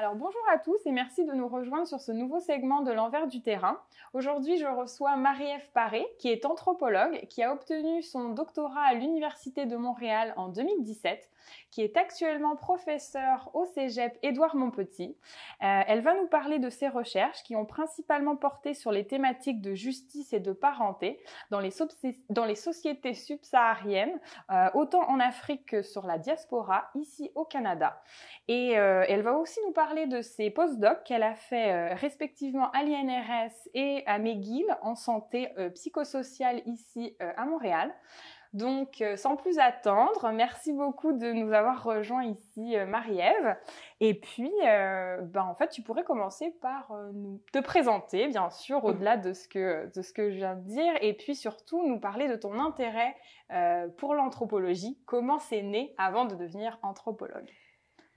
Alors bonjour à tous et merci de nous rejoindre sur ce nouveau segment de l'envers du terrain. Aujourd'hui, je reçois Marie-Ève Paré, qui est anthropologue, qui a obtenu son doctorat à l'Université de Montréal en 2017, qui est actuellement professeure au Cégep Édouard-Montpetit. Elle va nous parler de ses recherches qui ont principalement porté sur les thématiques de justice et de parenté dans les sociétés subsahariennes, autant en Afrique que sur la diaspora, ici au Canada. Et elle va aussi nous parler de ses post-docs qu'elle a fait respectivement à l'INRS et à McGill en santé psychosociale ici à Montréal. Donc, sans plus attendre, merci beaucoup de nous avoir rejoints ici, Marie-Ève. Et puis, en fait, tu pourrais commencer par nous te présenter, bien sûr, au-delà de ce que je viens de dire, et puis surtout nous parler de ton intérêt pour l'anthropologie. Comment c'est né avant de devenir anthropologue?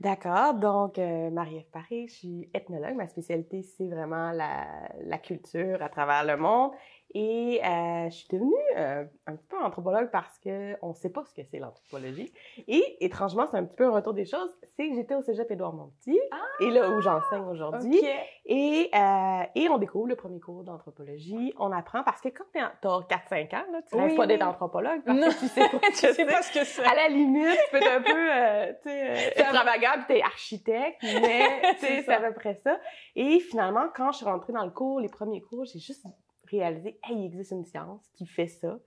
D'accord, donc Marie-Ève Paré, je suis ethnologue. Ma spécialité, c'est vraiment la culture à travers le monde. Et je suis devenue un petit peu anthropologue parce qu'on ne sait pas ce que c'est l'anthropologie. Et étrangement, c'est un petit peu un retour des choses, c'est que j'étais au Cégep Édouard-Montpetit, et là où j'enseigne aujourd'hui. Okay. Et on découvre le premier cours d'anthropologie. On apprend parce que quand t'as 4-5 ans, là, tu rêves pas d'être anthropologue parce que tu sais pas, tu sais pas ce que c'est. À la limite, tu peux être un peu extravagant, puis t'es architecte, mais c'est à peu près ça. Et finalement, quand je suis rentrée dans le cours, les premiers cours, j'ai juste réalisé, hey, il existe une science qui fait ça,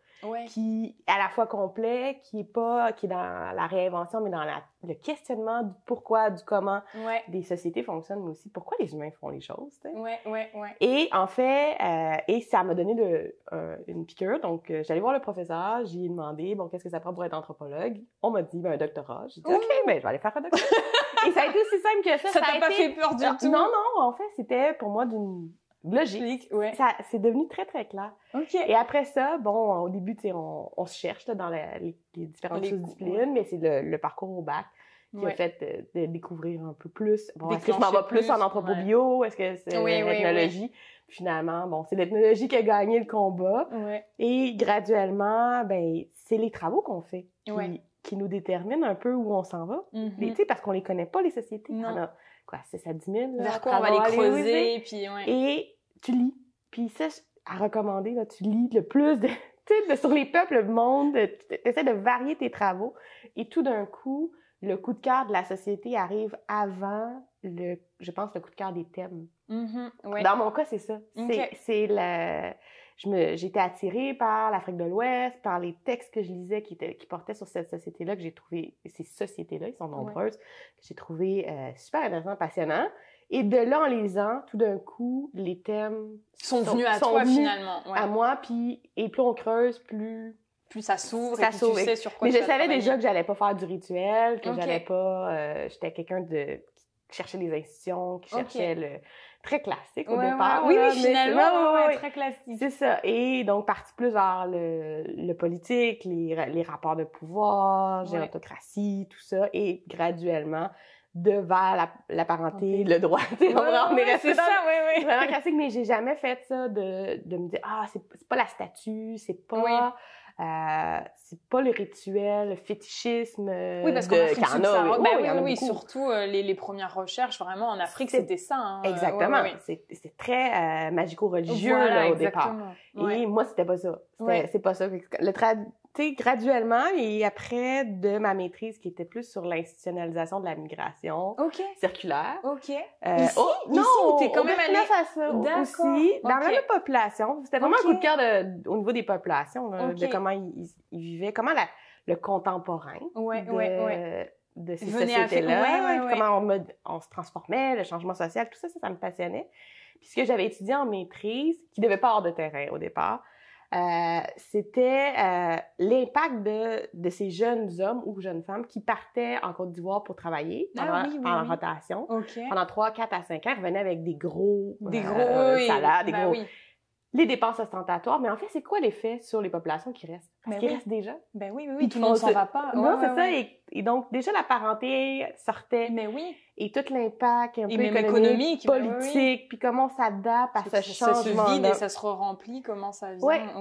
qui est à la fois complet, qui est dans la réinvention, mais dans le questionnement du pourquoi, du comment des sociétés fonctionnent, mais aussi pourquoi les humains font les choses. Et en fait, et ça m'a donné une piqûre. Donc, j'allais voir le professeur, j'ai demandé, bon, qu'est-ce que ça prend pour être anthropologue? On m'a dit, un doctorat. J'ai dit, OK, je vais aller faire un doctorat. Et ça a été aussi simple que ça. Ça t'a pas fait peur du tout? Non, en fait, c'était pour moi d'une logique. Ça, c'est devenu très, très clair. Okay. Et après ça, bon, au début, tu sais, on se cherche là, dans les différentes disciplines, mais c'est le parcours au bac qui a fait de découvrir un peu plus. Bon, est-ce que je m'en vais plus en anthropobio? Est-ce que c'est l'ethnologie? Finalement, bon, c'est l'ethnologie qui a gagné le combat. Et graduellement, ben, c'est les travaux qu'on fait qui nous déterminent un peu où on s'en va. Tu sais, parce qu'on les connaît pas, les sociétés. Non. On a, quoi, 6 à 10 000. Là, vers quoi on va les creuser, puis Et tu lis. Puis ça, à recommander, là, tu lis le plus de, tu sais, sur les peuples, le monde, tu essaies de varier tes travaux. Et tout d'un coup, le coup de cœur de la société arrive avant je pense, le coup de cœur des thèmes. Dans mon cas, c'est ça. J'ai été attirée par l'Afrique de l'Ouest, par les textes que je lisais qui portaient sur cette société-là, que j'ai trouvé, ces sociétés-là, ils sont nombreuses, que j'ai trouvé super intéressants, passionnants. Et de là, en lisant, tout d'un coup, les thèmes sont venus à toi, finalement. À moi, et plus on creuse, plus ça s'ouvre, et puis tu sais sur quoi mais tu je savais travailler. Déjà que j'allais pas faire du rituel, que j'allais pas... j'étais quelqu'un qui cherchait les institutions, qui cherchait le... Très classique au départ. Oui, finalement, très classique. C'est ça. Et donc, parti plus vers le politique, les rapports de pouvoir, gérontocratie, tout ça. Et graduellement, vers la parenté, le droit. On est resté dans vraiment classique, mais j'ai jamais fait ça de me dire, c'est pas la statue, c'est pas... c'est pas le rituel, le fétichisme. Oui, parce qu'en Afrique subsaharienne, surtout les premières recherches, vraiment, en Afrique, c'était ça. Hein. Exactement. C'est très magico-religieux au départ. Et moi, c'était pas ça. C'est pas ça. Tu sais, graduellement, et après de ma maîtrise qui était plus sur l'institutionnalisation de la migration circulaire. Ici, t'es quand même allée à ça aussi. Dans la même population. C'était vraiment un coup de cœur au niveau des populations, là, de comment ils vivaient, comment le contemporain de ces sociétés-là, comment on se transformait, le changement social, tout ça, ça me passionnait. Puis ce que j'avais étudié en maîtrise, qui devait pas avoir de terrain au départ, c'était l'impact de ces jeunes hommes ou jeunes femmes qui partaient en Côte d'Ivoire pour travailler pendant rotation. Pendant 3, 4 à 5 ans, ils revenaient avec des gros salaires, des gros... Les dépenses ostentatoires, mais en fait, c'est quoi l'effet sur les populations qui restent? Parce qu'ils restent déjà. Oui, tout le monde s'en va pas. Non, c'est ça. Et donc, déjà, la parenté sortait. Et tout l'impact un peu économique, politique, puis comment on s'adapte à ce changement-là. Ça se vide et ça se remplit, comment ça vient.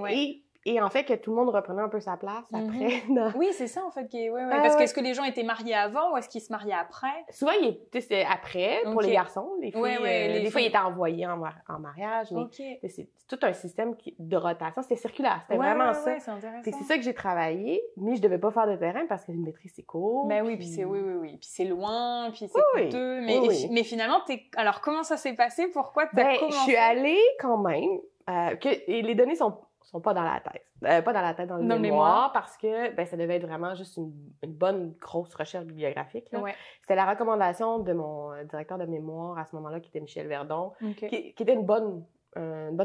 Et en fait, que tout le monde reprenait un peu sa place après. Oui, c'est ça, en fait. Parce que est-ce que les gens étaient mariés avant ou est-ce qu'ils se mariaient après? Souvent, c'était après, pour les garçons. Les filles, des fois, ils étaient envoyés en mariage. Mais c'est tout un système de rotation. C'était circulaire. C'était vraiment ça. C'est intéressant. C'est ça que j'ai travaillé, mais je devais pas faire de terrain parce qu'une maîtrise, c'est court. Ben oui, puis c'est Puis c'est loin, puis c'est coûteux. Mais finalement, alors, comment ça s'est passé? Pourquoi t'as commencé? Je suis allée quand même, et les données sont pas dans la thèse. Pas dans la tête, dans le mémoire, parce que ça devait être vraiment juste une bonne, grosse recherche bibliographique. C'était la recommandation de mon directeur de mémoire à ce moment-là, qui était Michel Verdon, qui était une bonne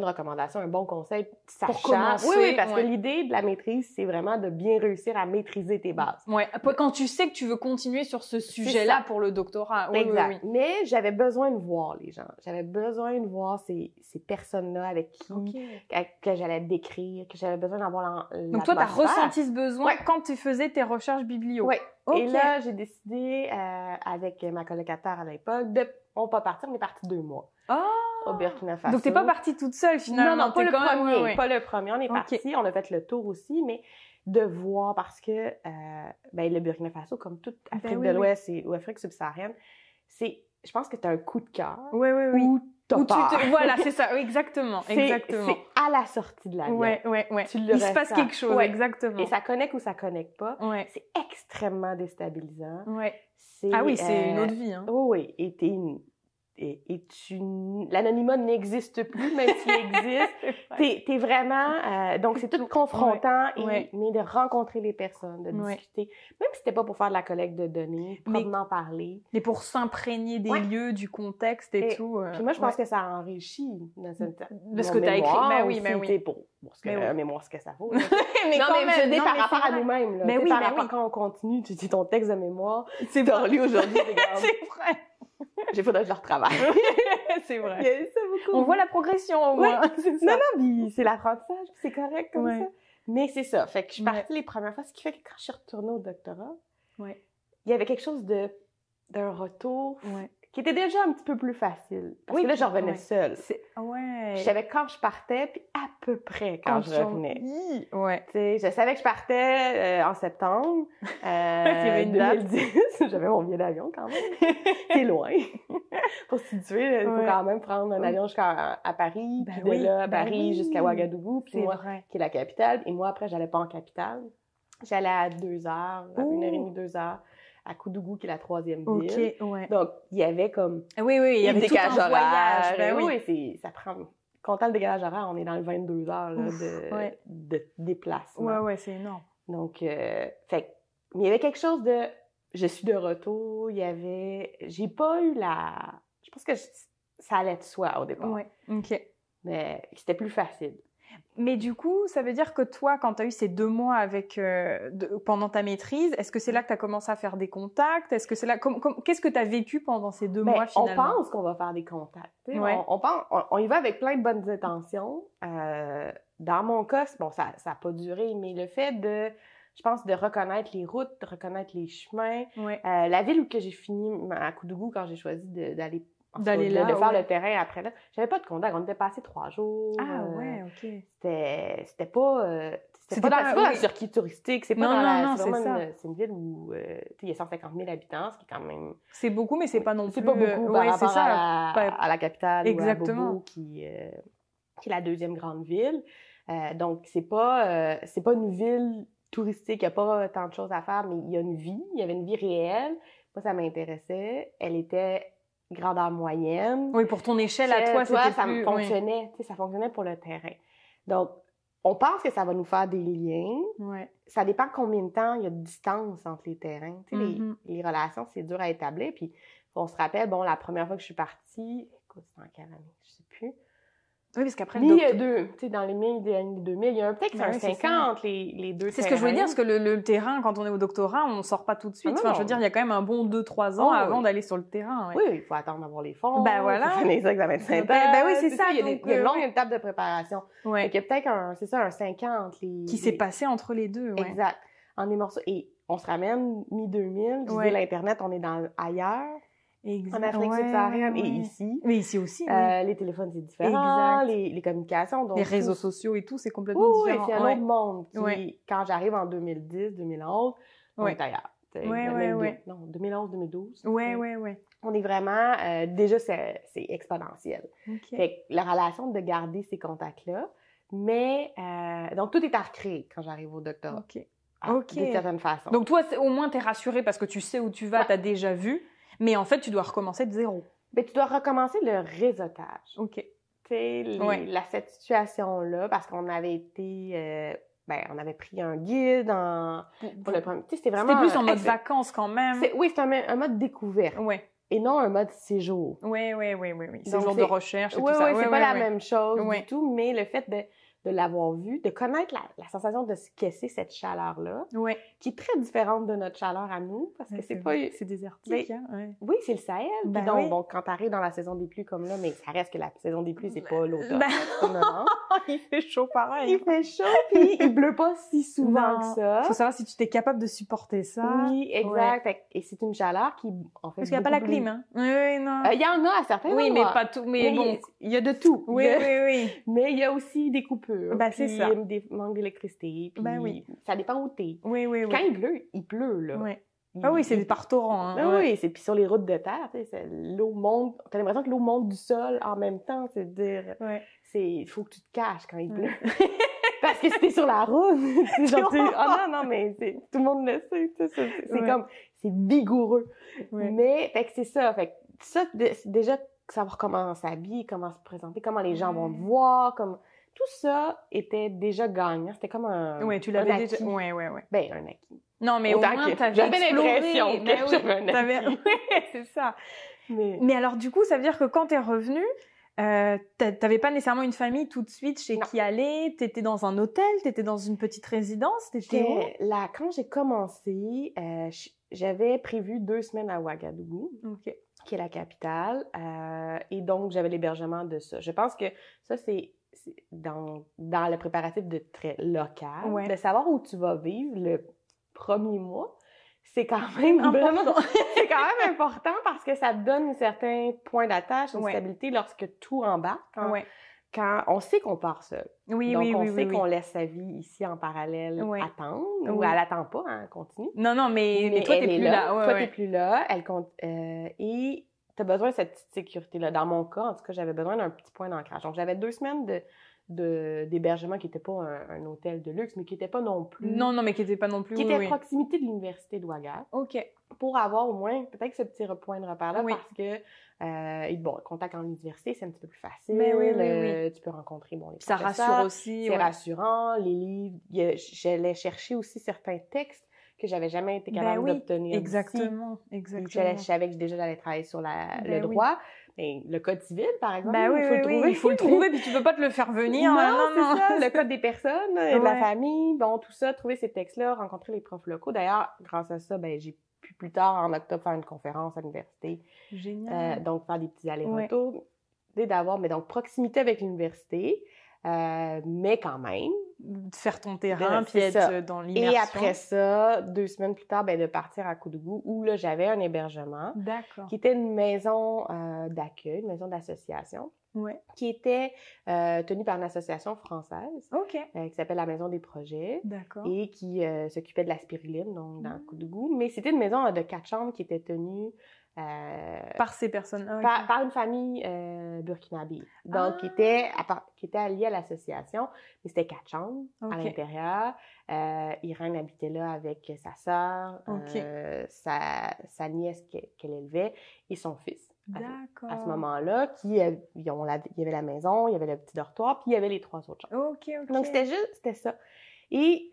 recommandation, un bon conseil. Ça pour commencer. Oui, parce que l'idée de la maîtrise, c'est vraiment de bien réussir à maîtriser tes bases. Ouais. Quand tu sais que tu veux continuer sur ce sujet-là pour le doctorat. Exact. Oui. Mais j'avais besoin de voir les gens. J'avais besoin de voir ces personnes-là avec qui que j'allais décrire, que j'avais besoin d'avoir Donc toi, t'as ressenti ce besoin quand tu faisais tes recherches biblio. Oui. Et là, j'ai décidé, avec ma colocataire à l'époque, on pas partir, on est parti 2 mois. Au Burkina Faso. Donc t'es pas partie toute seule finalement. Non, pas le premier. Pas le premier. On est parti, on a fait le tour aussi, mais de voir parce que le Burkina Faso, comme toute Afrique de l'Ouest ou Afrique subsaharienne, je pense que t'as un coup de cœur. Oui. Voilà, c'est ça, exactement. C'est à la sortie de l'avion. Ouais. Il se passe quelque chose, exactement. Et ça connecte ou ça connecte pas. C'est extrêmement déstabilisant. Ah oui, c'est une autre vie. Hein. Oui. L'anonymat n'existe plus, même s'il existe. T'es vraiment... donc, c'est tout confrontant, mais de rencontrer les personnes, de discuter. Même si c'était pas pour faire de la collecte de données, proprement parler. Mais pour s'imprégner des lieux, du contexte et tout. Puis moi, je pense que ça enrichit de ce que t'as écrit. Pour un mémoire, ce que ça vaut. mais par rapport à nous-mêmes. Par rapport quand on continue, tu dis ton texte de mémoire, c'est relu aujourd'hui. C'est vrai. Il faudrait que je le retravaille. C'est vrai. On voit la progression au moins. C'est ça. Non, c'est l'apprentissage, c'est correct comme ça. Mais c'est ça. Fait que je suis partie les premières fois, ce qui fait que quand je suis retournée au doctorat, il y avait quelque chose d'un retour qui était déjà un petit peu plus facile. Parce que là, je revenais seule. Je savais quand je partais, puis à peu près quand je revenais. Je savais que je partais en septembre 2010. J'avais mon billet d'avion quand même. C'est loin. Pour se situer, il faut quand même prendre un avion jusqu'à Paris, puis de là, à Paris jusqu'à Ouagadougou, puis moi, qui est la capitale. Et moi, après, j'allais pas en capitale. J'allais à 2 heures, 1h30, 2 heures. À Koudougou, qui est la 3e ville. Donc, il y avait comme... il y avait décalage tout un horaire. Ça prend... Comptant le décalage horaire, on est dans le 22 heures là, de déplacement. C'est énorme. Donc, mais il y avait quelque chose de... Je suis de retour, j'ai pas eu je pense que ça allait de soi au départ. Mais c'était plus facile. Mais du coup, ça veut dire que toi, quand tu as eu ces 2 mois pendant ta maîtrise, est-ce que c'est là que tu as commencé à faire des contacts? Est-ce que c'est là qu'est-ce que tu as vécu pendant ces 2 mois finalement? On pense qu'on va faire des contacts. On y va avec plein de bonnes intentions. Dans mon cas, ça n'a pas duré, mais le fait je pense, de reconnaître les routes, de reconnaître les chemins. La ville où j'ai fini à Koudougou quand j'ai choisi d'aller là, de faire le terrain après là. J'avais pas de contact. On était passé 3 jours. C'était pas... C'est pas dans le circuit touristique. C'est pas c'est une ville où il y a 150 000 habitants, ce qui est quand même... C'est beaucoup, mais c'est pas non plus... C'est pas beaucoup par rapport à la capitale. Exactement. Ou à Bobo, qui est la 2e grande ville. Donc, c'est pas une ville touristique. Il n'y a pas tant de choses à faire, mais il y a une vie. Il y avait une vie réelle. Moi, ça m'intéressait. Elle était... grandeur moyenne. Oui, pour ton échelle à toi, c'était ça fonctionnait. Ça fonctionnait pour le terrain. Donc, on pense que ça va nous faire des liens. Ça dépend combien de temps il y a de distance entre les terrains. Les relations, c'est dur à établir. Puis, on se rappelle, la première fois que je suis partie, écoute, c'était en quelle année? Je sais plus. Oui, parce qu'après dans les années 2000, il y a peut-être un 50, les deux terrains. C'est ce que je voulais dire, parce que le terrain, quand on est au doctorat, on sort pas tout de suite. Je veux dire, il y a quand même un bon 2-3 ans avant d'aller sur le terrain. Oui, il faut attendre d'avoir les fonds. Voilà. Il faut faire les examens de synthèse. C'est ça. Il y a une longue étape de préparation. Donc, il y a peut-être un 50. Qui s'est passé entre les deux. Exact. En des morceaux. Et on se ramène mi-2000. Je disais, l'Internet, on est ailleurs. en Afrique subsaharienne et ici. Mais ici aussi, les téléphones, c'est différent. Les communications. Donc les réseaux sociaux et tout, c'est complètement différent. Oui, c'est un autre monde. Quand j'arrive en 2010, 2011, on est ailleurs. Non, 2011, 2012. Ouais. On est vraiment... déjà, c'est exponentiel. Okay. Fait que la relation de garder ces contacts-là, mais... donc, tout est à recréer quand j'arrive au doctorat. OK. De certaines façons. Donc, toi, au moins, t'es rassurée parce que tu sais où tu vas, t'as déjà vu. Mais en fait, tu dois recommencer de zéro. Ben, tu dois recommencer le réseautage. OK. Cette situation-là, parce qu'on avait été... on avait pris un guide pour le premier... C'était plus en mode vacances quand même. Oui, c'est un mode découverte. Ouais. Et non un mode séjour. Oui. Séjour de recherche et tout ça. Oui, c'est pas la même chose du tout, mais le fait de l'avoir vu, de connaître la sensation de ce que c'est cette chaleur-là, qui est très différente de notre chaleur à nous, parce que c'est pas... C'est désertique, Oui, c'est le Sahel. Ben donc, bon, quand t'arrives dans la saison des pluies comme là, mais ça reste que la saison des pluies, c'est pas l'automne. Il fait chaud pareil. Il fait chaud, puis il pleut pas si souvent que ça. Faut savoir si tu t'es capable de supporter ça. Oui, exact. Et c'est une chaleur qui, en fait... Parce qu'il n'y a pas la clim, hein? Oui, non. Il y en a à certains endroits. Oui, mais pas tout. Mais bon, il y a de tout. Oui. Mais il y a aussi des coupures. C'est ça. Des manques d'électricité. Puis ça dépend où t'es. Oui. Quand il pleut, là. Oui. C'est par torrent. Hein, oui, puis sur les routes de terre, l'eau monte. T'as l'impression que l'eau monte du sol en même temps. C'est-à-dire, il faut que tu te caches quand il pleut. Parce que si t'es sur la route, c'est genre, non, mais tout le monde le sait. C'est comme, c'est vigoureux. Mais, fait que c'est ça. Fait que ça, déjà, savoir comment on s'habille, comment se présenter, comment les gens vont te voir, comme... Tout ça était déjà gagnant. C'était comme un... Oui, tu l'avais déjà... Oui. Ben, un acquis. Non, mais autant au moins, j'avais l'impression que j'avais un acquis. Oui, c'est ça. Mais alors, du coup, ça veut dire que quand t'es revenue, t'avais pas nécessairement une famille tout de suite chez qui aller? T'étais dans un hôtel? T'étais dans une petite résidence? Là, quand j'ai commencé, j'avais prévu 2 semaines à Ouagadougou. Qui est la capitale. Et donc, j'avais l'hébergement de ça. Je pense que ça, c'est dans le préparatif de très local, de savoir où tu vas vivre le premier mois, c'est quand même important. C'est quand même important parce que ça te donne un certain point d'attache, une stabilité lorsque tout embarque. Quand on sait qu'on part seul. Donc, on sait qu'on laisse sa vie ici en parallèle attendre. Ou elle attend pas, hein, elle continue. Non, mais toi, t'es plus là. Toi, t'es plus là. Elle compte, et t'as besoin de cette petite sécurité-là. Dans mon cas, en tout cas, j'avais besoin d'un petit point d'ancrage. Donc, j'avais 2 semaines d'hébergement qui n'était pas un hôtel de luxe, mais qui n'était pas non plus... Non, mais qui n'était pas non plus... Qui était à proximité de l'université de Ouagadougou. Pour avoir au moins peut-être ce petit point de repère-là, parce que, le contact en université, c'est un petit peu plus facile. Oui. Tu peux rencontrer, les ça rassure aussi. C'est rassurant. Les livres... J'allais chercher aussi certains textes que j'avais jamais été capable d'obtenir. Exactement. Je savais que déjà j'allais travailler sur le droit. Mais le code civil, par exemple, il faut le trouver, puis tu peux pas te le faire venir. Non, c'est ça. Le code des personnes, de la famille, tout ça, trouver ces textes-là, rencontrer les profs locaux. D'ailleurs, grâce à ça, j'ai pu plus tard, en octobre, faire une conférence à l'université. Génial. Donc, faire des petits allers-retours. Donc, proximité avec l'université, mais quand même, faire ton terrain, puis être dans l'immersion. Et après ça, 2 semaines plus tard, de partir à Koudougou, où là, j'avais un hébergement. Qui était une maison d'accueil, une maison d'association. Qui était tenue par une association française. Qui s'appelle la Maison des Projets. Et qui s'occupait de la spiruline, donc, dans Koudougou. Mais c'était une maison de 4 chambres qui était tenue par ces personnes par une famille burkinabé, donc qui était alliée à l'association, mais c'était 4 chambres à l'intérieur. Irène habitait là avec sa sœur, sa nièce qu'elle élevait et son fils. À ce moment-là, il y avait la maison, il y avait le petit dortoir, puis il y avait les 3 autres chambres. Donc c'était ça. Et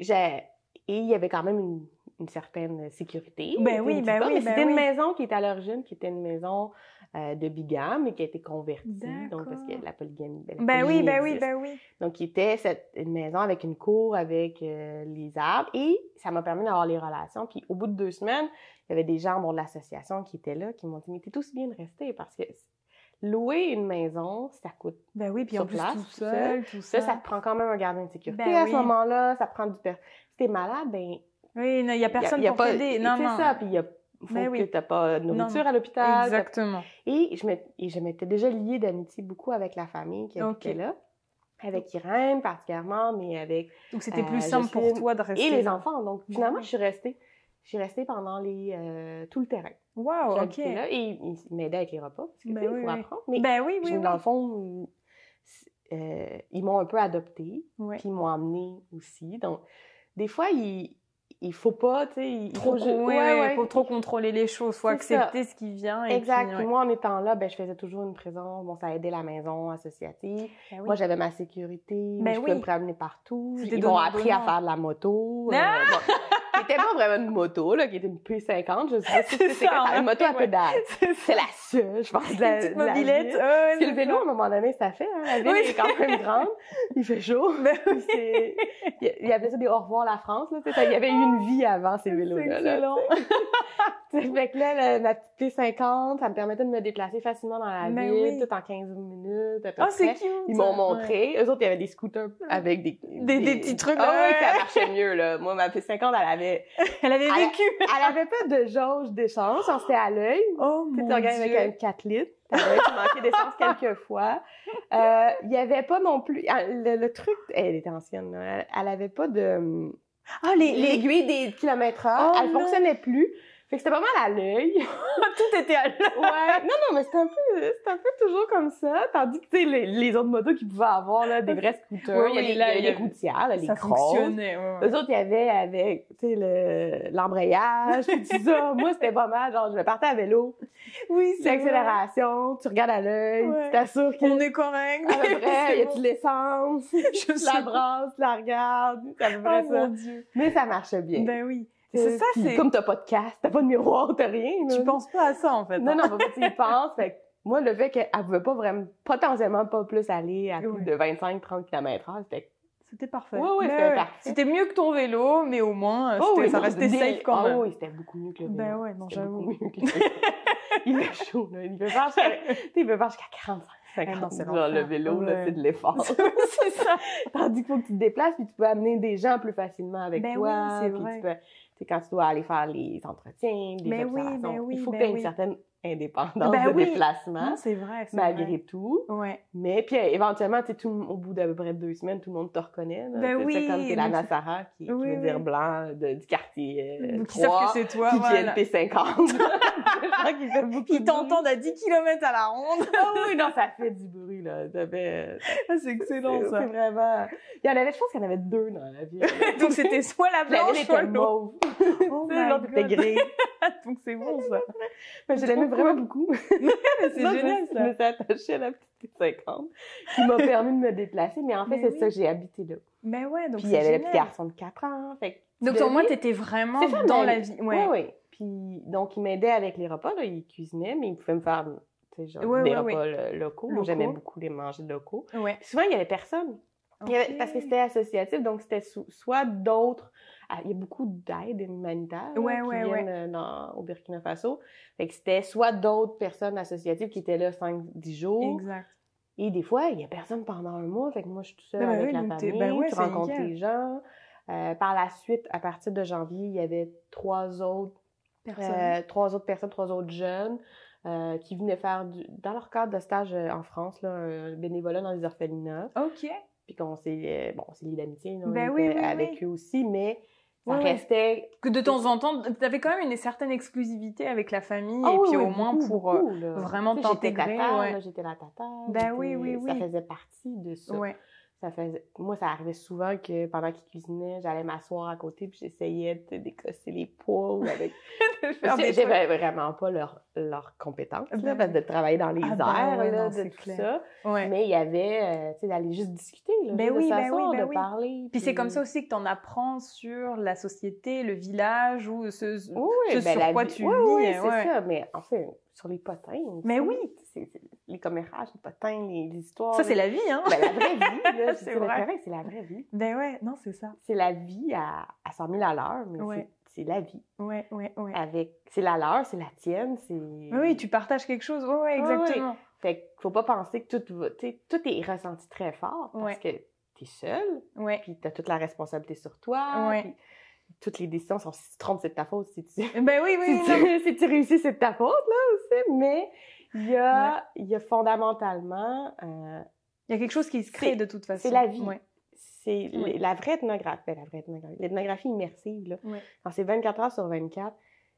il y avait quand même une certaine sécurité. C'était une maison qui était à l'origine, qui était une maison de bigame, mais qui a été convertie, donc parce que la polygamie. Oui. Donc, qui était une maison avec une cour, avec les arbres, et ça m'a permis d'avoir les relations. Puis, au bout de 2 semaines, il y avait des gens de l'association qui étaient là, qui m'ont dit, mais t'es aussi bien de rester, parce que louer une maison, ça coûte. Puis en plus, place, tout seul. Ça te prend quand même un gardien de sécurité à ce moment-là, ça prend du... Si t'es malade, oui, il n'y a personne pour t'aider. C'est ça, puis faut que t'as pas de nourriture à l'hôpital. Exactement. Et je m'étais déjà liée d'amitié beaucoup avec la famille qui habitait là. Avec Irène, particulièrement, mais avec... Donc, c'était plus simple pour toi de rester. Et les enfants. Donc, finalement, je suis restée. Je suis restée pendant tout le terrain. Wow, OK. Là, et ils m'aidaient avec les repas, parce que, il faut apprendre. Mais, oui. Dans le fond, ils m'ont un peu adoptée, puis ils m'ont emmenée aussi. Donc, des fois, il faut pas, tu sais... Il faut trop contrôler les choses, faut accepter ce qui vient. Exact. Puis, moi, en étant là, je faisais toujours une présence. Bon, ça aidait la maison associative. Moi, j'avais ma sécurité. Je pouvais me promener partout. Ils m'ont appris à faire de la moto. Qui était pas vraiment une moto, là, qui était une P50. Je sais pas si c'est une moto à pédale. C'est la seule, je pense. Une petite mobilette. Parce que le vélo, à un moment donné, ça fait, hein. La ville est quand même grande. Il fait chaud. Il y avait ça des au revoir la France, là. Il y avait eu une vie avant ces vélos-là. C'est excellent. Fait que là, ma petite P50, ça me permettait de me déplacer facilement dans la ville, tout en 15 minutes, à peu près. C'est cute! Ils m'ont montré. Eux autres, il y avait des scooters avec des petits trucs. Ça marchait mieux, là. Moi, ma P50, elle avait vécu. Elle avait pas de jauge d'échange, on s'était à l'œil. Oh mon Dieu! Tu regardes avec un 4 litres. Tu manquais d'essence quelques fois. Il y avait pas non plus... Le truc... Elle était ancienne, là. Elle avait pas de... l'aiguille des kilomètres-heure. Elle fonctionnait plus. Fait que c'était pas mal à l'œil. Tout était à l'œil. Ouais. Non, mais c'était un peu toujours comme ça. Tandis que, tu sais, les autres motos qu'ils pouvaient avoir, là, des vrais scooters. Il y avait les routières, là, les grosses. Ça fonctionnait, Eux autres, il y avait avec, tu sais, l'embrayage, puis tout ça. Moi, c'était pas mal. Genre, je partais à vélo. Oui, c'est l'accélération, tu regardes à l'œil, tu t'assures qu'on est correct. À peu près, y a-tu de l'essence? Je la brasse, la regarde. C'est à peu près ça. Mon Dieu. Mais ça marchait bien. Ben oui. C'est ça, Comme t'as pas de casque, t'as pas de miroir, t'as rien. Là. Tu penses pas à ça, en fait. Non, tu y penses. Fait que moi, le fait qu'elle pouvait pas vraiment, potentiellement pas plus aller à plus de 25-30 km/h, c'était parfait. Oui, c'était parfait. C'était mieux que ton vélo, mais au moins, ça restait safe quand même. Oui, c'était beaucoup mieux que le vélo. Ben ouais, non, j'avoue. Il fait chaud, là. Il peut faire jusqu'à 45. 50, le vélo, là, c'est de l'effort. C'est ça. Tandis qu'il faut que tu te déplaces, puis tu peux amener des gens plus facilement avec toi. Oui, c'est vrai. Quand tu dois aller faire les entretiens, les observations, il faut que tu aies une certaine indépendance de déplacement. Non, c'est vrai. Malgré tout. Ouais. Mais puis éventuellement, au bout d'à peu près 2 semaines, tout le monde te reconnaît. C'est comme t'es la Nassara qui veut dire blanc du quartier 3. Qui savent que c'est toi. Puis qui est le P50. Qui t'entendent à 10 km à la ronde. Oui, non, ça fait du bruit, là. C'est excellent, ça. C'est vraiment... Je pense qu'il y en avait 2 dans la vie. Donc, c'était soit la blanche, soit l'autre. L'autre était gris. Donc, c'est bon, ça. Mais je l'aimais vraiment beaucoup. C'est génial, ça. Je me suis attachée à la petite 50 qui m'a permis de me déplacer. Mais en fait, c'est ça, j'ai habité là. Mais ouais, donc puis il y avait le petit garçon de 4 ans. Donc, au moins, t'étais vraiment dans la vie. Oui. Puis, donc, il m'aidait avec les repas, là. Il cuisinait, mais il pouvait me faire, des repas locaux. Moi, j'aimais beaucoup les manger locaux. Ouais. Puis souvent, il y avait personne. Parce que c'était associatif, donc c'était soit d'autres... Il y a beaucoup d'aides humanitaires qui viennent au Burkina Faso. Fait que c'était soit d'autres personnes associatives qui étaient là 5-10 jours. Exact. Et des fois, il y a personne pendant un mois. Fait que moi, je suis toute seule avec la famille. Tu rencontres les gens. Par la suite, à partir de janvier, il y avait 3 autres personnes, 3 autres jeunes qui venaient faire, dans leur cadre de stage en France, là, un bénévolat dans les orphelinats. OK. Puis qu'on s'est liés d'amitié avec eux aussi, mais ça restait... Que de temps en temps, t'avais quand même une certaine exclusivité avec la famille, et puis au moins pour vraiment t'intégrer. J'étais la tata. Ça faisait partie de ça. Ouais. Moi, ça arrivait souvent que pendant qu'ils cuisinaient, j'allais m'asseoir à côté puis j'essayais de décosser les pois avec... J'avais vraiment pas leur compétence, là, parce de travailler dans les airs, de tout ça. Ouais. Mais il y avait, tu sais, d'aller juste discuter, là, de parler. Puis c'est comme ça aussi que t'en apprends sur la société, le village, ou sur quoi tu vis. Oui, c'est ça. Mais en fait, sur les potins. Mais oui! Les commérages, les potins, les histoires. Ça, c'est la vie, hein? La vraie vie, là. C'est vrai. C'est la vraie vie. Ben ouais, non, c'est ça. C'est la vie à 100 000 à l'heure, mais c'est la vie. Ouais. C'est la leur, c'est la tienne, c'est... Oui, tu partages quelque chose. Oui, exactement. Ouais. Fait qu'il faut pas penser que tout est ressenti très fort parce que t'es seule, puis t'as toute la responsabilité sur toi, puis toutes les décisions sont, si tu trompes, c'est de ta faute. Si tu, si tu réussis, c'est de ta faute, là, aussi. Mais il y a fondamentalement... il y a quelque chose qui se crée de toute façon. C'est la vie. C'est la vraie ethnographie. L'ethnographie immersive, là, quand c'est 24 heures sur 24,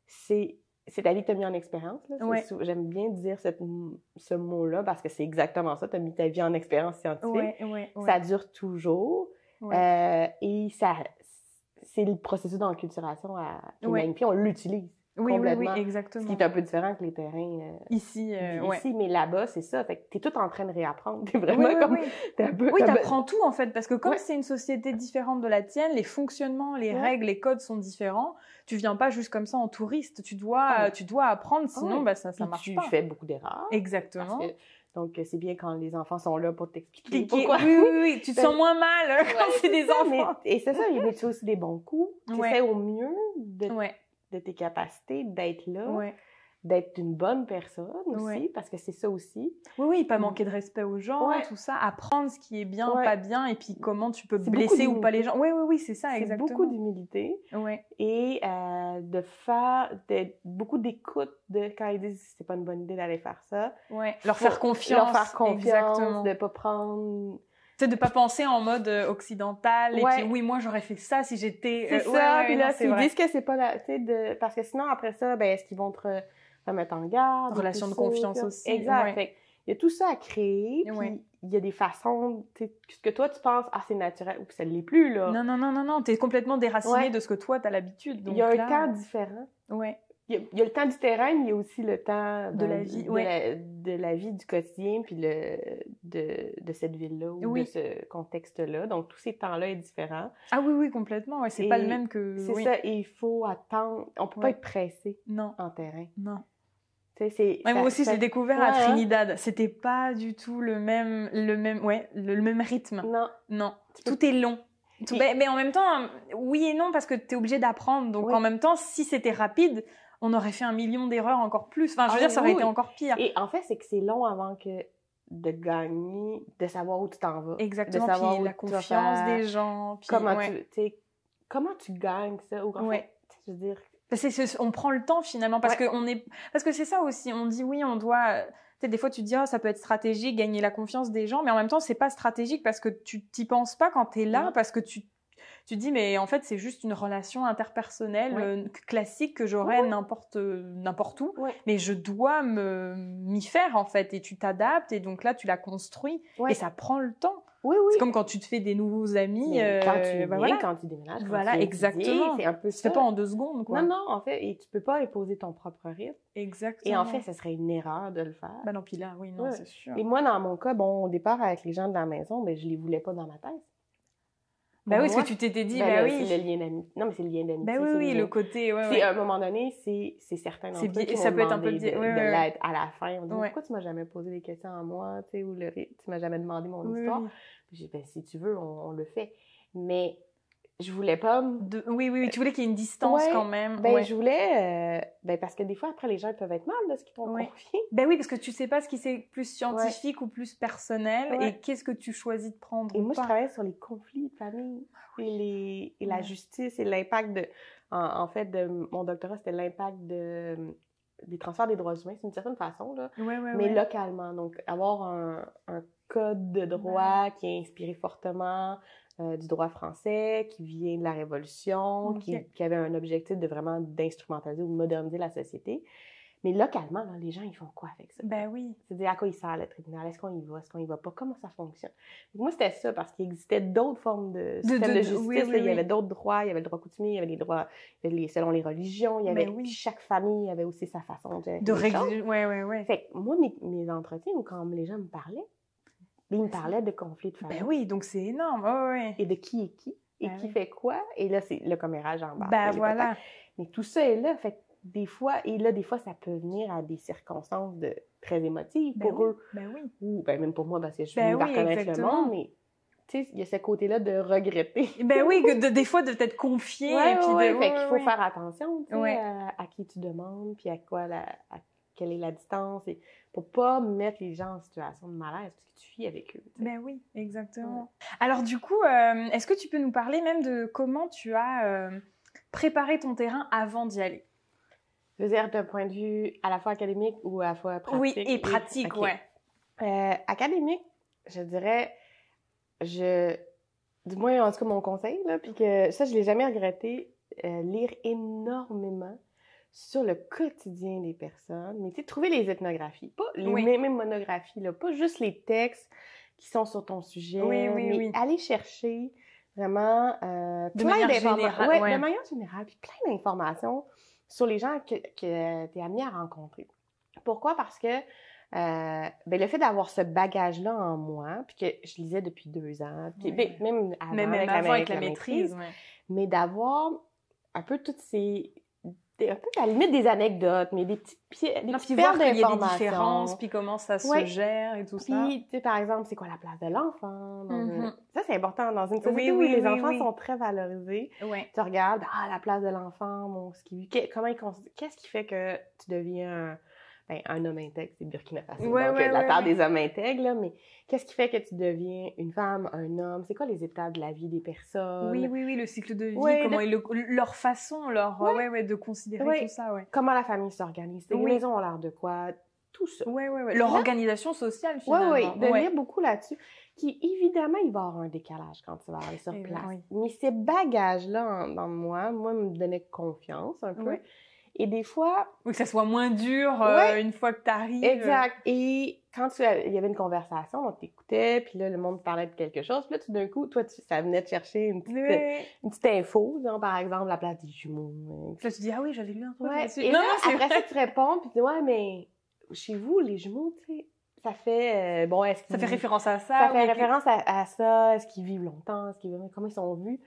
c'est ta vie que tu as mis en expérience. J'aime bien dire ce mot-là parce que c'est exactement ça. Tu as mis ta vie en expérience scientifique. Ça dure toujours. Et c'est le processus d'enculturation à l'humanité. On l'utilise complètement. Oui, exactement. Ce qui est un peu différent que les terrains ici. Mais là-bas, c'est ça. Fait que t'es tout en train de réapprendre. T'es vraiment comme... t'apprends tout, en fait. Parce que comme c'est une société différente de la tienne, les fonctionnements, les règles, les codes sont différents. Tu viens pas juste comme ça en touriste. Tu dois apprendre, sinon ça marche pas. Tu fais beaucoup d'erreurs. Exactement. Donc, c'est bien quand les enfants sont là pour t'expliquer pourquoi. Oui, tu te sens moins mal quand c'est des enfants. Et c'est ça, mais tu as aussi des bons coups. Tu essaies au mieux de tes capacités, d'être là, d'être une bonne personne aussi, parce que c'est ça aussi. Oui, pas manquer de respect aux gens, tout ça, apprendre ce qui est bien, pas bien, et puis comment tu peux blesser ou pas les gens. Oui, c'est ça, exactement. C'est beaucoup d'humilité. Et beaucoup d'écoute quand ils disent c'est pas une bonne idée d'aller faire ça. Leur faire confiance. Exactement. De pas prendre... Tu sais, de pas penser en mode occidental, et puis oui, moi j'aurais fait ça si j'étais... C'est ça, puis là, s'ils disent que c'est pas... parce que sinon, après ça, est-ce qu'ils vont te remettre en garde? Relation de confiance aussi. Exact. Fait, il y a tout ça à créer, puis il y a des façons... Ce que toi, tu penses, c'est naturel, ou que ça ne l'est plus, là. Non, t'es complètement déraciné de ce que toi, t'as l'habitude. Il y a un temps différent. Il y a le temps du terrain, mais il y a aussi le temps de la vie, de la vie du quotidien, puis de cette ville-là ou de ce contexte-là. Donc, tous ces temps-là est différent. Ah oui, complètement. C'est pas le même que... C'est ça, et il faut attendre. On peut pas être pressé en terrain. Non. Moi aussi, j'ai découvert à Trinidad. C'était pas du tout le même rythme. Non. Tout est long. Mais en même temps, oui et non, parce que t'es obligé d'apprendre. Donc, en même temps, si c'était rapide, on aurait fait 1 million d'erreurs encore plus. Enfin, je veux dire, ça aurait été encore pire. Et en fait, c'est que c'est long avant de gagner, de savoir où tu t'en vas. Exactement, de savoir puis la confiance des gens. Puis, comment tu gagnes ça? Ou en fait, je veux dire... on prend le temps, finalement, parce que c'est ça aussi. On dit, oui, on doit... Des fois, tu te dis, ça peut être stratégique, gagner la confiance des gens, mais en même temps, c'est pas stratégique parce que tu t'y penses pas quand t'es là, parce que tu te dis, mais en fait, c'est juste une relation interpersonnelle classique que j'aurais n'importe où, mais je dois m'y faire, en fait, et tu t'adaptes, et donc là, tu la construis, et ça prend le temps. C'est comme quand tu te fais des nouveaux amis. Quand tu déménages. Voilà, exactement. C'est un peu ça. Tu fais pas en 2 secondes, quoi. Non, en fait, et tu peux pas imposer ton propre rythme. Exactement. Et en fait, ce serait une erreur de le faire. Non, puis là, c'est sûr. Et moi, dans mon cas, au départ, avec les gens de la maison, je les voulais pas dans ma tête. Parce que tu t'étais dit, c'est le lien d'amitié. Non, mais c'est le lien d'amitié. Le côté, À un moment donné, c'est certains d'entre eux qui m'ont demandé de l'aide à la fin. On dit, pourquoi tu m'as jamais posé des questions à moi, ou tu m'as jamais demandé mon histoire? J'ai dit, si tu veux, on le fait. Mais je voulais pas... tu voulais qu'il y ait une distance quand même. Je voulais... parce que des fois, après, les gens peuvent être mal de ce qu'ils t'ont confié. Oui, parce que tu sais pas ce qui c'est plus scientifique ou plus personnel, et qu'est-ce que tu choisis de prendre. Et moi, je travaillais sur les conflits de famille, et la justice, et l'impact de... En fait, de mon doctorat, c'était l'impact des transferts des droits humains, c'est une certaine façon, là, mais localement. Donc, avoir un code de droit qui est inspiré fortement du droit français, qui vient de la Révolution, qui avait un objectif de vraiment d'instrumentaliser ou de moderniser la société. Mais localement, là, les gens, ils font quoi avec ça? C'est-à-dire, à quoi il sert le tribunal? Est-ce qu'on y va? Est-ce qu'on y va pas? Comment ça fonctionne? Donc, moi, c'était ça, parce qu'il existait d'autres formes de système de justice. Il y avait d'autres droits. Il y avait le droit coutumier, il y avait les droits selon les religions. Il y avait chaque famille avait aussi sa façon de régler. Fait que moi, mes entretiens, ou quand les gens me parlaient, ils me parlaient de conflits de famille. Donc c'est énorme. Et de qui est qui, et qui fait quoi. Et là, c'est le commérage en bas. Voilà. Mais tout ça est là. Fait des fois, ça peut venir à des circonstances très émotives pour eux. Ou même pour moi, parce que je finis par connaître le monde, mais tu sais, il y a ce côté-là de regretter. Des fois, de t'être confié. Fait qu'il faut faire attention, tu sais, à qui tu demandes, puis à quelle est la distance, et pour pas mettre les gens en situation de malaise, parce que tu fuis avec eux. T'sais. Oui, exactement. Alors du coup, est-ce que tu peux nous parler même de comment tu as préparer ton terrain avant d'y aller? Je veux dire, d'un point de vue à la fois académique ou à la fois pratique? Oui, et pratique, okay. Académique, je dirais, du moins, en tout cas, mon conseil, là, puis que ça, je l'ai jamais regretté, lire énormément sur le quotidien des personnes, mais tu sais, trouver les ethnographies, pas les mêmes monographies, là, pas juste les textes qui sont sur ton sujet, mais aller chercher vraiment de manière générale. De manière générale, puis plein d'informations sur les gens que tu es amené à rencontrer. Pourquoi? Parce que le fait d'avoir ce bagage-là en moi, puis que je lisais depuis 2 ans, puis même avant avec la maîtrise, mais d'avoir un peu toutes ces... un peu à la limite des anecdotes, mais des petites perles d'informations. Il y a des différences, puis comment ça se gère et tout ça. Puis, tu sais, par exemple, c'est quoi la place de l'enfant? Ça, c'est important dans une société où les enfants sont très valorisés. Tu regardes, la place de l'enfant, qu'est-ce qui fait que tu deviens un homme intègre, c'est Burkina Faso, la part des hommes intègres, là, mais qu'est-ce qui fait que tu deviens une femme, un homme? C'est quoi les étapes de la vie des personnes? Oui, le cycle de vie, comment leur façon, de considérer tout ça, Comment la famille s'organise, les maisons ont l'air de quoi, tout ça. Leur organisation sociale, finalement. De lire beaucoup là-dessus, qui, évidemment, il va y avoir un décalage quand tu vas aller sur place. Mais ces bagages-là, dans moi, me donnaient confiance, un peu. Et des fois... Oui, que ça soit moins dur une fois que tu arrives. Exact. Et quand il y avait une conversation, on t'écoutait, puis là, le monde parlait de quelque chose. Puis là, tout d'un coup, toi, ça venait te chercher une petite info, genre, par exemple, la place des jumeaux. Puis là, tu dis, ah oui, j'avais lu un truc là-dessus. Et là, après ça, tu réponds, puis tu dis, mais chez vous, les jumeaux, tu sais, ça fait... ça fait référence à ça. Ça fait référence à ça. Est-ce qu'ils vivent longtemps? Comment ils sont vus?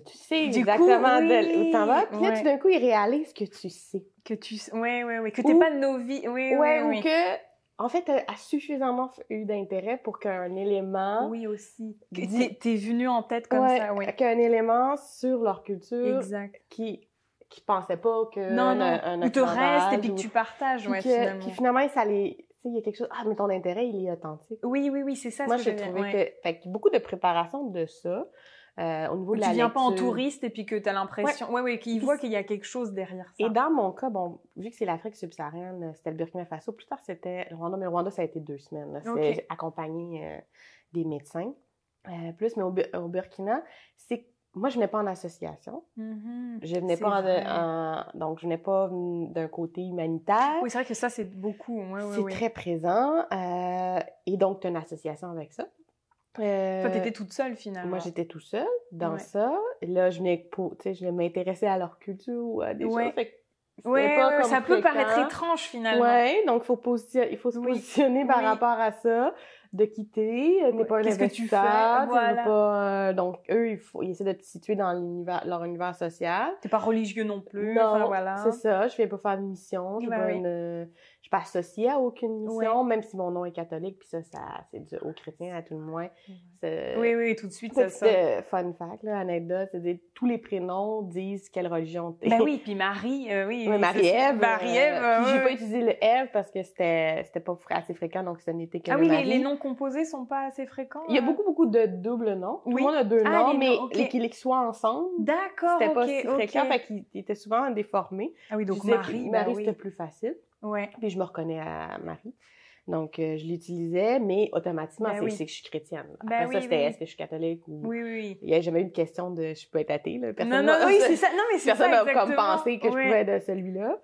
Tu sais exactement où t'en vas. Puis là, tout d'un coup, ils réalisent que tu sais. Que t'es pas novice. Ou que, en fait, t'as suffisamment eu d'intérêt pour qu'un élément... Oui, aussi. T'es venu en tête comme ça, qu'un élément sur leur culture... Exact. Qui pensaient pas que... Non. Ou te reste et puis que tu partages, finalement. Puis finalement, ça les... il y a quelque chose, mais ton intérêt, il est authentique. Oui, c'est ça. Moi, j'ai trouvé que... Fait que beaucoup de préparation de ça... au niveau de la lecture. Tu viens pas en touriste et puis que tu as l'impression... qu'ils voient qu'il y a quelque chose derrière ça. Et dans mon cas, vu que c'est l'Afrique subsaharienne, c'était le Burkina Faso, plus tard c'était le Rwanda, mais le Rwanda, ça a été 2 semaines. C'est accompagné des médecins. Mais au Burkina, moi, je venais pas en association. Je venais pas donc, je venais pas d'un côté humanitaire. Oui, c'est vrai que ça, c'est beaucoup. C'est très présent. Et donc, tu as une association avec ça. Toi, t'étais toute seule, finalement. Moi, j'étais toute seule dans ça. Et là, je venais m'intéresser à leur culture ou à des choses. Fait que ça peut paraître étrange, finalement. Oui, donc il faut se positionner par rapport à ça, de quitter. T'es pas un investisseur. Pas, donc, eux, ils essaient de te situer dans leur univers social. T'es pas religieux non plus. Non, c'est ça. Je viens pas faire de mission. Je suis pas associée à aucune mission, même si mon nom est catholique, puis ça c'est dû aux chrétiens à tout le moins. Oui, tout de suite, c'est ça. Fun fact, anecdote, c'est tous les prénoms disent quelle religion t'es. Ben oui, puis Marie, Marie-Ève. Marie-Ève, j'ai pas utilisé le Ève parce que c'était pas assez fréquent, donc ce n'était que le Marie. Les noms composés sont pas assez fréquents? Il y a beaucoup de doubles noms. Tout le monde a 2 noms, mais qu'ils soient ensemble, c'était pas si fréquent, fait qu'ils étaient souvent déformés. Ah oui, donc Marie, c'était plus facile. Ouais. Puis je me reconnais à Marie. Donc, je l'utilisais, mais automatiquement, c'est que je suis chrétienne. Après ça, c'était est-ce que je suis catholique ou... Oui. Il n'y a jamais eu de question de je peux être athée, là. Personne c'est ça. Non, mais c'est personne ça, n'a comme pensé que je pouvais être de celui-là.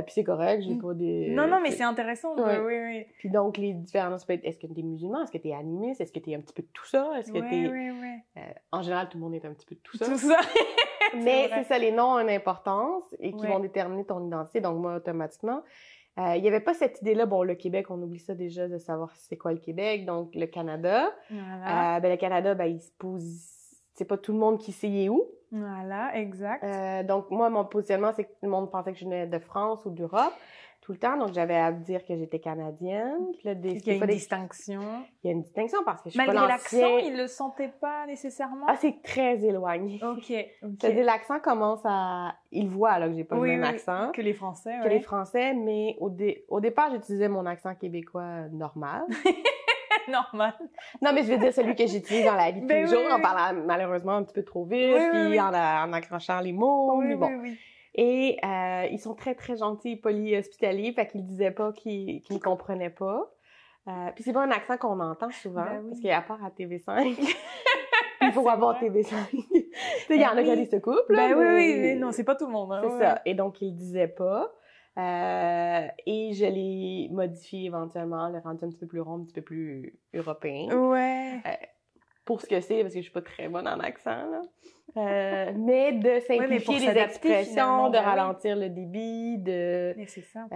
Puis c'est correct, j'ai pas des... Non, mais c'est intéressant. Oui. Puis donc, les différences peuvent être, est-ce que t'es musulman? Est-ce que t'es animiste? Est-ce que t'es un petit peu de tout ça? Est-ce que t'es... en général, tout le monde est un petit peu de tout ça. Tout ça. Mais c'est ça, les noms ont une importance et qui vont déterminer ton identité. Donc, moi, automatiquement... il n'y avait pas cette idée-là, le Québec, on oublie ça déjà de savoir c'est quoi le Québec, donc le Canada. Voilà. Le Canada, il se pose, c'est pas tout le monde qui sait il est où. Voilà, exact. Donc moi, mon positionnement, c'est que tout le monde pensait que je venais de France ou d'Europe tout le temps, donc j'avais à dire que j'étais canadienne. Puis là, il y a une distinction. Il y a une distinction parce que je suis malgré pas l'accent, ils le sentaient pas nécessairement. Ah, c'est très éloigné. Ok. C'est-à-dire l'accent commence à... Ils voient là que j'ai pas le même accent que les Français. Les Français, mais au départ, j'utilisais mon accent québécois normal. Normal. Non, mais je veux dire celui que j'utilise dans la vie de tous les jours, en parlant malheureusement un petit peu trop vite, puis en accrochant les mots, mais bon. Et ils sont très, très gentils, polis, hospitaliers, fait qu'ils disaient pas qu'ils ne comprenaient pas. Puis c'est pas un accent qu'on entend souvent, parce qu'à part à TV5, il faut avoir TV5. Il y en a qui se coupent, là. Mais non, c'est pas tout le monde. Hein, c'est ça. Et donc, ils le disaient pas. Et je l'ai modifié éventuellement, le rendu un petit peu plus rond, un petit peu plus européen. Ouais. Pour ce que c'est, parce que je suis pas très bonne en accent, là. Mais de simplifier les expressions, de ralentir le débit, Mais c'est ça.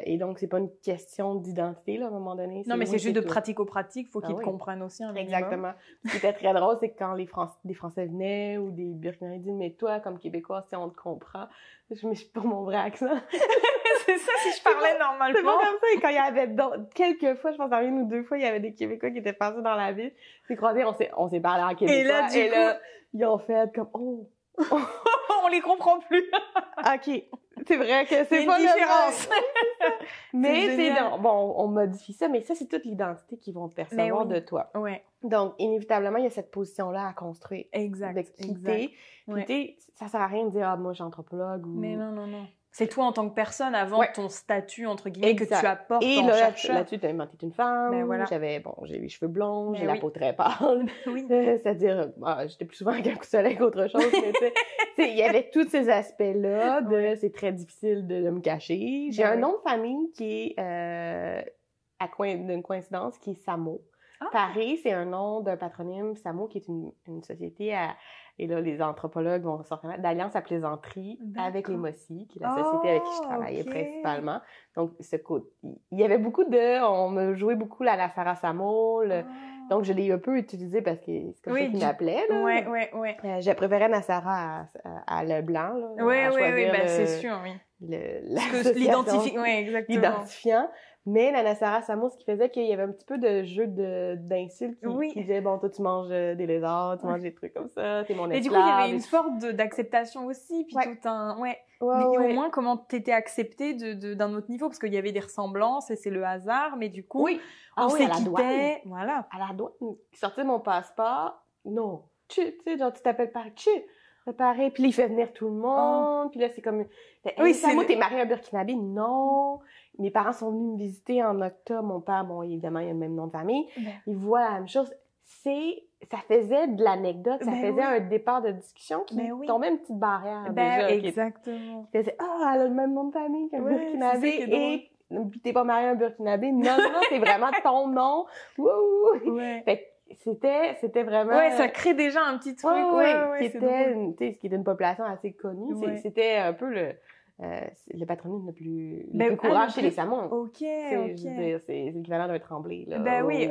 Et donc, c'est pas une question d'identité, là, à un moment donné. Non, mais c'est juste de pratico-pratique, faut qu'ils te comprennent aussi un minimum. Exactement. Ce qui était très drôle, c'est que quand des Français venaient ou des Burkinabés disaient « Mais toi, comme Québécois, si on te comprend, je me suis pas mon vrai accent. » C'est ça, si je parlais normalement. C'est pas comme ça. Et quand il y avait quelques fois, je pense en une ou deux fois, il y avait des Québécois qui étaient passés dans la ville. C'est croisés, on s'est parlé en québécois. Et là, ils ont fait comme, oh. On les comprend plus. OK. C'est vrai que c'est pas une différence. Mais c'est bon, on modifie ça, mais ça, c'est toute l'identité qu'ils vont percevoir de toi. Ouais. Donc, inévitablement, il y a cette position-là à construire. Exact. De quitter. Quitter, ça sert à rien de dire, ah, moi, je suis anthropologue ou. Mais non. C'est toi en tant que personne avant ton statut, entre guillemets, que tu apportes et en chercheur. Là-dessus, t'es une femme, j'ai les cheveux blonds, j'ai la peau très pâle. C'est-à-dire, j'étais plus souvent qu'un coup de soleil qu'autre chose, mais tu sais, il y avait tous ces aspects-là de c'est très difficile de me cacher. J'ai un nom de famille qui est, d'une coïncidence, qui est Samo. Paris, c'est un nom d'un patronyme, Samo, qui est une société et là, les anthropologues vont se reconnaître, d'Alliance à plaisanterie avec les Mossi, qui est la société avec qui je travaillais principalement. Donc, il y avait on me jouait beaucoup la Sarah Samo, donc je l'ai un peu utilisé parce que c'est comme ça qu'il m'appelait, là. Ouais. Je préférais Nassara à Leblanc, là. Oui, c'est sûr, oui. L'identifiant. Mais la Nassara Samo, ce qui faisait qu'il y avait un petit peu de jeu d'insultes qui disait, bon, toi, tu manges des lézards, tu manges des trucs comme ça, t'es mon esclave. Et du coup, il y avait une sorte d'acceptation aussi, puis tout un... Mais au moins, comment t'étais acceptée d'un autre niveau, parce qu'il y avait des ressemblances, et c'est le hasard, mais du coup, on s'est quitté. Voilà. À la douane, qui sortait mon passeport, non. Tu sais, genre, tu t'appelles par tu. Pareil, puis il fait venir tout le monde, puis là, c'est comme... Samo, t'es marié à un Burkinabé? Non. Mes parents sont venus me visiter en octobre. Mon père, bon, évidemment, il a le même nom de famille. Il voit la même chose. Ça faisait de l'anecdote, ça faisait un départ de discussion qui tombait une petite barrière déjà. Exactement. Qui faisait, elle a le même nom de famille qu'un Burkinabé, et puis t'es pas marié à un Burkinabé. Non, c'est vraiment ton nom. Wouh! Fait c'était vraiment... Ouais, ça crée déjà un petit truc. Qui était une population assez connue. C'était un peu le patronyme le plus courant chez les Samoans. OK. C'est l'équivalent d'un Tremblay, là. Oui,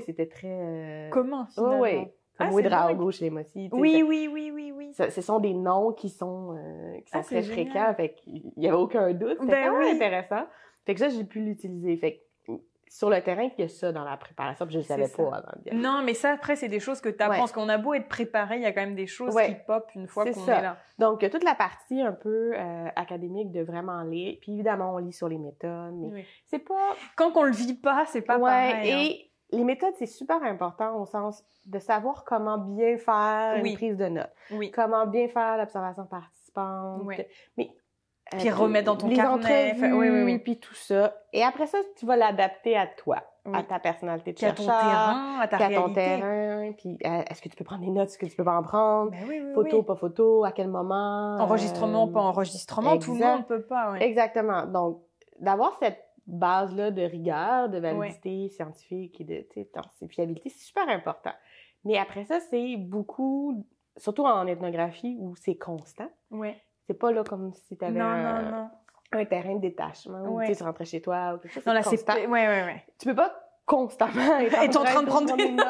c'était très... commun, finalement. Comme Ouédraogo chez les Mossi. Oui. Ce sont des noms qui sont très fréquents. Fait qu'il y avait aucun doute. C'était intéressant. Fait que ça, j'ai pu l'utiliser. Fait que sur le terrain, il y a ça dans la préparation, puis je ne le savais pas avant de dire. Non, mais ça, après, c'est des choses que tu apprends. Parce qu'on a beau être préparé, il y a quand même des choses qui pop une fois qu'on est là. Donc, toute la partie un peu académique de vraiment lire. Puis évidemment, on lit sur les méthodes, mais c'est pas... Quand on le vit pas, c'est pas pareil. Et les méthodes, c'est super important au sens de savoir comment bien faire une prise de notes. Comment bien faire l'observation participante. Mais... puis remettre dans ton carnet. Puis tout ça. Et après ça, tu vas l'adapter à toi, à ta personnalité de chercheur, à ta réalité. Ton terrain. Puis est-ce que tu peux prendre des notes, est-ce que tu peux pas en prendre? Photo, pas photo, à quel moment? Enregistrement, pas enregistrement, tout le monde peut pas. Exactement. Donc, d'avoir cette base-là de rigueur, de validité scientifique et de fiabilité, c'est super important. Mais après ça, c'est beaucoup, surtout en ethnographie, où c'est constant. C'est pas là comme si tu avais un terrain de détachement où tu rentrais chez toi ou quelque chose. Non, là, c'est constant. Tu peux pas constamment être en train de prendre des notes.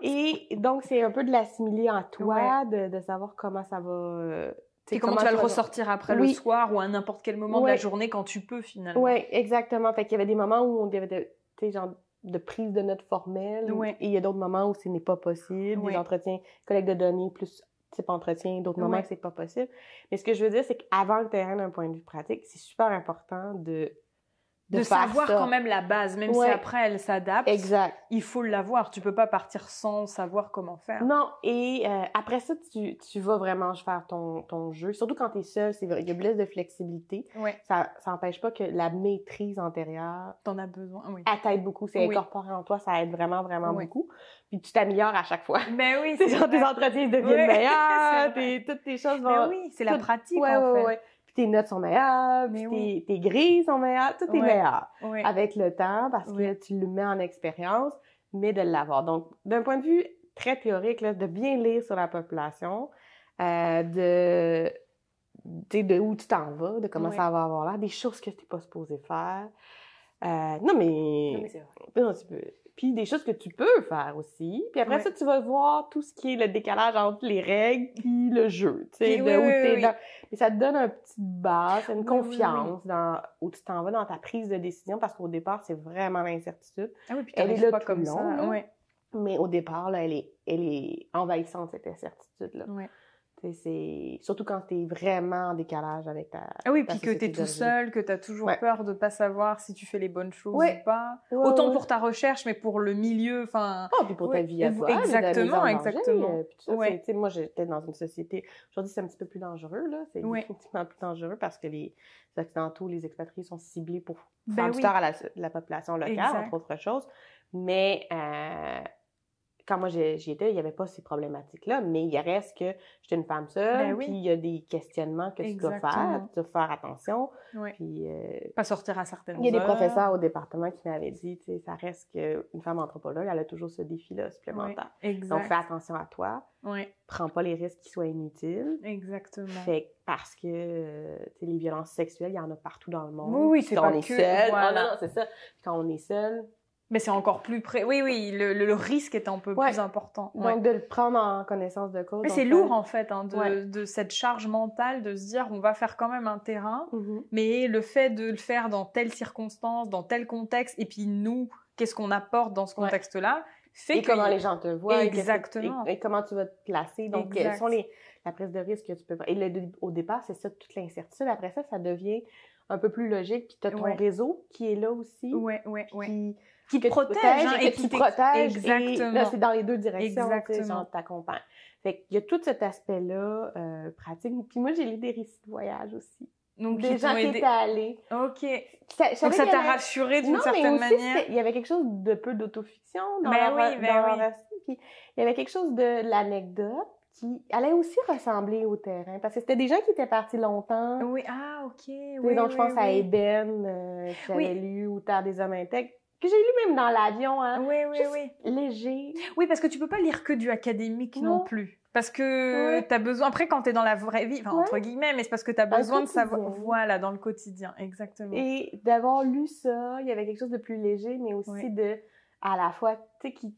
Et donc, c'est un peu de l'assimiler en toi, de savoir comment ça va... et comment tu vas le ressortir après le soir ou à n'importe quel moment de la journée quand tu peux, finalement. Oui, exactement. Fait qu'il y avait des moments où on avait de prise de notes formelle. Et il y a d'autres moments où ce n'est pas possible. Des entretiens, collecte de données plus... type entretien, d'autres moments que c'est pas possible. Mais ce que je veux dire, c'est qu'avant le terrain, d'un point de vue pratique, c'est super important de de savoir quand même la base, même si après elle s'adapte. Exact. Il faut l'avoir. Tu peux pas partir sans savoir comment faire. Non. Et après ça, tu vas vraiment faire ton jeu. Surtout quand t'es seule, il y a plus de flexibilité. Ouais. Ça n'empêche pas que la maîtrise antérieure... T'en as besoin, oui. Elle t'aide beaucoup. C'est incorporé en toi. Ça aide vraiment, vraiment beaucoup. Puis tu t'améliores à chaque fois. Ben oui, c'est genre tes entretiens deviennent meilleurs. Toutes tes choses vont... Ben oui, c'est la pratique, en fait. Ouais. Puis tes notes sont meilleures, puis tes grilles sont meilleures, tout est meilleur avec le temps parce que tu le mets en expérience, mais de l'avoir. Donc, d'un point de vue très théorique, là, de bien lire sur la population, de où tu t'en vas, de comment ça va avoir l'air, des choses que tu n'es pas supposé faire. Non, mais c'est vrai. Non, tu peux. Puis des choses que tu peux faire aussi. Puis après ça, tu vas voir tout ce qui est le décalage entre les règles puis le jeu. Tu sais, de où t'es dans... Et ça te donne un petit base, une confiance dans où tu t'en vas dans ta prise de décision parce qu'au départ, c'est vraiment l'incertitude. Ah oui, puis elle est là pas tout comme long, ça. Là. Mais au départ, là, elle est envahissante, cette incertitude-là. C'est surtout quand tu es vraiment en décalage avec ta puis ta que tu es tout seul, que tu as toujours peur de pas savoir si tu fais les bonnes choses ou pas. Ouais, autant pour ta recherche, mais pour le milieu, enfin... puis pour ta vie à toi. Exactement. Puis moi, j'étais dans une société... Aujourd'hui, c'est un petit peu plus dangereux, là. C'est définitivement plus dangereux parce que les Occidentaux, les expatriés sont ciblés pour faire du tort à la population locale, entre autres choses. Mais... quand moi j'y étais, il n'y avait pas ces problématiques-là, mais il reste que j'étais une femme seule, puis il y a des questionnements que tu dois faire attention. Puis, pas sortir à certaines heures. Il y a des professeurs au département qui m'avaient dit, tu sais, ça reste qu'une femme anthropologue, elle a toujours ce défi-là supplémentaire. Donc, fais attention à toi. Prends pas les risques qui soient inutiles. Exactement. Parce que les violences sexuelles, il y en a partout dans le monde. Oui, c'est pas que... seul. Voilà. Non, c'est ça. Quand on est seul... Mais c'est encore plus près. Oui, le risque est un peu plus important. Donc, de le prendre en connaissance de cause. Mais c'est lourd, en fait, de cette charge mentale de se dire on va faire quand même un terrain, mais le fait de le faire dans telle circonstance, dans tel contexte, et puis nous, qu'est-ce qu'on apporte dans ce contexte-là, fait et comment les gens te voient. Exactement. Et comment tu vas te placer. Donc, quelles sont la prise de risque que tu peux faire. Et au départ, c'est ça, toute l'incertitude. Après ça, ça devient un peu plus logique. Puis tu as ton réseau qui est là aussi. Qui te protège et qui te protège. Exactement. Et là, c'est dans les deux directions. Exactement. T'accompagne. Fait qu'il y a tout cet aspect-là pratique. Puis moi, j'ai lu des récits de voyage aussi. Donc, des gens qui étaient allés. OK. Donc, ça t'a rassuré d'une certaine manière? Il y avait quelque chose de peu d'autofiction dans leur récit. Puis il y avait quelque chose de l'anecdote qui allait aussi ressembler au terrain. Parce que c'était des gens qui étaient partis longtemps. Oui, OK. Donc, je pense à Eben, que j'avais lu, ou Terre des hommes intègres, que j'ai lu même dans l'avion, hein. Oui. Léger. Oui, parce que tu peux pas lire que du académique non plus. Parce que t'as besoin... Après, quand t'es dans la vraie vie, enfin, entre guillemets, mais c'est parce que t'as besoin de savoir... Voilà, dans le quotidien, exactement. Et d'avoir lu ça, il y avait quelque chose de plus léger, mais aussi à la fois, tu sais, qui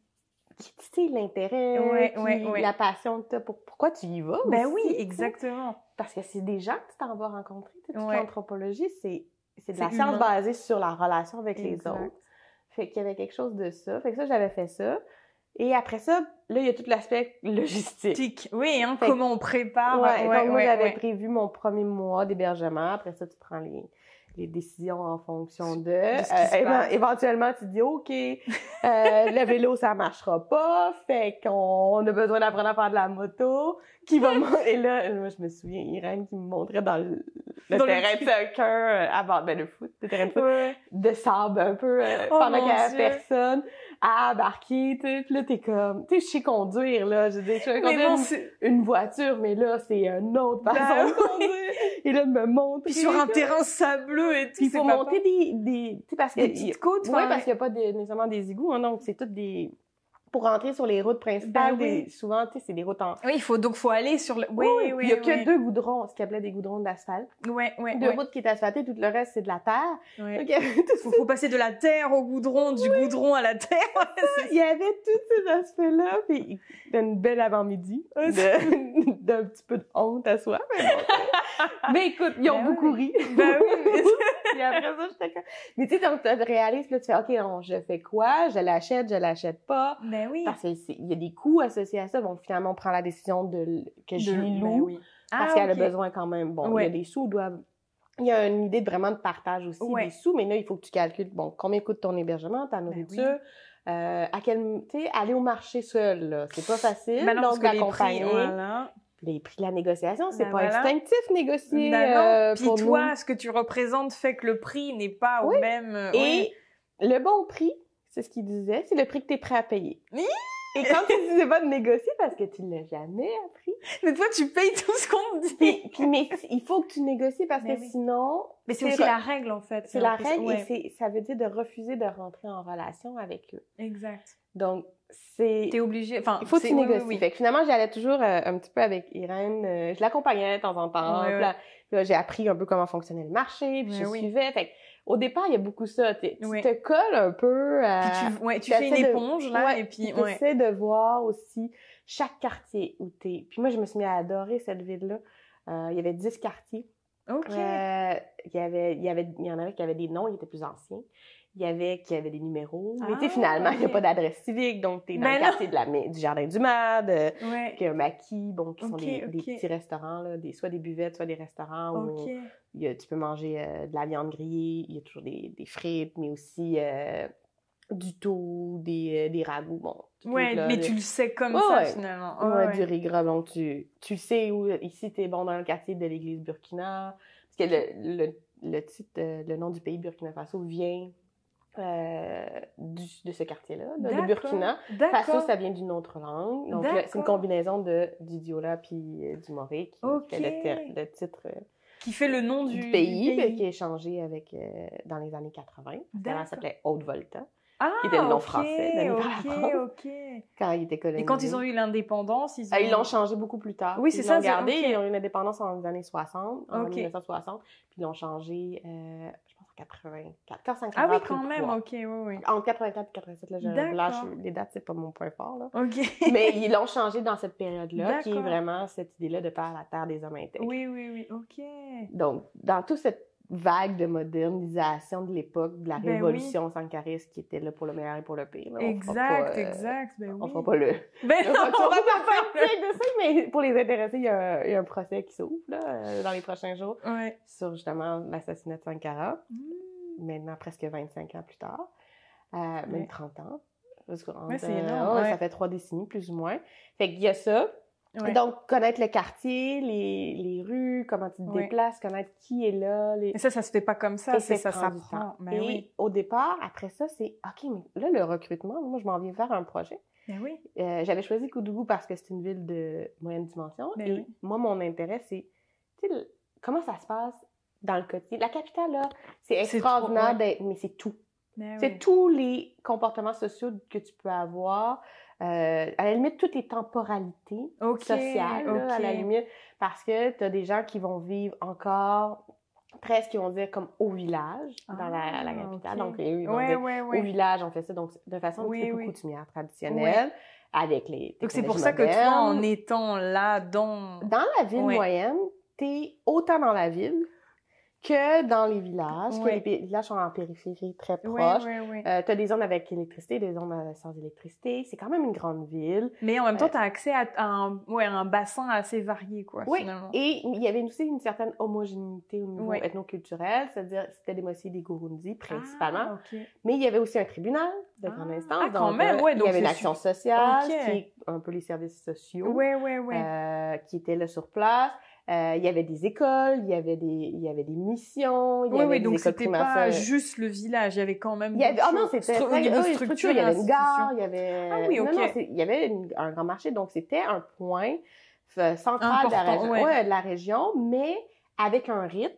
titille l'intérêt, la passion que t'as pour pourquoi tu y vas aussi. Oui, exactement. Parce que c'est des gens que tu t'en vas rencontrer. Toute l'anthropologie, c'est de la science basée sur la relation avec les autres. Fait qu'il y avait quelque chose de ça. Fait que ça, j'avais fait ça. Et après ça, là, il y a tout l'aspect logistique. Oui, comment on prépare. Donc, moi, j'avais prévu mon premier mois d'hébergement. Après ça, tu prends les décisions en fonction de... éventuellement, tu te dis, OK, le vélo, ça marchera pas. Fait qu'on a besoin d'apprendre à faire de la moto. Et là, je me souviens, Irène qui me montrait dans le terrain de soccer avant le foot, le terrain de foot, de sable un peu pendant qu'il y avait personne à embarquer, tu sais. Puis là, t'es comme, tu sais, je sais conduire, là. Je dis, je sais conduire une voiture, mais là, c'est une autre façon de conduire. Et là, de me montrer. Puis sur un terrain sableux et tout. Puis il faut monter des tu sais, parce que... Des petites côtes. Oui, parce qu'il n'y a pas nécessairement des égouts, hein, donc c'est toutes des... Pour rentrer sur les routes principales, souvent, tu sais, c'est des routes en... Oui, faut aller sur le... Oui. Il y a que 2 goudrons, ce qu'ils appelaient des goudrons d'asphalte. Deux routes qui est asphaltée, tout le reste, c'est de la terre. Donc, faut passer de la terre au goudron, du goudron à la terre. Il y avait tous ces aspects-là, puis c'était une belle avant-midi d'un petit peu de honte à soi. Mais écoute, ils ont beaucoup ri. Puis après ça, j'étais comme... Mais tu sais, donc, tu réalises, là, tu fais, OK, je fais quoi? Je l'achète pas. Parce qu'il y a des coûts associés à ça. Bon, finalement, on prend la décision que je loue. Parce qu'elle a besoin quand même. Bon, il y a des sous, il y a une idée vraiment de partage aussi des sous, mais là, il faut que tu calcules, bon, combien coûte ton hébergement, ta nourriture, à quel, tu sais, aller au marché seul, là, c'est pas facile, donc d'accompagner. Les prix de la négociation, c'est pas instinctif négocier Puis pour toi, nous. Ce que tu représentes fait que le prix n'est pas au même... Et le bon prix, c'est ce qu'il disait, c'est le prix que tu es prêt à payer. Et quand tu disais pas de négocier, parce que tu l'as jamais appris. Mais toi, tu payes tout ce qu'on te dit. Puis, mais il faut que tu négocies parce que sinon... Mais c'est aussi la règle, en fait. C'est la règle et ça veut dire de refuser de rentrer en relation avec eux. Exact. Donc, c'est... T'es obligé... Enfin, il faut que tu négocies. Fait que finalement, j'allais toujours un petit peu avec Irène. Je l'accompagnais de temps en temps. Là, j'ai appris un peu comment fonctionnait le marché, puis je suivais. Fait que, au départ, il y a beaucoup ça. Tu te colles un peu. Puis tu fais une éponge, là, et puis... Tu essaies de voir aussi chaque quartier où t'es. Puis moi, je me suis mis à adorer cette ville-là. Il y avait 10 quartiers. OK. Il y en avait qui avaient des noms, ils étaient plus anciens. Il y avait qui avaient des numéros. Mais tu sais, finalement, il n'y a pas d'adresse civique. Donc, t'es dans le quartier du Jardin du Mad, qui est un maquis, bon, qui sont des petits restaurants, là, soit des buvettes, soit des restaurants où tu peux manger de la viande grillée. Il y a toujours des frites, mais aussi du thon, des ragoûts, bon. Mais tu le sais comme ça, finalement. Du riz gras. Donc, tu sais où, ici, t'es bon dans le quartier de l'église Burkina. Parce que le nom du pays Burkina Faso vient de ce quartier-là, de Burkina. Faso, ça vient d'une autre langue. Donc, c'est une combinaison du Diola puis du Moré qui fait le titre... qui fait le nom du pays. Qui est changé dans les années 80. Ça s'appelait Haute-Volta. Qui était le nom français de quand il était colonisé. Et quand ils ont eu l'indépendance, ils l'ont changé beaucoup plus tard. Oui, c'est ça. Ils l'ont gardé, ils ont eu l'indépendance en 1960, en 1960, puis ils l'ont changé, je pense, en 84. Quand ah oui, quand même, oui. Entre 84 et 87, là, les dates, c'est pas mon point fort, là. OK. Mais ils l'ont changé dans cette période-là, qui est vraiment cette idée-là de faire la terre des hommes intègres. Oui, OK. Donc, dans toute cette vague de modernisation de l'époque, de la révolution sankariste qui était là pour le meilleur et pour le pire. Là. Exact. On fera pas le... on va pas faire de ça, mais pour les intéressés, il y a un procès qui s'ouvre là, dans les prochains jours sur justement l'assassinat de Sankara, maintenant presque 25 ans plus tard, même 30 ans. C'est énorme. Ça fait 3 décennies plus ou moins. Fait qu'il y a ça. Donc, connaître le quartier, les rues, comment tu te déplaces, connaître qui est là. Mais ça se fait pas comme ça, ça s'apprend. Au départ, après ça, c'est OK, mais là, le recrutement, moi, je m'en viens faire un projet. J'avais choisi Koudougou parce que c'est une ville de moyenne dimension. Moi, mon intérêt, c'est, comment ça se passe dans le quotidien. La capitale, là, c'est extraordinaire, mais c'est tout. C'est tous les comportements sociaux que tu peux avoir. À la limite, toutes les temporalités sociales, là, à la limite, parce que tu as des gens qui vont vivre encore presque, ils vont dire, comme au village, dans la capitale. Donc, eux, ils vont dire, au village, on fait ça. Donc, de façon beaucoup coutumière, traditionnelle, avec les donc, c'est pour ça que toi, en étant là, dans la ville moyenne, tu es autant dans la ville que dans les villages, que les villages sont en périphérie très proche. Tu as des zones avec électricité, des zones sans électricité. C'est quand même une grande ville. Mais en même temps, tu as accès à un bassin assez varié, quoi, finalement. Et il y avait aussi une certaine homogénéité au niveau ethnoculturel, c'est-à-dire c'était des Mossi et des Gurundis, principalement. Mais il y avait aussi un tribunal de grande instance. Quand même, il y avait une action sociale, qui est un peu les services sociaux, qui étaient là sur place. Il y avait des écoles, il y avait des missions, il y avait des donc écoles primaires. C'était pas juste le village, il y avait quand même c'était au niveau structure, il y avait une gare, il y avait il y avait un grand marché, donc c'était un point central de la région, mais avec un rythme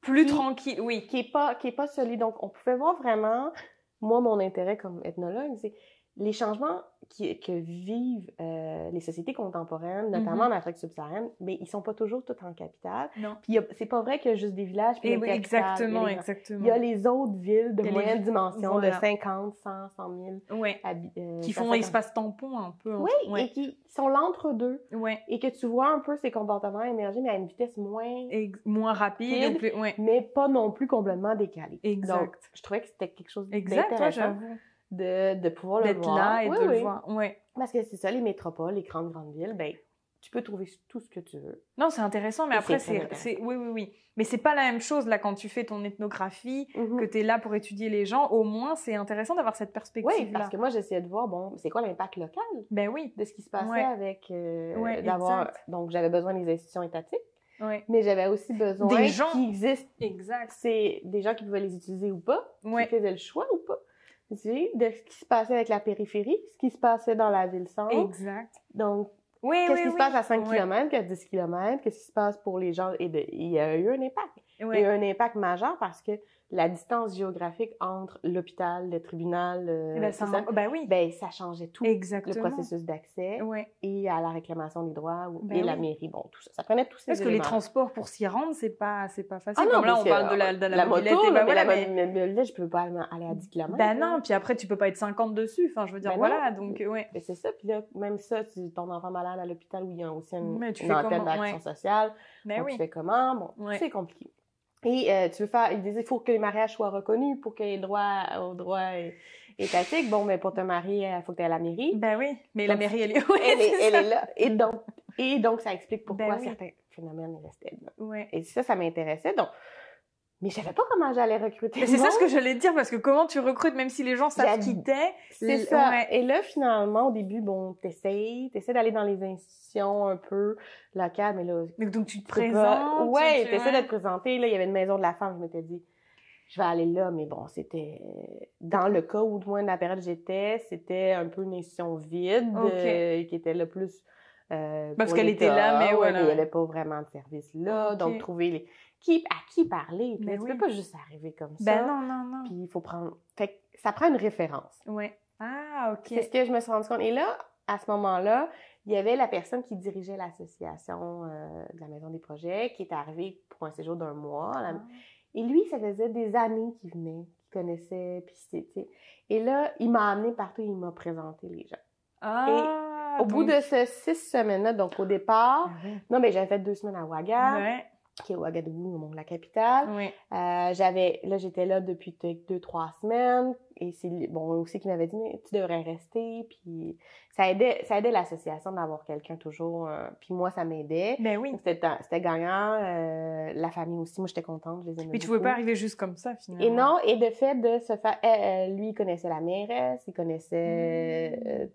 plus tranquille, qui est pas solide. Donc on pouvait voir vraiment, moi mon intérêt comme ethnologue, c'est les changements que vivent les sociétés contemporaines, notamment en Afrique subsaharienne, mais ils sont pas toujours tous en capitale. Non. Puis c'est pas vrai qu'il y a juste des villages puis des capitales. Exactement. Il y a les autres villes de moyenne dimension, de 50, 100, 100 000 qui font espace tampon un peu. Et qui sont l'entre-deux. Et que tu vois un peu ces comportements émerger, mais à une vitesse moins rapide, mais pas non plus complètement décalée. Exact. Donc, je trouvais que c'était quelque chose d'intéressant. De pouvoir le voir. D'être là et de le voir. Parce que c'est ça, les métropoles, les grandes villes, ben, tu peux trouver tout ce que tu veux. Non, c'est intéressant, mais après, oui. Mais c'est pas la même chose, là, quand tu fais ton ethnographie, que tu es là pour étudier les gens. Au moins, c'est intéressant d'avoir cette perspective-là. Oui, parce que moi, j'essayais de voir, c'est quoi l'impact local de ce qui se passait avec d'avoir... Donc, j'avais besoin des institutions étatiques, mais j'avais aussi besoin des gens qui existent. Exact. C'est des gens qui pouvaient les utiliser ou pas, qui faisaient le choix ou pas. De ce qui se passait avec la périphérie, ce qui se passait dans la ville-centre. Exact. Donc, qu'est-ce qui se passe à 5 km, à 10 km? Qu'est-ce qui se passe pour les gens? Il y a eu un impact. Il y a eu un impact majeur parce que la distance géographique entre l'hôpital, le tribunal, ça changeait tout. Exactement. Le processus d'accès et à la réclamation des droits et la mairie. Bon, tout ça. Ça prenait tous ces Parce éléments. Que les transports pour s'y rendre, c'est pas facile. Ah non, comme là, on parle de la mobilette. Moto, la mobilette, je peux pas aller à 10 km. Ben non, puis après, tu peux pas être 50 dessus. Enfin, je veux dire, voilà. Donc, c'est ça. Puis là, même ça, si ton enfant malade à l'hôpital où il y a aussi une antenne d'action sociale, tu fais comment? Bon, c'est compliqué. Et il disait, il faut que les mariages soient reconnus pour qu'il y ait droit au droit étatique. Bon, mais pour te marier, il faut que tu aies à la mairie. Ben oui, mais donc, la mairie, elle est là. Et donc, ça explique pourquoi certains phénomènes restaient là. Et ça m'intéressait. Donc, mais je savais pas comment j'allais recruter. Mais c'est ça ce que j'allais te dire, parce que comment tu recrutes, même si les gens savent qui t'es. C'est ça. Et là, finalement, au début, t'essaies d'aller dans les institutions un peu locales, mais là... Donc, tu te présentes. T'essaies de te présenter. Là, il y avait une maison de la femme, je m'étais dit, je vais aller là, mais bon, c'était... Dans le cas où, du moins, de la période où j'étais, c'était un peu une institution vide, qui était là plus... parce qu'elle était là, mais il n'y avait pas vraiment de service là. Donc, trouver à qui parler. Puis tu peux pas juste arriver comme ça. Ben non. Puis il faut prendre... Fait que ça prend une référence. Ouais. Ah, OK. C'est ce que je me suis rendu compte. Et là, à ce moment-là, il y avait la personne qui dirigeait l'association de la Maison des projets qui est arrivée pour un séjour d'1 mois. Et lui, ça faisait des années qu'il venait, qu'il connaissait. Puis et là, il m'a amené partout, il m'a présenté les gens. Et au bout de ces 6 semaines-là, donc au départ, j'avais fait 2 semaines à Ouaga, qui est Ouagadougou, la capitale. J'étais là depuis 2-3 semaines. Et c'est aussi qui m'avait dit, mais tu devrais rester. Puis ça aidait l'association d'avoir quelqu'un toujours. Puis moi, ça m'aidait. Ben oui. C'était gagnant. La famille aussi, moi, j'étais contente. Je les aimais mais tu pouvais pas arriver juste comme ça, finalement. Et non, et de fait de se faire... lui, il connaissait la mairesse, il connaissait...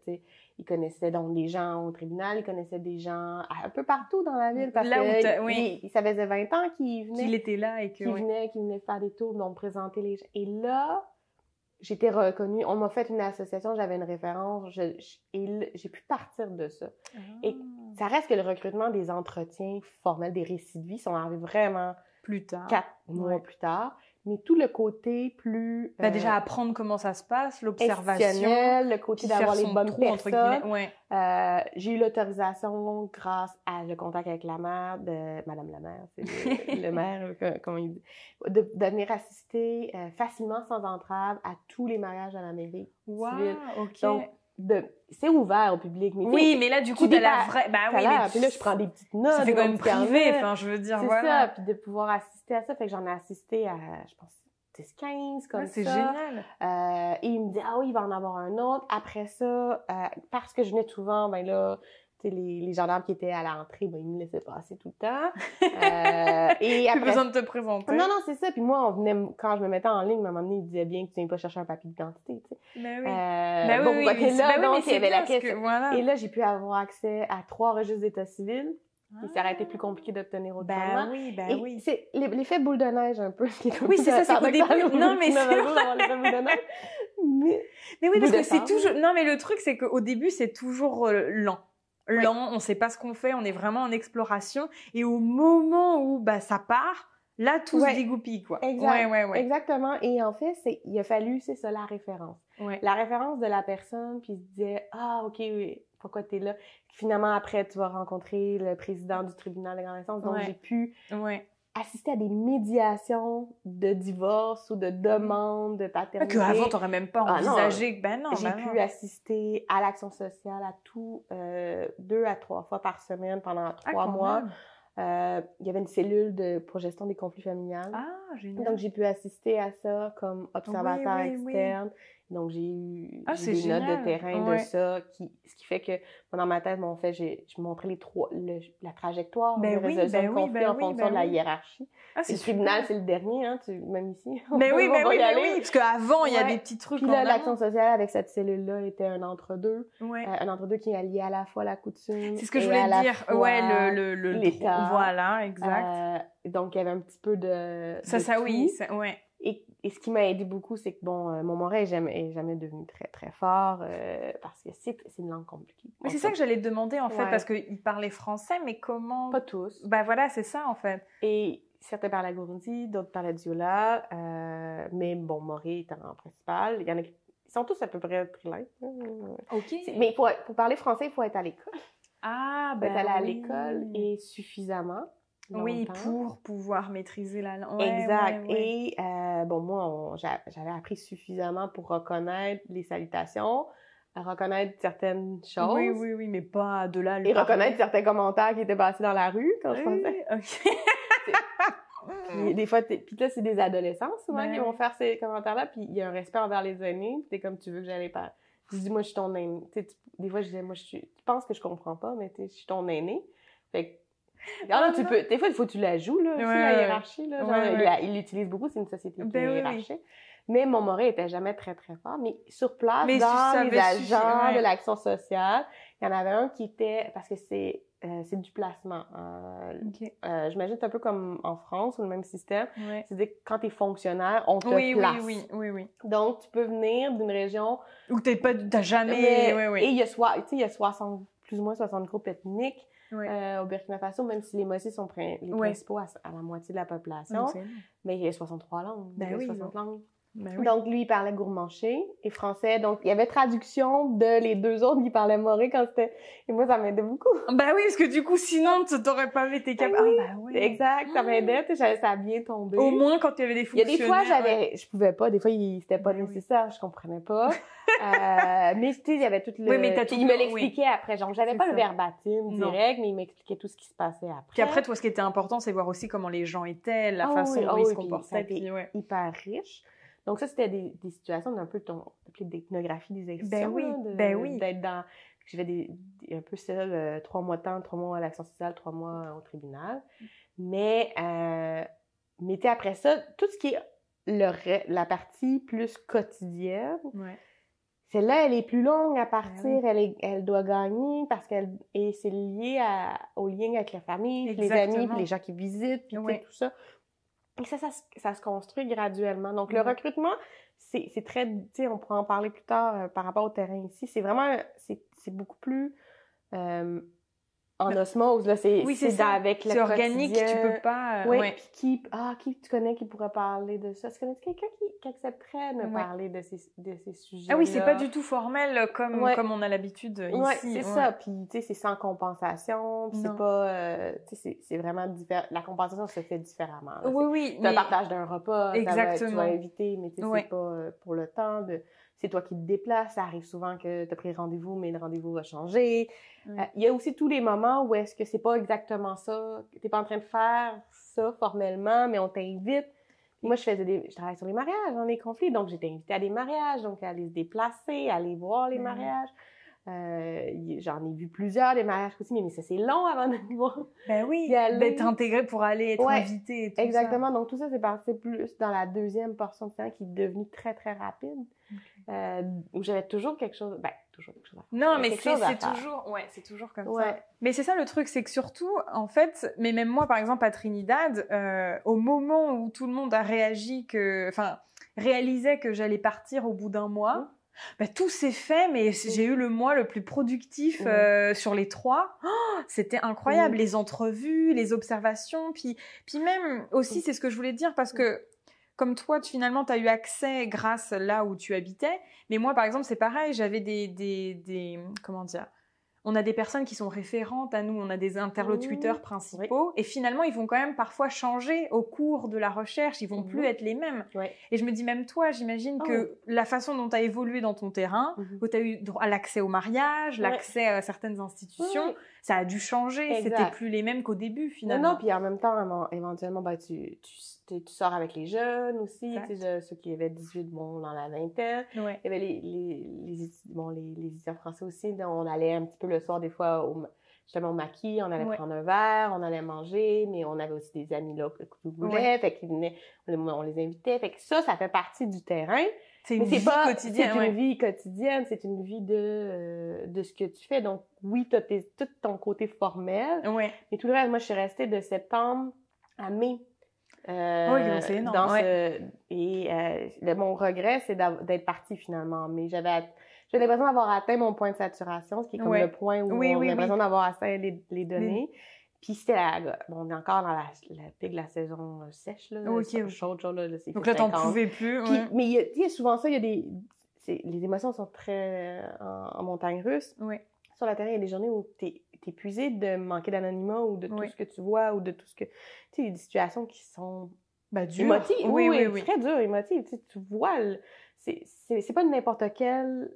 il connaissait donc des gens au tribunal, il connaissait des gens un peu partout dans la ville parce que ça faisait 20 ans qu'il venait. Qu'il était là et qu'il venait faire des tours, donc présenter les gens. Et là, j'étais reconnue. On m'a fait une association, j'avais une référence, et j'ai pu partir de ça. Et ça reste que le recrutement des entretiens formels, des récits de vie sont arrivés vraiment plus tard. 4 mois plus tard. Mais tout le côté plus... déjà, apprendre comment ça se passe, l'observation. Le côté d'avoir les bonnes personnes. J'ai eu l'autorisation grâce à le contact avec la mère de... Madame la maire, c'est le maire, comment il dit, de venir assister facilement, sans entrave, à tous les mariages à la mairie civile. OK. Donc, c'est ouvert au public. Mais mais là, du coup, t'as la vraie... Puis là, je prends des petites notes. Ça fait quand même privé, enfin, je veux dire, c'est ça, puis de pouvoir assister à ça. Fait que j'en ai assisté à, je pense, 10-15, comme ça. C'est génial. Et il me dit, il va en avoir un autre. Après ça, parce que je venais souvent, les gendarmes qui étaient à l'entrée, ils me laissaient passer tout le temps. Et après... Plus besoin de te présenter. Non, c'est ça. Puis moi, quand je me mettais en ligne, à un moment donné, il disait bien que tu viens pas chercher un papier d'identité, tu sais. Ben oui. Donc, il y avait la question. Et là, j'ai pu avoir accès à 3 registres d'état civil. Puis ça aurait été plus compliqué d'obtenir autrement. Ben oui. C'est l'effet boule de neige un peu. Oui, c'est ça, c'est qu'au début... Non, mais c'est Mais oui, parce que c'est toujours... Non, mais le truc, c'est qu'au début, c'est toujours lent. On sait pas ce qu'on fait, on est vraiment en exploration. Et au moment où ça part, là, tout se dégoupille, quoi. Exactement. Et en fait, il a fallu, c'est ça, la référence. La référence de la personne, puis il se disait, OK, oui, pourquoi t'es là? Finalement, après, tu vas rencontrer le président du tribunal de grande instance. Donc, j'ai pu assister à des médiations de divorce ou de demande de paternité. Qu'avant, t'aurais même pas envisagé. J'ai pu assister à l'action sociale à tout 2 à 3 fois par semaine pendant 3 mois. Il y avait une cellule pour gestion des conflits familiales. Ah, génial. Donc, j'ai pu assister à ça comme observateur externe. Donc, j'ai eu des notes de terrain de ça, ce qui fait que, dans ma tête, je montrais la trajectoire de résolution de conflit en fonction de la hiérarchie. Ah, c'est le tribunal, c'est le dernier, hein, même ici. Mais oui, parce qu'avant, il y a des petits trucs. Puis là, l'action sociale avec cette cellule-là était un entre-deux. Un entre-deux qui est lié à la fois à la coutume. C'est ce que je voulais dire. L'État. Voilà, exact. Donc, il y avait un petit peu de oui. Et ce qui m'a aidé beaucoup, c'est que, mon morin est jamais devenu très, très fort parce que c'est une langue compliquée. Mais c'est ça que j'allais te demander, en fait, parce qu'ils parlaient français, mais comment... Pas tous. Ben voilà, c'est ça, en fait. Et certains parlaient Gurundi, d'autres parlaient Diola, mais Moré étant en principal. Il y en a qui sont tous à peu près trilingues. OK. Mais pour parler français, il faut être à l'école. Ah, il faut être allé à l'école et suffisamment. Longtemps. Oui, pour pouvoir maîtriser la langue. Exact. Et moi, j'avais appris suffisamment pour reconnaître les salutations, reconnaître certaines choses. Oui, mais pas de là. Et reconnaître certains commentaires qui étaient passés dans la rue quand je pensais. OK. Des fois, puis là, c'est des adolescents souvent qui vont faire ces commentaires-là, puis il y a un respect envers les aînés, puis t'es comme tu veux que j'allais pas. Je dis, moi, je suis ton aîné. Des fois, je disais, tu penses que je comprends pas, mais je suis ton aîné. Fait que des fois, il faut que tu la joues, là, la hiérarchie, là. Il l'utilise beaucoup, c'est une société qui est hiérarchique. Mais mon moré était jamais très, très fort. Mais sur place, dans les agents de l'action sociale, il y en avait un qui était, parce que c'est du placement. J'imagine c'est un peu comme en France, ou le même système. C'est-à-dire que quand tu es fonctionnaire, on te place. Oui. Donc, tu peux venir d'une région... Où t'as jamais... Et il y a plus ou moins 60 groupes ethniques. Au Burkina Faso, même si les Mossis sont les principaux à la moitié de la population, mais il y a 63 langues, 60 langues. Donc, lui, il parlait gourmanché et français. Donc, il y avait traduction de les deux autres qui parlaient moré quand c'était... Et moi, ça m'aidait beaucoup. Ben oui, parce que du coup, sinon, tu t'aurais pas été capable. Exact, ça m'aidait. Ça a bien tombé. Au moins, quand il y avait des fonctionnaires. Il y a des fois, je pouvais pas. Des fois, c'était pas nécessaire. Je comprenais pas. Mais tu sais, il y avait tout le... il me l'expliquait après. Genre, j'avais pas le verbatim direct, mais il m'expliquait tout ce qui se passait après. Puis après, toi, ce qui était important, c'est voir aussi comment les gens étaient, la façon dont ils se comportaient. C'était hyper riche. Donc ça, c'était des situations d'un peu d'ethnographie des exécutions. D'être dans... J'ai fait un peu seul, 3 mois de temps, 3 mois à l'action sociale, 3 mois au tribunal. Mais après ça, tout ce qui est la partie plus quotidienne, celle-là, elle est plus longue à partir. Elle doit gagner parce c'est lié au lien avec la famille, puis les amis, puis les gens qui visitent, puis tout ça. Et ça se construit graduellement. Donc, le recrutement, c'est très... Tu sais, on pourra en parler plus tard par rapport au terrain ici. C'est vraiment... C'est beaucoup plus... en osmose, là, c'est avec le c'est organique, tu peux pas... Puis qui tu connais qui pourrait parler de ça? Est-ce que tu connais quelqu'un qui accepterait de parler de ces sujets-là? Ah oui, c'est pas du tout formel comme on a l'habitude ici. C'est ça. Puis, tu sais, c'est sans compensation. Puis c'est pas... tu sais, c'est vraiment différent. La compensation se fait différemment. Là. Oui. C'est un partage d'un repas. Exactement. Tu vas inviter, mais tu sais, c'est pas pour le temps de... C'est toi qui te déplaces. Ça arrive souvent que tu as pris rendez-vous, mais le rendez-vous va changer. Il y a aussi tous les moments où est-ce que c'est pas exactement ça. T'es pas en train de faire ça formellement, mais on t'invite. Moi, je travaille sur les mariages, dans les conflits. Donc, j'étais invitée à des mariages, donc à aller se déplacer, à aller voir les mariages. J'en ai vu plusieurs des mariages aussi, mais ça, c'est long avant de voir. Ben oui, d'être intégré pour aller être invité et tout exactement. Donc, tout ça, c'est passé plus dans la deuxième portion de temps qui est devenue très, très rapide. Où j'avais toujours quelque chose... toujours quelque chose à faire. Non, mais c'est toujours comme ça. Mais c'est ça le truc, c'est que surtout, en fait, mais même moi, par exemple, à Trinidad, au moment où tout le monde a réalisait que j'allais partir au bout d'un mois, tout s'est fait, mais j'ai eu le mois le plus productif sur les 3. Oh, c'était incroyable, les entrevues, les observations, puis même aussi, c'est ce que je voulais dire, parce que comme toi, finalement, tu as eu accès grâce là où tu habitais. Mais moi, par exemple, c'est pareil. J'avais comment dire, on a des personnes qui sont référentes à nous. On a des interlocuteurs principaux. Et finalement, ils vont quand même parfois changer au cours de la recherche. Ils vont plus être les mêmes. Et je me dis, même toi, j'imagine que la façon dont tu as évolué dans ton terrain, où tu as eu droit à l'accès au mariage, l'accès à certaines institutions, ça a dû changer. C'était plus les mêmes qu'au début, finalement. Non, puis en même temps, éventuellement, ben, tu sors avec les jeunes aussi, tu sais, ceux qui avaient 18, bon, dans la vingtaine. Ouais. Il y avait les étudiants français aussi, donc on allait un petit peu le soir, des fois, justement au maquis, on allait prendre un verre, on allait manger, mais on avait aussi des amis là qui voulaient, fait qu'ils venaient, on les invitait, fait que ça fait partie du terrain. C'est une vie quotidienne. C'est une vie quotidienne, c'est une vie de ce que tu fais. Donc oui, t'as tout ton côté formel, mais tout le reste, moi je suis restée de septembre à mai. C'est énorme. Mon regret, c'est d'être partie finalement, mais j'ai l'impression d'avoir atteint mon point de saturation, ce qui est comme le point où on a l'impression d'avoir atteint les données. Puis c'était on est encore dans la pique de la saison sèche, là, chaude, là, donc là, t'en pouvais plus. Puis, mais il y a souvent ça, les émotions sont très en montagne russe. Sur la terre, il y a des journées où t'es épuisé de manquer d'anonymat ou de tout ce que tu vois ou de tout ce que... Tu sais, il y a des situations qui sont dures. Émotives. Oui, très dures, émotives. Tu vois... C'est pas n'importe quelle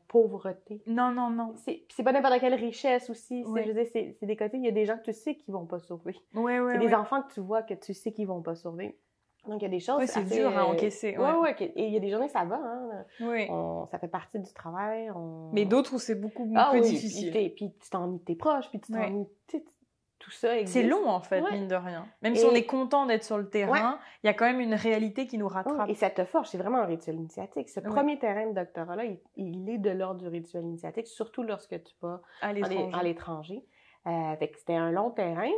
pauvreté. Non. C'est pas n'importe quelle richesse aussi. Je veux dire, c'est des côtés, il y a des gens que tu sais qui vont pas sauver. C'est des enfants que tu vois que tu sais qu'ils vont pas sauver. Donc, il y a des choses... c'est dur à encaisser. Et il y a des journées ça va, hein. Ça fait partie du travail. Mais d'autres où c'est beaucoup plus difficile. Puis tu t'ennuies de tes proches, puis tu t'ennuies... Tout ça existe. C'est long, en fait, mine de rien. Même si on est content d'être sur le terrain, il y a quand même une réalité qui nous rattrape. Et ça te forge, c'est vraiment un rituel initiatique. Ce premier terrain de doctorat-là, il est de l'ordre du rituel initiatique, surtout lorsque tu vas à l'étranger. Fait que c'était un long terrain.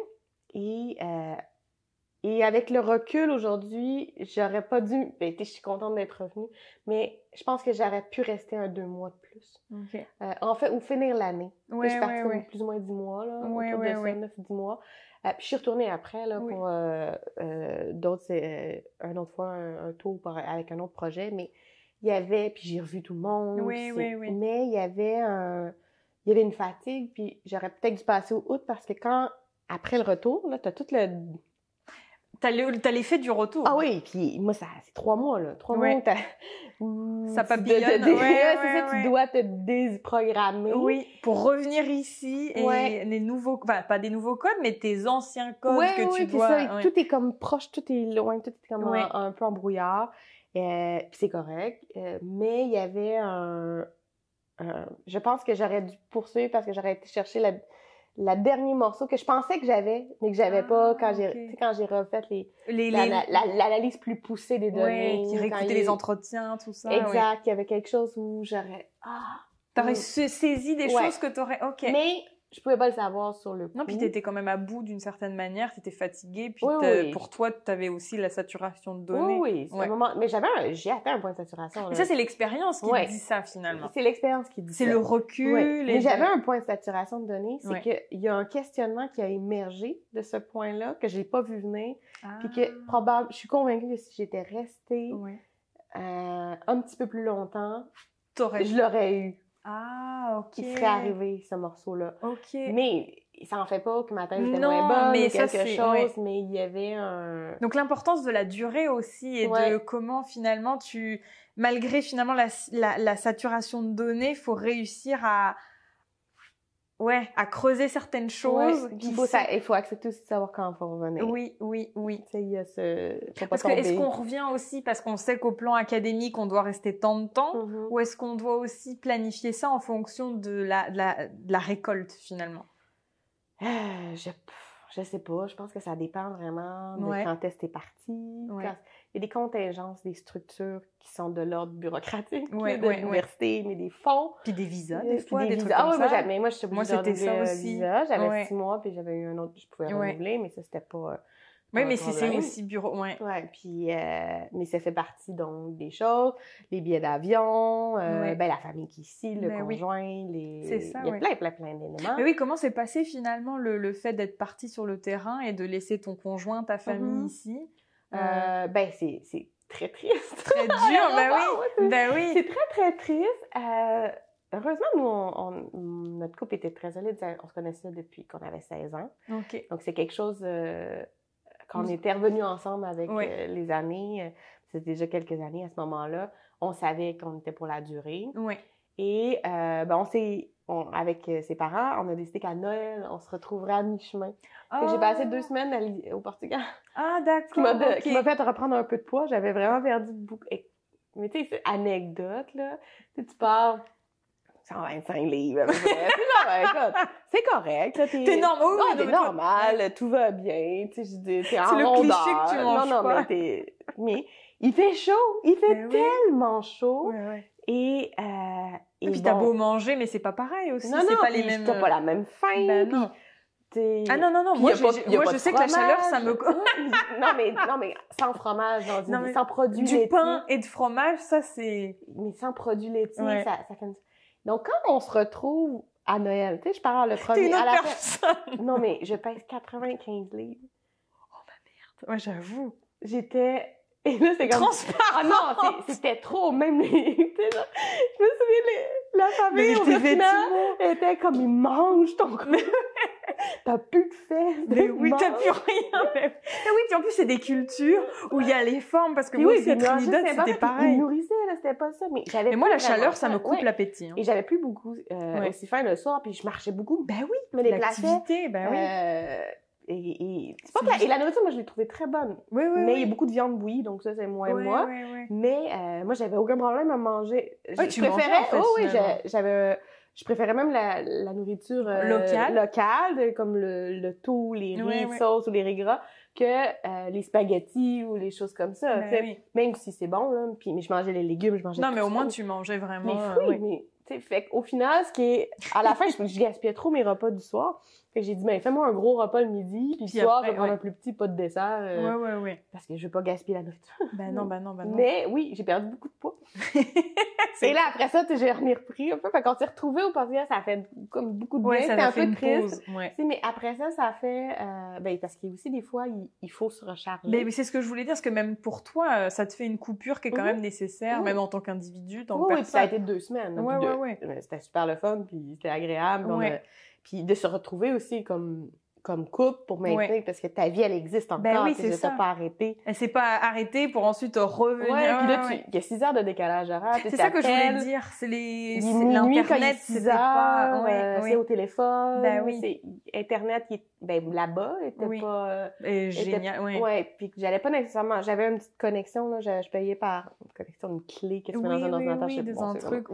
Et avec le recul aujourd'hui, j'aurais pas dû... je suis contente d'être revenue, mais je pense que j'aurais pu rester 2 mois de plus. En fait, ou finir l'année. Je suis partie plus ou moins 10 mois, là, autour de ça, 9-10 mois. Puis je suis retournée après, là, pour d'autres... une autre fois, un tour avec un autre projet, mais il y avait... Puis j'ai revu tout le monde. Mais il y avait une fatigue, puis j'aurais peut-être dû passer au août, parce que après le retour, là, t'as tout le... T'as l'effet du retour. Ah oui, puis moi, c'est 3 mois, là. 3 mois où ça papillonne. C'est ça, tu dois te déprogrammer. Oui, pour revenir ici et les nouveaux... Enfin, pas des nouveaux codes, mais tes anciens codes que tu dois... Ça, tout est comme proche, tout est loin, tout est comme un peu en brouillard. Puis c'est correct. Mais il y avait je pense que j'aurais dû poursuivre parce que j'aurais été chercher la dernier morceau que je pensais que j'avais, mais que j'avais pas quand j'ai refait l'analyse plus poussée des données. Qui réécoutait les entretiens, tout ça. Exact. Il y avait quelque chose où j'aurais... T'aurais saisi des choses que t'aurais... Mais je pouvais pas le savoir sur le coup. Non, puis t'étais quand même à bout d'une certaine manière, t'étais fatiguée, puis pour toi, t'avais aussi la saturation de données. Oui. Un moment... Mais j'ai atteint un point de saturation. Mais ça, c'est l'expérience qui dit ça, finalement. C'est l'expérience qui dit ça. C'est le recul. Mais j'avais un point de saturation de données, c'est qu'il y a un questionnement qui a émergé de ce point-là, que j'ai pas vu venir, puis que je suis convaincue que si j'étais restée un petit peu plus longtemps, je l'aurais eu. Qui serait arrivé, ce morceau-là. Mais ça en fait pas que ma tête était moins bonne ou quelque chose, mais il y avait un... Donc l'importance de la durée aussi et de comment finalement malgré finalement la saturation de données, faut réussir à creuser certaines choses. Il faut accepter aussi de savoir quand il faut revenir. Oui. Tu sais, il y a est-ce qu'on revient aussi parce qu'on sait qu'au plan académique, on doit rester tant de temps, ou est-ce qu'on doit aussi planifier ça en fonction de la récolte, finalement? Je sais pas. Je pense que ça dépend vraiment de quand est-ce que t'es parti. Il y a des contingences, des structures qui sont de l'ordre bureaucratique, de l'université, mais des fonds. Puis des visas, des fois, des trucs comme ça. Moi, je suis obligée de renouveler un visa. J'avais 6 mois, puis j'avais eu un autre, je pouvais renouveler, mais ça, c'était pas... Oui, mais c'est aussi bureau, puis, mais ça fait partie, donc, des choses. Les billets d'avion, la famille qui est ici, le conjoint, C'est ça, il y a plein d'éléments. Mais oui, comment s'est passé, finalement, le fait d'être parti sur le terrain et de laisser ton conjoint, ta famille ici? C'est très triste. Très dur, oui. C'est très, très triste. Heureusement, nous, notre couple était très solide. On se connaissait depuis qu'on avait 16 ans. Donc, c'est quelque chose... Quand on était revenus ensemble avec les années, c'était déjà quelques années à ce moment-là, on savait qu'on était pour la durée. Et avec ses parents, on a décidé qu'à Noël, on se retrouverait à mi-chemin. J'ai passé 2 semaines au Portugal. Ah, d'accord. Qui m'a fait reprendre un peu de poids. J'avais vraiment perdu beaucoup. Mais tu sais, c'est anecdote, là. Tu pars 125 livres. C'est correct. Là, t'es normal. Non, t'es normal. Tout va bien. Tu sais, t'es en rondeur. C'est le cliché que tu manges pas. Mais il fait chaud. Il fait tellement chaud. Ouais. Et puis t'as beau manger, mais c'est pas pareil aussi. Non, c'est pas les mêmes. T'as pas la même faim. Ben non. Ah non. Moi, je sais que la chaleur, ça me... non, mais sans fromage, sans produits laitiers. Du pain et de fromage, ça, c'est... Mais sans produits laitiers, ça fait... Donc, quand on se retrouve à Noël, tu sais, je parle le premier... T'es une autre personne! Non, mais je pèse 95 livres. Oh, ma merde! Ouais, j'avoue. J'étais... Et là, c'est comme... Transparent! Ah non, c'était trop, même les... Je me souviens, la famille au Burkina était comme, ils mangent ton corps. T'as plus de fesses. Mais oui, t'as plus rien, même. Et oui, puis en plus, c'est des cultures où il y a les formes, parce que moi, c'est Trinidad, c'était pareil. Ils nourrissaient, là, c'était pas ça. Mais moi, la chaleur, ça me coupe l'appétit. Et j'avais plus beaucoup aussi faim le soir, puis je marchais beaucoup. Ben oui, me déplaçais. L'activité, ben oui. C'est pas et la nourriture, moi, je l'ai trouvée très bonne. Oui, mais il y a beaucoup de viande bouillie, donc ça, c'est moi. Oui. Mais moi, j'avais aucun problème à manger. Tu préférais, en fait, je préférais même la nourriture locale, comme le thon, les riz sauces ou les riz gras, que les spaghettis ou les choses comme ça. Même si c'est bon, là. Puis, mais je mangeais les légumes, je mangeais mais au moins, tu mangeais vraiment... Les fruits, mais... Fait qu'au final, à la fin, je gaspillais trop mes repas du soir. Fait que j'ai dit, fais-moi un gros repas le midi, puis le soir, je vais prendre un plus petit, pas de dessert. Oui. Parce que je veux pas gaspiller la nourriture. Ben non. Mais oui, j'ai perdu beaucoup de poids. Et là, après ça, j'ai repris un peu. Fait qu'on s'est retrouvés au Portugal, ça a fait comme beaucoup de bien. C'était un peu triste. Mais après ça, ça a fait... parce qu'il y a aussi des fois, il faut se recharger. Mais c'est ce que je voulais dire, parce que même pour toi, ça te fait une coupure qui est quand même nécessaire, même en tant qu'individu, tant que personne. Oui, ça a été 2 semaines. C'était super le fun, puis c'était agréable. Puis de se retrouver aussi comme couple pour maintenir, parce que ta vie, elle existe encore. Oui, c'est ça. Pas arrêté. Elle s'est pas arrêtée pour ensuite revenir. Puis là, il y a 6 heures de décalage horaire. C'est ça que je voulais dire. C'est l'Internet, c'était pas... c'est au téléphone. C'est Internet, là-bas, était pas... génial, puis j'allais pas nécessairement... J'avais une petite connexion, là. Je payais par une connexion, une clé que tu mets dans un ordinateur. Un truc,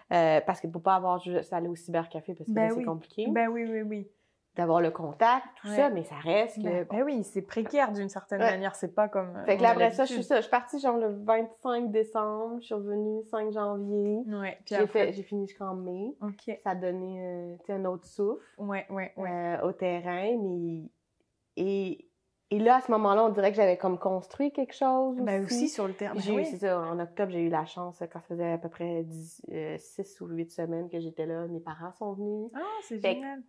parce que pour pas avoir juste aller au cybercafé, parce que c'est compliqué. Oui. D'avoir le contact, tout ça, mais ça reste que... oui, c'est précaire d'une certaine manière, c'est pas comme... Fait que là, après ça, je suis partie genre le 25 décembre, je suis revenue 5 janvier. J'ai fini jusqu'en mai. Ça a donné un autre souffle au terrain, mais... Et là, à ce moment-là, on dirait que j'avais comme construit quelque chose aussi sur le terrain. C'est ça, en octobre, j'ai eu la chance, quand ça faisait à peu près 6 ou 8 semaines que j'étais là, mes parents sont venus. Ah, c'est génial!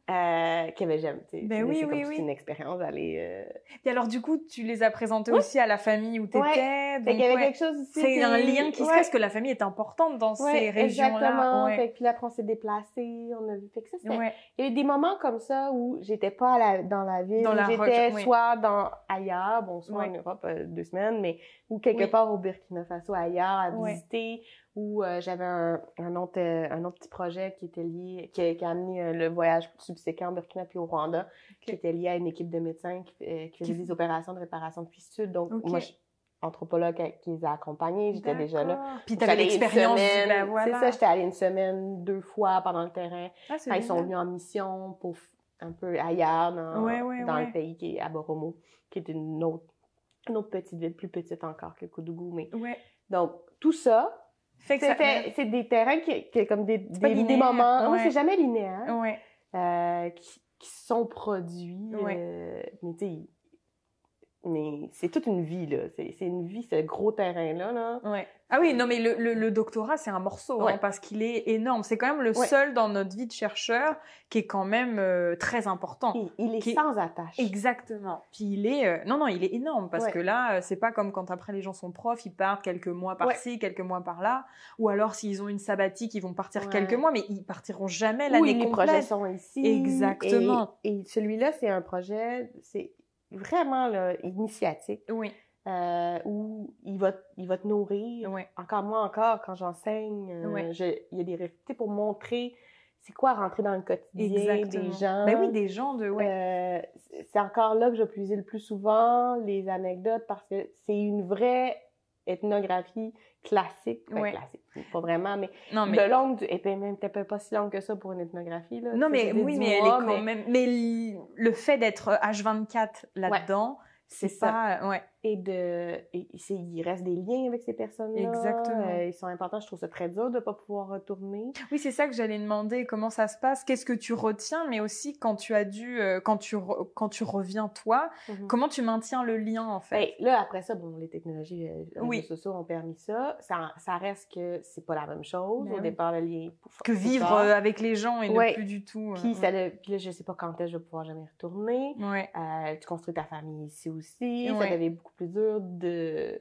J'aime, tu sais. C'est une expérience d'aller... Puis alors, du coup, tu les as présentés aussi à la famille où t'étais. Donc, il y avait quelque chose aussi. C'est un lien qui se crée, parce que la famille est importante dans ces régions-là. Exactement. Fait que puis là, après, on s'est déplacés, on a vu. Fait que ça, il y a eu des moments comme ça où j'étais pas dans la ville, j'étais soit ailleurs, soit en Europe 2 semaines, mais ou quelque part au Burkina Faso ailleurs à visiter, ou j'avais un autre petit projet qui était lié, qui a amené le voyage subséquent au Burkina puis au Rwanda, qui était lié à une équipe de médecins qui faisait des opérations de réparation de fistules. Donc moi, je suis anthropologue qui les a accompagnés, j'étais déjà là. Puis t'avais l'expérience. C'est ça, j'étais allée une semaine 2 fois pendant le terrain. Quand ils sont venus en mission pour un peu ailleurs dans le pays, qui est à Boromo, qui est une autre petite ville, plus petite encore que Koudougou. Mais... Donc, tout ça, c'est des terrains qui comme des moments... c'est jamais linéaire. Qui sont produits. Mais c'est toute une vie, là. C'est une vie, ce gros terrain-là, là. Ah oui, non, mais le doctorat, c'est un morceau, parce qu'il est énorme. C'est quand même le seul dans notre vie de chercheur qui est quand même très important. Il est sans attache. Exactement. Puis il est... il est énorme, parce que là, c'est pas comme quand après les gens sont profs, ils partent quelques mois par-ci, quelques mois par-là, ou alors s'ils ont une sabbatique, ils vont partir quelques mois, mais ils partiront jamais l'année complète. Les projets sont ici. Exactement. Et celui-là, c'est un projet... C'est vraiment là, initiatique. où il va te nourrir. Ouais. Encore, quand j'enseigne, il y a des réflexions pour montrer c'est quoi rentrer dans le quotidien des gens. Ben oui, des gens c'est encore là que je vais utiliser le plus souvent les anecdotes parce que c'est une vraie ethnographie classique. Classique, pas vraiment, mais de longue, et puis même peut-être pas si longue que ça pour une ethnographie. Là. Non, mais oui, mais elle est quand même... Mais le fait d'être H24 là-dedans... C'est ça. Ouais. Il reste des liens avec ces personnes-là. Exactement. Ils sont importants. Je trouve ça très dur de ne pas pouvoir retourner. Oui, c'est ça que j'allais demander. Comment ça se passe? Qu'est-ce que tu retiens? Mais aussi, quand tu as dû... quand tu reviens, toi, comment tu maintiens le lien, en fait? Là, après ça, les technologies, les réseaux sociaux ont permis ça. Ça reste que c'est pas la même chose. Au départ, le lien... Que vivre avec les gens et ne plus du tout... Puis là, je sais pas quand est-ce que je vais pouvoir jamais retourner. Tu construis ta famille ici aussi. Ça devient beaucoup plus dur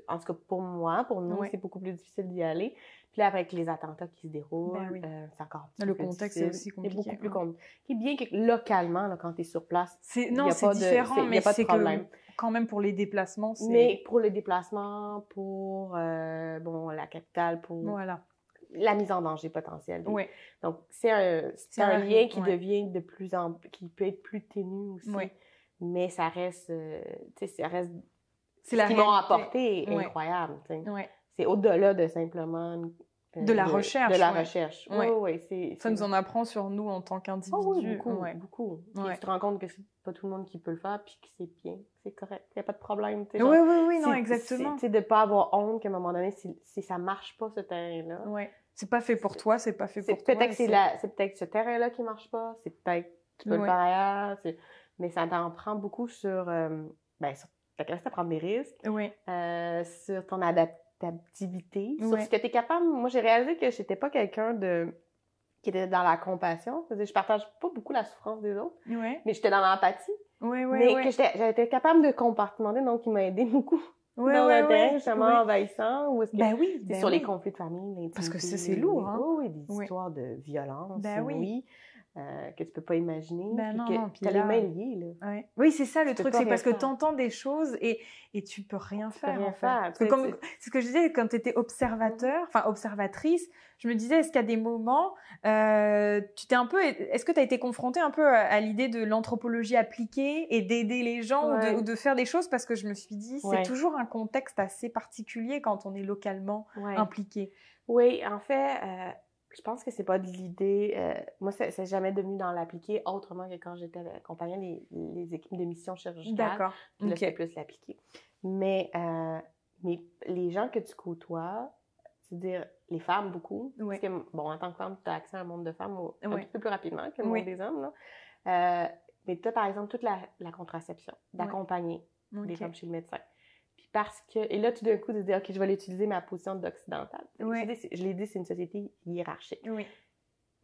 en tout cas pour nous, c'est beaucoup plus difficile d'y aller. Puis là, avec les attentats qui se déroulent, c'est encore le contexte est aussi compliqué. C'est beaucoup plus compliqué. Bien que localement, là, quand tu es sur place, c'est différent, mais c'est que quand même pour les déplacements, c'est... Mais pour les déplacements, pour la capitale, pour la mise en danger potentielle. Donc, c'est un lien qui devient qui peut être plus ténu aussi. Mais ça reste, ce qu'ils m'ont apporté est incroyable. C'est au-delà de simplement... de la recherche. De la recherche. Ça nous en apprend sur nous en tant qu'individus. Beaucoup. Puis tu te rends compte que c'est pas tout le monde qui peut le faire, puis que c'est bien, c'est correct, il n'y a pas de problème. Oui, non, exactement. C'est de ne pas avoir honte qu'à un moment donné, si ça marche pas, ce terrain-là. C'est pas fait pour toi, c'est pas fait pour toi. Peut-être que c'est peut-être ce terrain-là qui marche pas, c'est peut-être tu peux le faire ailleurs, mais ça t'en prend beaucoup sur ta capacité à prendre des risques, sur ton adaptabilité, sur ce que tu es capable. Moi, j'ai réalisé que j'étais pas quelqu'un qui était dans la compassion. C'est-à-dire, je partage pas beaucoup la souffrance des autres, mais j'étais dans l'empathie. Que j'avais été capable de compartimenter, donc il m'a aidé beaucoup. Dans le terrain, justement, envahissant, ou est-ce que sur les conflits de famille, l'intimité. Parce que ça, c'est lourd, hein? Des histoires de violence, que tu peux pas imaginer, puis t'as les mains liées, là. Oui, c'est ça le truc, c'est parce que t'entends des choses et tu peux rien faire, en fait. Parce que c'est ce que je disais, quand t'étais observatrice, je me disais, est-ce qu'il y a des moments, est-ce que t'as été confrontée un peu à l'idée de l'anthropologie appliquée et d'aider les gens ou de faire des choses? Parce que je me suis dit, c'est toujours un contexte assez particulier quand on est localement impliqué. Oui, en fait... je pense que c'est pas de l'idée... moi, c'est jamais devenu dans l'appliquer autrement que quand j'étais accompagnant les équipes de mission chirurgicale. D'accord. Là, c'est plus l'appliquer. Mais les gens que tu côtoies, c'est-à-dire les femmes beaucoup, parce que, en tant que femme, tu as accès à un monde de femmes un petit peu plus rapidement que le monde des hommes, là. Mais tu as, par exemple, toute la contraception, d'accompagner des femmes chez le médecin. Parce que... Et là, tout d'un coup, de dire, OK, je vais l'utiliser ma position d'occidentale. Je l'ai dit, c'est une société hiérarchique.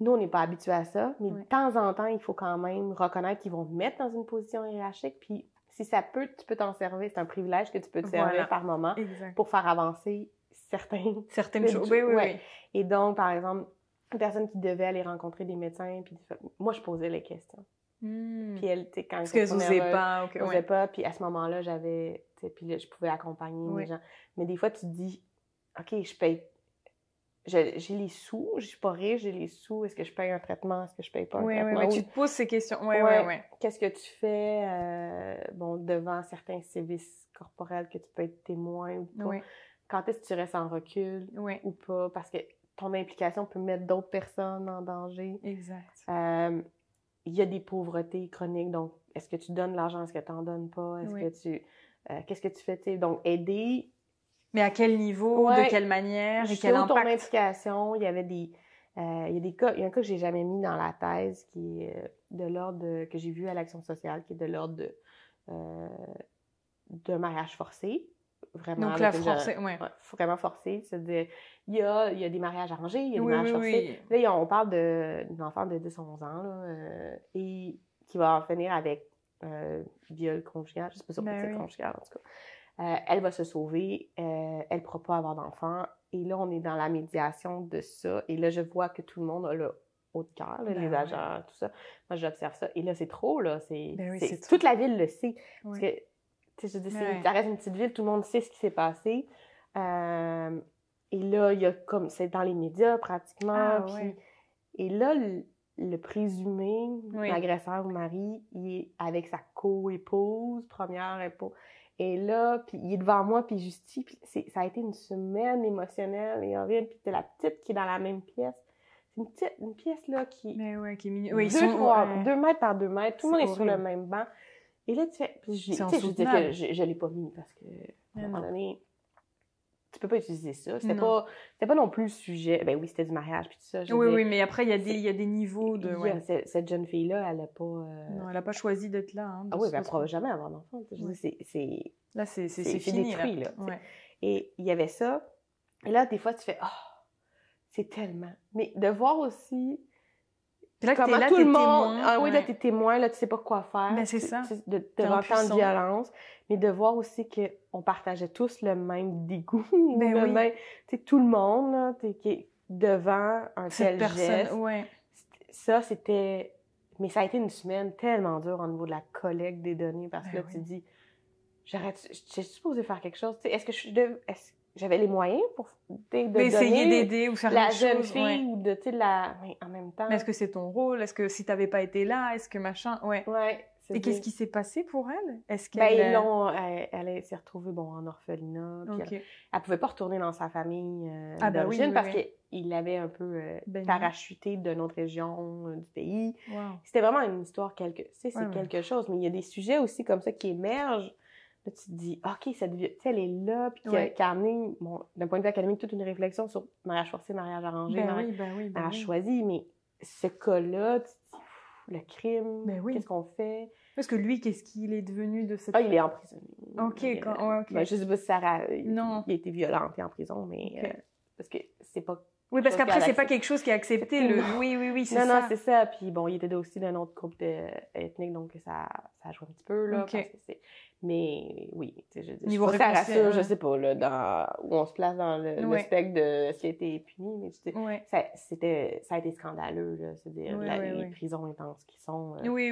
Nous, on n'est pas habitués à ça, mais de temps en temps, il faut quand même reconnaître qu'ils vont te mettre dans une position hiérarchique. Puis, si ça peut, tu peux t'en servir. C'est un privilège que tu peux te servir par moment pour faire avancer certaines choses. Oui. Et donc, par exemple, une personne qui devait aller rencontrer des médecins, puis moi, je posais les questions. Puis elle, tu sais, quand... Parce qu'elles n'osaient pas. N'osaient pas, puis à ce moment-là, j'avais... Puis là, je pouvais accompagner les gens. Mais des fois, tu te dis, OK, je paye... J'ai les sous, je suis pas riche, j'ai les sous. Est-ce que je paye un traitement? Est-ce que je paye pas un traitement? Oui, tu te poses ces questions. Qu'est-ce que tu fais devant certains services corporels que tu peux être témoin ou pas? Quand est-ce que tu restes en recul ou pas? Parce que ton implication peut mettre d'autres personnes en danger. Exact. Il y a des pauvretés chroniques, donc est-ce que tu donnes l'argent? Est-ce que tu n'en donnes pas? Est-ce que tu... qu'est-ce que tu fais? T'sais? Donc, aider... Mais à quel niveau? De quelle manière? Et quel impact? Ton implication, il y avait des... il y a des cas... Il y a un cas que j'ai jamais mis dans la thèse qui est de l'ordre que j'ai vu à l'Action sociale, qui est de l'ordre d'un mariage forcé. Vraiment. Donc, la forcée, vraiment forcé. C'est-à-dire, il y a des mariages arrangés, il y a des mariages forcés. Là, on parle d'une enfant de 10-11 ans, là, et qui va en finir avec viol conjugal. Je ne sais pas si on peut dire conjugal, en tout cas. Elle va se sauver, elle ne pourra pas avoir d'enfant. Et là, on est dans la médiation de ça. Et là, je vois que tout le monde a le haut de cœur, les agents, tout ça. Moi, j'observe ça. Et là, c'est trop, là. Toute la ville le sait. Parce que Tu sais, je dis, ça reste une petite ville, tout le monde sait ce qui s'est passé. Et là, il y a comme... C'est dans les médias, pratiquement. Et là, le présumé, l'agresseur ou mari, il est avec sa co-épouse, première épouse. Et là, puis il est devant moi, puis il justifie. Puis ça a été une semaine émotionnelle et horrible. Puis t'as la petite qui est dans la même pièce. C'est une pièce, là, qui... Mais ouais, qui est mignonne. Oui, 2 mètres par 2 mètres. Tout le monde est sur le même banc. Et là, tu fais... Je l'ai pas mis parce que, à un moment donné... Tu peux pas utiliser ça. C'était pas non plus le sujet. Ben oui, c'était du mariage puis tout ça. Oui, mais après, il y a des niveaux de... Cette jeune fille-là, elle a pas... Non, elle a pas choisi d'être là. Hein, oui, elle pourra jamais avoir d'enfant. Là, c'est fini, détruit, là. Ouais. Et il y avait ça. Et là, des fois, tu fais... c'est tellement... Mais de voir aussi... Là, comment tout le monde... Là, t'es témoin, là, tu sais pas quoi faire. Ben, c'est ça. Devant tant de violence. Mais de voir aussi qu'on partageait tous le même dégoût. Tout le monde, là, qui est devant un tel geste. Ça, c'était... Mais ça a été une semaine tellement dure au niveau de la collecte des données. Parce que là, tu te dis... J'ai supposé faire quelque chose. Est-ce que j'avais les moyens pour essayer d'aider ou faire la jeune fille ou de mais en même temps. Mais est-ce que c'est ton rôle? Est-ce que si t'avais pas été là, est-ce que machin? Et qu'est-ce qui s'est passé pour elle? Est-ce qu'elle elle s'est retrouvée en orphelinat. Elle pouvait pas retourner dans sa famille d'origine parce qu'il avait un peu parachuté de notre région du pays. Wow. C'était vraiment une histoire c'est quelque chose, mais il y a des sujets aussi comme ça qui émergent. Là, tu te dis, OK, cette vie, elle est là, puis qui a amené, d'un point de vue académique, toute une réflexion sur mariage forcé, mariage arrangé, mariage choisi. Mais ce cas-là, tu te dis, le crime, qu'est-ce qu'on fait? Parce que lui, qu'est-ce qu'il est devenu de cette... il est emprisonné. OK. Je sais pas si il a été violent en prison, mais parce que c'est pas... Oui, parce qu'après, c'est pas quelque chose qui est accepté. Oui, c'est ça. Non, c'est ça. Puis il était aussi d'un autre groupe ethnique, donc ça joue un petit peu, là. Parce que mais oui, je sais pas, là, où on se place dans le spectre de s'il a été puni, mais ça a été scandaleux, là. C'est-à-dire, les prisons intenses qui sont... Oui.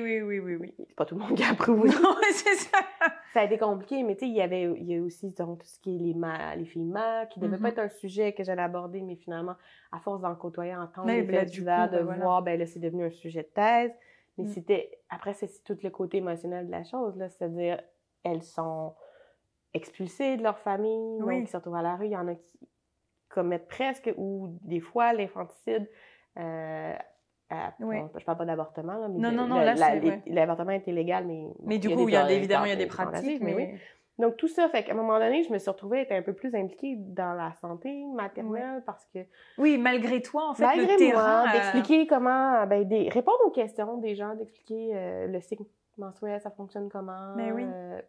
C'est pas tout le monde qui a approuvé. Non, c'est ça. Ça a été compliqué, mais tu sais, il y a aussi tout ce qui est les filles mères, qui devait pas être un sujet que j'allais aborder, mais finalement, à force d'en côtoyer, entendre les faits divers, de voir, là, c'est devenu un sujet de thèse. Mais après, c'est tout le côté émotionnel de la chose, là. C'est-à-dire, elles sont expulsées de leur famille, donc ils se retrouvent à la rue. Il y en a qui commettent presque, ou des fois, l'infanticide. Je parle pas d'avortement, là, mais l'avortement est illégal, mais du coup, évidemment, il y a des pratiques. Donc, tout ça, fait qu'à un moment donné, je me suis retrouvée à être un peu plus impliquée dans la santé maternelle parce que... Oui, malgré toi, en fait, le terrain... d'expliquer comment... répondre aux questions des gens, d'expliquer le cycle menstruel, ça fonctionne comment. Mais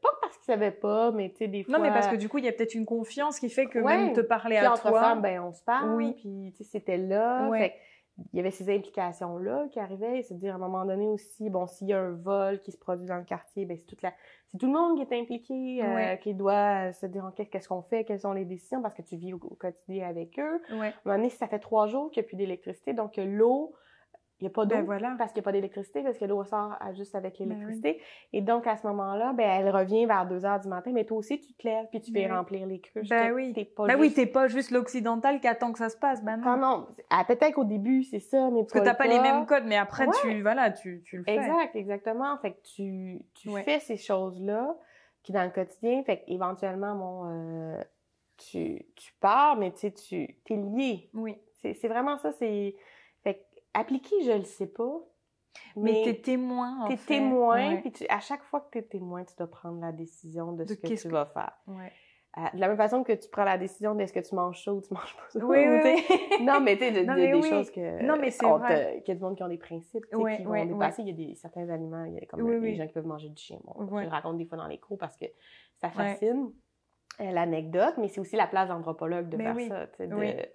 pas parce qu'ils savaient pas, mais tu sais, des fois... Non, mais parce que du coup, il y a peut-être une confiance qui fait que même te parler à entre toi... femmes, on se parle, puis tu sais, c'était là, fait il y avait ces implications-là qui arrivaient, c'est-à-dire à un moment donné aussi, s'il y a un vol qui se produit dans le quartier, c'est tout le monde qui est impliqué, qui doit se dire qu'est-ce qu'on fait, quelles sont les décisions, parce que tu vis au quotidien avec eux. À un moment donné, ça fait 3 jours qu'il n'y a plus d'électricité, donc l'eau, il n'y a pas d'eau parce qu'il n'y a pas d'électricité, parce que l'eau sort juste avec l'électricité. Et donc, à ce moment-là, elle revient vers 2h du matin, mais toi aussi, tu te lèves puis tu fais remplir les cruches. T'es pas juste l'occidental qui attend que ça se passe. Non. Peut-être qu'au début, c'est ça, mais parce que t'as pas les mêmes codes, mais après, tu le fais. Exactement. Fait que tu fais ces choses-là qui, dans le quotidien, fait qu'éventuellement, tu pars, mais tu sais, t'es lié. Oui. C'est vraiment ça, Fait que appliquer, je le sais pas. Mais t'es témoin, T'es témoin, puis à chaque fois que t'es témoin, tu dois prendre la décision de ce que tu vas faire. De la même façon que tu prends la décision de est-ce que tu manges ça ou tu manges pas ça. Non, mais tu sais, des choses que... Non, mais c'est vrai. Qu'il y a du monde qui ont des principes, qui vont dépasser. Il y a certains aliments, il y a comme les gens qui peuvent manger du chien. Je le raconte des fois dans les cours parce que ça fascine l'anecdote, mais c'est aussi la place d'anthropologue de faire ça, tu sais,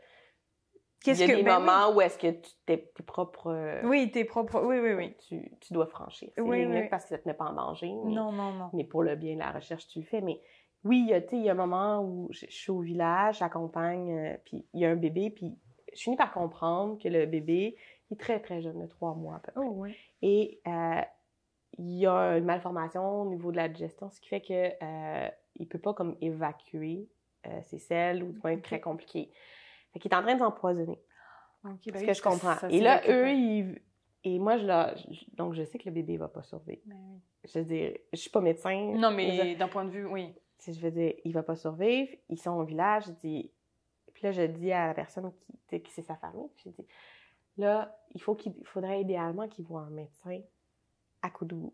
il y a des moments où est-ce que tes propres... tes propres... Oui. Tu dois franchir. C'est limite parce que ça te met pas en danger. Mais, non. Mais pour le bien de la recherche, tu le fais. Mais oui, il y a un moment où je suis au village, j'accompagne, puis il y a un bébé, puis je finis par comprendre que le bébé, il est très, très jeune, de 3 mois à peu près. Oh, ouais. Et il y a une malformation au niveau de la digestion, ce qui fait que il peut pas comme évacuer ses selles ou du moins être très compliqué. Fait qu'il est en train de s'empoisonner. Okay, ce que je comprends. Et là, eux, et moi, donc je sais que le bébé va pas survivre. Oui. Je veux dire, je suis pas médecin. Non, mais d'un point de vue, oui. Je veux dire, il va pas survivre. Ils sont au village. Puis là, je dis à la personne qui c'est sa famille, je dis, là, il faudrait idéalement qu'ils voient un médecin à Koudou.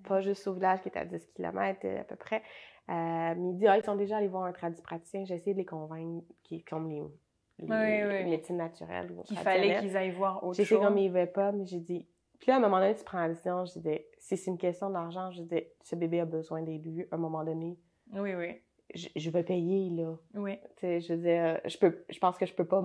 Pas juste au village qui est à 10 km à peu près. Mais il dit, ils sont déjà allés voir un tradipraticien. J'ai essayé de les convaincre comme les médecines naturelles. Il fallait qu'ils aillent voir autre chose. J'ai essayé comme ils ne veulent pas, mais j'ai dit... Puis là, à un moment donné, tu prends la décision. Je dis, si c'est une question d'argent, je dis, ce bébé a besoin d'être vu à un moment donné. Oui, oui. Je vais payer, là. Oui. Tu sais, je veux dire, je pense que je peux pas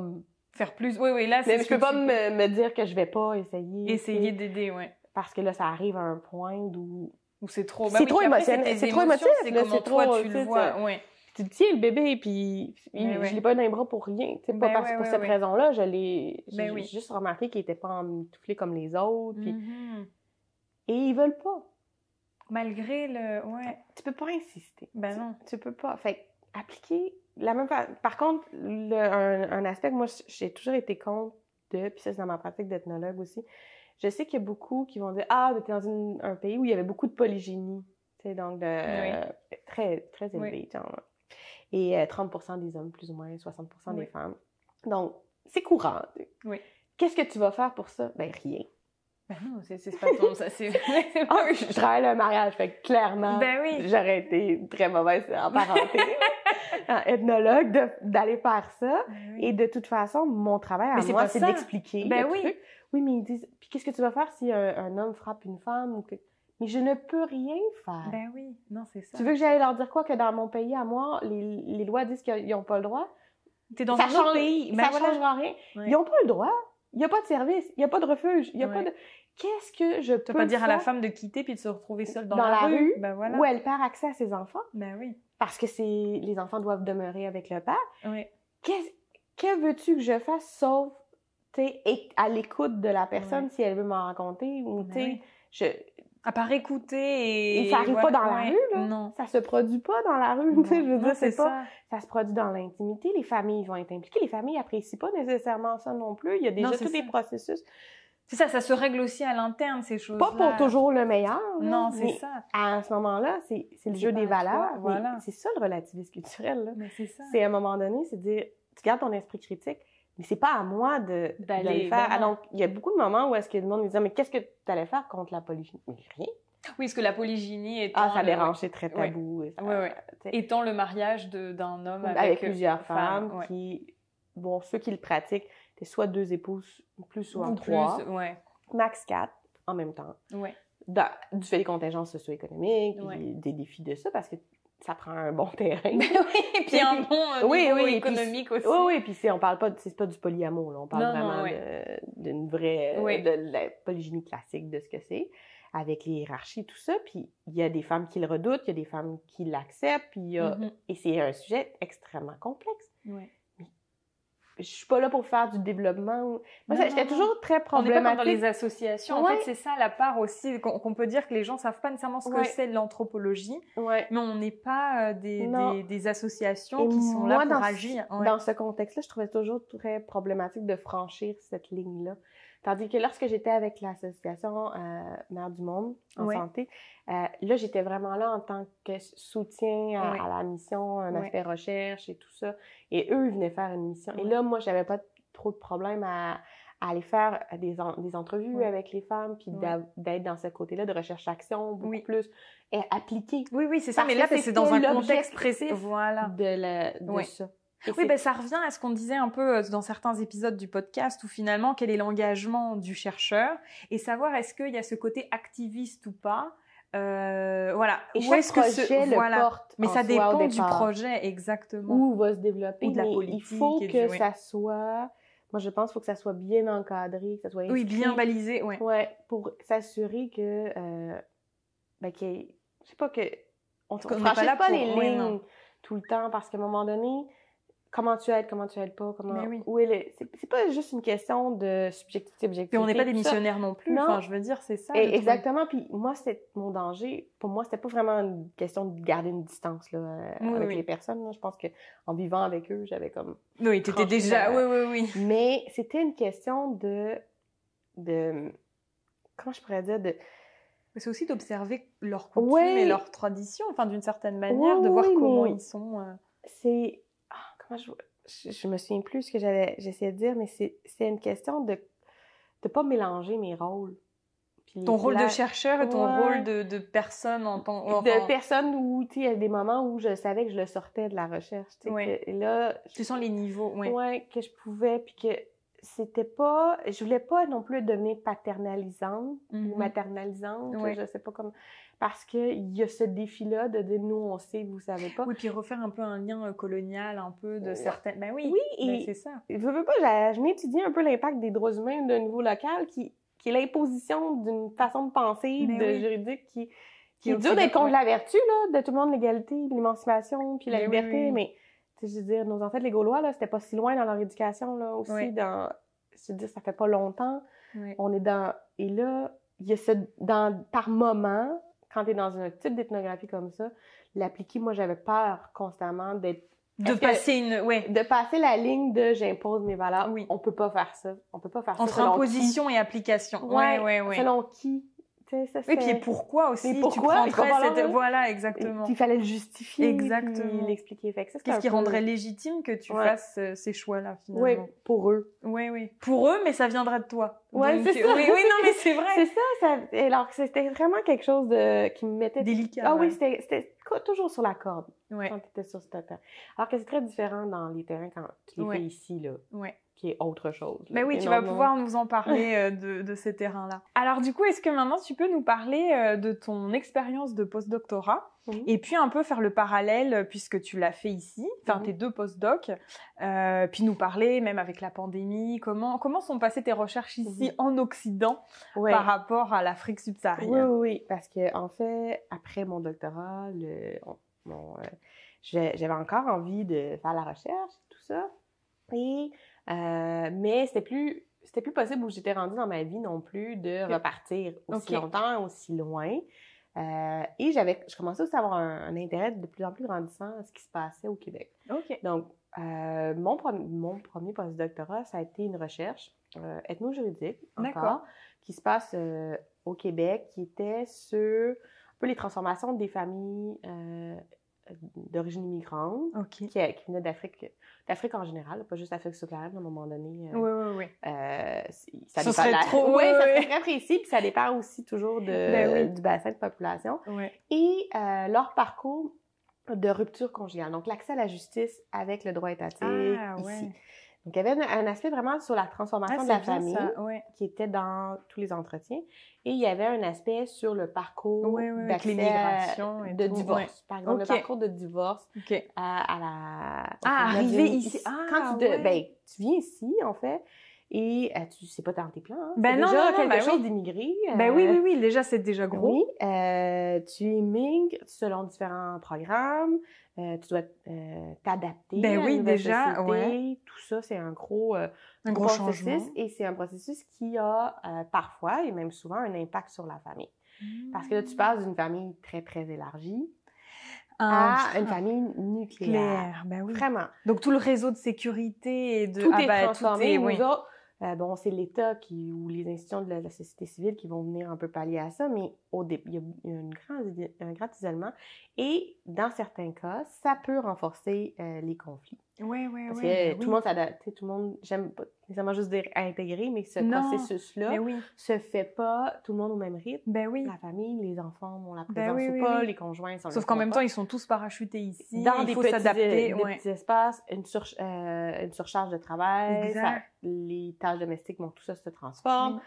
faire plus. Oui, oui, là, c'est... Mais je peux pas me dire que je vais pas essayer. Essayer d'aider, oui. Parce que là, ça arrive à un point où c'est trop... C'est trop émotionnel. C'est trop émotif. C'est comment toi, tu le vois, oui. Tu te tiens le bébé, puis je l'ai pas dans les bras pour rien. C'est pas pour cette raison-là, j'ai juste remarqué qu'il était pas emmitouflé comme les autres. Puis... Et ils veulent pas. Malgré le... Ouais. Tu peux pas insister. Non. Tu peux pas. Fait appliquer la même façon. Par contre, un aspect que moi, j'ai toujours été contre puis ça, c'est dans ma pratique d'ethnologue aussi. Je sais qu'il y a beaucoup qui vont dire « Ah, t'es dans un pays où il y avait beaucoup de polygynie. » Tu sais, donc très, très élevé. Genre. Et 30% des hommes, plus ou moins, 60% des femmes. Donc, c'est courant. Oui. Qu'est-ce que tu vas faire pour ça? Ben, rien. Ben non, c'est pas ton... ça, c'est... je travaille le mariage, fait que clairement, j'aurais été très mauvaise en parenté, en ethnologue, d'aller faire ça. Et de toute façon, mon travail à moi, c'est d'expliquer le truc. Oui, mais ils disent, puis qu'est-ce que tu vas faire si un homme frappe une femme? Mais je ne peux rien faire. Ben oui, non, c'est ça. Tu veux que j'aille leur dire quoi? Que dans mon pays, à moi, les lois disent qu'ils n'ont pas le droit? T'es dans un autre pays. Ça ne changera rien. Ils n'ont pas le droit. Il n'y a pas de service. Il n'y a pas de refuge. Il n'y a pas de... Qu'est-ce que je peux faire? Tu vas pas dire à la femme de quitter puis de se retrouver seule dans la rue ben voilà. Où elle perd accès à ses enfants. Ben oui. Parce que les enfants doivent demeurer avec le père. Oui. Que veux-tu que je fasse sauf être à l'écoute de la personne si elle veut m'en raconter ou à part écouter et ça arrive pas dans la rue, là. Non. Ça se produit pas dans la rue, tu sais, je veux dire, c'est pas... Ça se produit dans l'intimité, les familles vont être impliquées, les familles apprécient pas nécessairement ça non plus, il y a déjà tous des processus. C'est ça se règle aussi à l'interne, ces choses-là. Pas pour toujours le meilleur. Non, c'est ça. À ce moment-là, c'est le jeu des valeurs. Voilà. C'est ça le relativisme culturel, là. Mais c'est ça. C'est à un moment donné, c'est de dire, tu gardes ton esprit critique, mais c'est pas à moi de le faire. Ah, donc, il y a beaucoup de moments où est-ce que le monde me dit, mais qu'est-ce que tu allais faire contre la polygynie? Mais rien. Oui, parce que la polygynie étant... Ah, ça dérange, c'est très tabou. Oui. Étant le mariage d'un homme avec plusieurs femmes qui... Bon, ceux qui le pratiquent, c'est soit 2 épouses, soit 3. Max 4 en même temps. Oui. Du fait des contingences socio-économiques, des défis de ça, parce que ça prend un bon terrain. Et puis un bon niveau économique aussi. Oui, puis on parle pas, c'est pas du polyamour, là, on parle vraiment d'une vraie, de la polygynie classique, de ce que c'est, avec les hiérarchies, tout ça. Puis il y a des femmes qui le redoutent, il y a des femmes qui l'acceptent, puis et c'est un sujet extrêmement complexe. Oui. Je suis pas là pour faire du développement. Moi, j'étais toujours très problématique. On n'est pas dans les associations. En fait, c'est ça la part aussi qu'on peut dire que les gens savent pas nécessairement ce que c'est de l'anthropologie. Mais on n'est pas des associations qui sont là pour agir. Dans ce contexte-là, je trouvais toujours très problématique de franchir cette ligne-là. Tandis que lorsque j'étais avec l'association Mère du Monde en santé, là, j'étais vraiment là en tant que soutien à la mission, un aspect recherche et tout ça. Et eux, ils venaient faire une mission. Et là, moi, j'avais pas trop de problème à aller faire des entrevues avec les femmes, puis d'être dans ce côté-là de recherche-action beaucoup plus et appliqué. Oui, c'est ça. Mais là, c'est dans un contexte précis de ça. Oui, ça revient à ce qu'on disait un peu dans certains épisodes du podcast où finalement, quel est l'engagement du chercheur et savoir est-ce qu'il y a ce côté activiste ou pas. Voilà. Et chaque projet le porte. Mais ça dépend du projet, exactement. Où va se développer. Ou de la politique. Il faut que ça soit... Moi, je pense qu'il faut que ça soit bien encadré, que ça soit inscrit. Oui, bien balisé, Ouais, pour s'assurer que... je sais pas que... On ne franchisse pas les lignes tout le temps parce qu'à un moment donné... comment tu aides pas, où c'est pas juste une question de subjectivité. Puis on n'est pas des missionnaires non plus. Non. Enfin, je veux dire, c'est ça. Exactement. Puis moi, mon danger. Pour moi, c'était pas vraiment une question de garder une distance là, avec les personnes. Là. Je pense que en vivant avec eux, j'avais comme. Oui, t'étais déjà. Oui. Mais c'était une question de comment je pourrais dire c'est aussi d'observer leurs coutumes et leurs traditions, enfin d'une certaine manière, de voir comment ils sont. C'est comment je me souviens plus ce que j'essayais de dire, mais c'est une question de pas mélanger mes rôles. Puis ton rôle de chercheur et ton rôle de personne en tant de personne où tu sais il y a des moments où je savais que je le sortais de la recherche, tu sais et là tu sens les niveaux, que je pouvais puis que c'était pas je voulais pas non plus devenir paternalisante ou maternalisante, je sais pas comment. Parce qu'il y a ce défi-là de dire, nous, on sait, vous savez pas. Oui, puis refaire un peu un lien colonial, un peu de certaines... Ben oui, c'est ça. Je veux pas, j'ai étudié un peu l'impact des droits humains d'un niveau local qui est l'imposition d'une façon de penser, juridique, qui est dur d'être contre la vertu, là, de tout le monde, l'égalité, l'émancipation, puis la liberté, mais, je veux dire, nos ancêtres, les Gaulois, là, c'était pas si loin dans leur éducation, là, aussi, je veux dire, ça fait pas longtemps, on est dans... Et là, il y a par moment... Quand tu es dans un type d'ethnographie comme ça, l'appliquer, moi, j'avais peur constamment de passer la ligne de j'impose mes valeurs. Oui. On peut pas faire ça. On peut pas faire ça. Entre imposition et application. Ouais. Selon qui? Ça, oui, puis pourquoi aussi? Mais pourquoi? Tu prendrais voilà, exactement. Il fallait le justifier. Exactement. Puis l'expliquer. Qu'est-ce qui rendrait légitime que tu fasses ces choix-là, finalement? Oui, pour eux. Oui. Pour eux, mais ça viendrait de toi. Oui, c'est ça. Oui, non, mais c'est vrai. C'est ça. Alors, c'était vraiment quelque chose qui me mettait... Délicat. Ah oui, c'était toujours sur la corde quand tu étais sur ce terrain. Alors que c'est très différent dans les terrains quand tu les fais ici, là. Oui. Qui est autre chose. Ben oui, tu vas pouvoir nous en parler de ces terrains-là. Alors du coup, est-ce que maintenant tu peux nous parler de ton expérience de postdoctorat et puis un peu faire le parallèle puisque tu l'as fait ici, enfin tes 2 postdocs, puis nous parler même avec la pandémie, comment sont passées tes recherches ici en Occident par rapport à l'Afrique subsaharienne? Oui, parce que en fait, après mon doctorat, j'avais encore envie de faire la recherche, tout ça, et mais c'était plus possible où j'étais rendue dans ma vie non plus de repartir aussi longtemps, aussi loin. Et je commençais aussi à avoir un intérêt de plus en plus grandissant à ce qui se passait au Québec. Donc, mon premier postdoctorat, ça a été une recherche ethno-juridique, encore, qui se passe au Québec, qui était sur un peu les transformations des familles d'origine immigrante, qui venaient d'Afrique en général, pas juste d'Afrique subsaharienne à un moment donné. Oui. Ça serait trop... ça serait très précis, puis ça dépend aussi toujours du bassin de population. Et leur parcours de rupture conjugale, donc l'accès à la justice avec le droit étatique ici. Donc, il y avait un aspect vraiment sur la transformation de la famille qui était dans tous les entretiens. Et il y avait un aspect sur le parcours d'accès de divorce. Par exemple, le parcours de divorce à la... arriver ici. Quand tu viens ici, en fait, et tu sais pas dans tes plans. Ben c'est déjà quelque chose d'immigré. Oui, déjà, c'est déjà gros. Oui, tu immigres selon différents programmes. Tu dois t'adapter à la nouvelle société. Tout ça, c'est un gros processus. Changement. Et c'est un processus qui a parfois, et même souvent, un impact sur la famille. Parce que là, tu passes d'une famille très, très élargie à une famille nucléaire. Ben oui. Vraiment. Donc, tout le réseau de sécurité et de... Tout est transformé. Nous autres, c'est l'État ou les institutions de la société civile qui vont venir un peu pallier à ça, mais il y a un grand isolement. Et dans certains cas, ça peut renforcer les conflits. Parce que tout le monde s'adapte, tout le monde, j'aime pas nécessairement juste dire intégrer, mais ce processus-là se fait pas tout le monde au même rythme. La famille, les enfants ont la présence ou pas, les conjoints sont... Sauf qu'en même temps, ils sont tous parachutés ici. Dans des petits espaces, une surcharge de travail, les tâches domestiques, tout ça se transforme.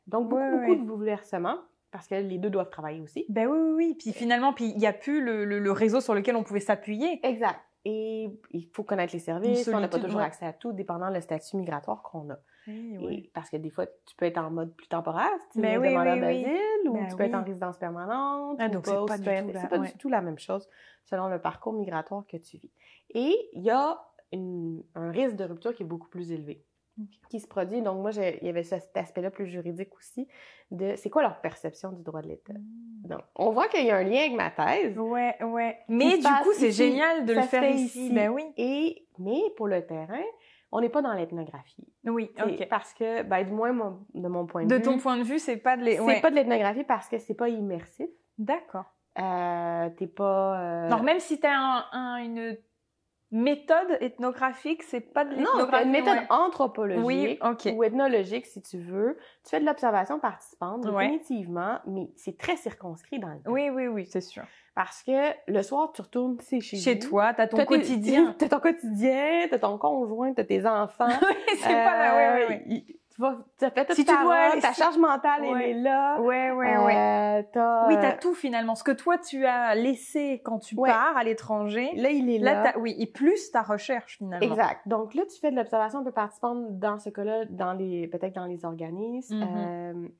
Donc, beaucoup de bouleversements. Parce que les deux doivent travailler aussi. Oui. Puis finalement, il n'y a plus le réseau sur lequel on pouvait s'appuyer. Exact. Et il faut connaître les services. On n'a pas toujours accès à tout, dépendant le statut migratoire qu'on a. Et parce que des fois, tu peux être en mode plus temporaire, si tu es demandeur d'asile, ou tu peux être en résidence permanente. Donc, c'est pas du tout la même chose selon le parcours migratoire que tu vis. Et il y a un risque de rupture qui est beaucoup plus élevé. Qui se produit. Donc, moi, il y avait cet aspect-là plus juridique aussi de c'est quoi leur perception du droit de l'État. Donc, on voit qu'il y a un lien avec ma thèse. Ouais. Mais du coup, c'est génial de le faire ici. Ben oui. Mais pour le terrain, on n'est pas dans l'ethnographie. Oui, OK. Parce que, du moins, de mon point de vue... De ton point de vue, c'est pas de c'est pas de l'ethnographie parce que c'est pas immersif. D'accord. T'es pas... Non, même si t'as une méthode ethnographique, c'est pas de l'ethnographie. Non, c'est une méthode anthropologique ou ethnologique, si tu veux. Tu fais de l'observation participante, définitivement, mais c'est très circonscrit dans le temps. Oui, c'est sûr. Parce que le soir, tu retournes, chez toi, t'as ton quotidien. T'as ton quotidien, t'as ton conjoint, t'as tes enfants. Oui, c'est pas là, oui. Tu as fait toute ta charge mentale, elle est là. Oui, t'as tout finalement. Ce que toi, tu as laissé quand tu pars à l'étranger. Là, il est là. Et plus ta recherche finalement. Exact. Donc là, tu fais de l'observation un peu participante dans ce cas-là, peut-être dans les organismes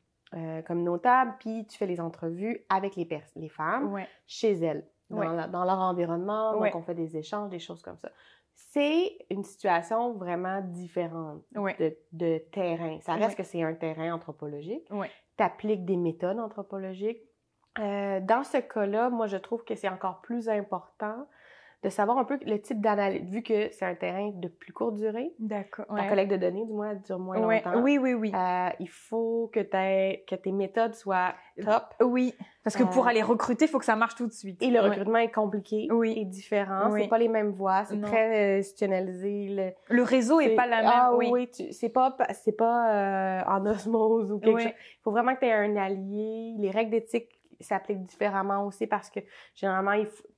communautaires, puis tu fais les entrevues avec les femmes chez elles, dans leur environnement. Donc, on fait des échanges, des choses comme ça. C'est une situation vraiment différente de terrain. Ça reste que c'est un terrain anthropologique. Tu appliques des méthodes anthropologiques. Dans ce cas-là, moi, je trouve que c'est encore plus important de savoir un peu le type d'analyse, vu que c'est un terrain de plus courte durée. D'accord. Ta collecte de données, du moins, dure moins longtemps. Oui. Il faut que tes méthodes soient top. Oui, parce que pour aller recruter, il faut que ça marche tout de suite. Et le recrutement est compliqué et différent. C'est pas les mêmes voies, c'est très institutionnalisé. Le réseau est pas la même. C'est pas en osmose ou quelque chose. Il faut vraiment que tu aies un allié. Les règles d'éthique s'appliquent différemment aussi parce que généralement,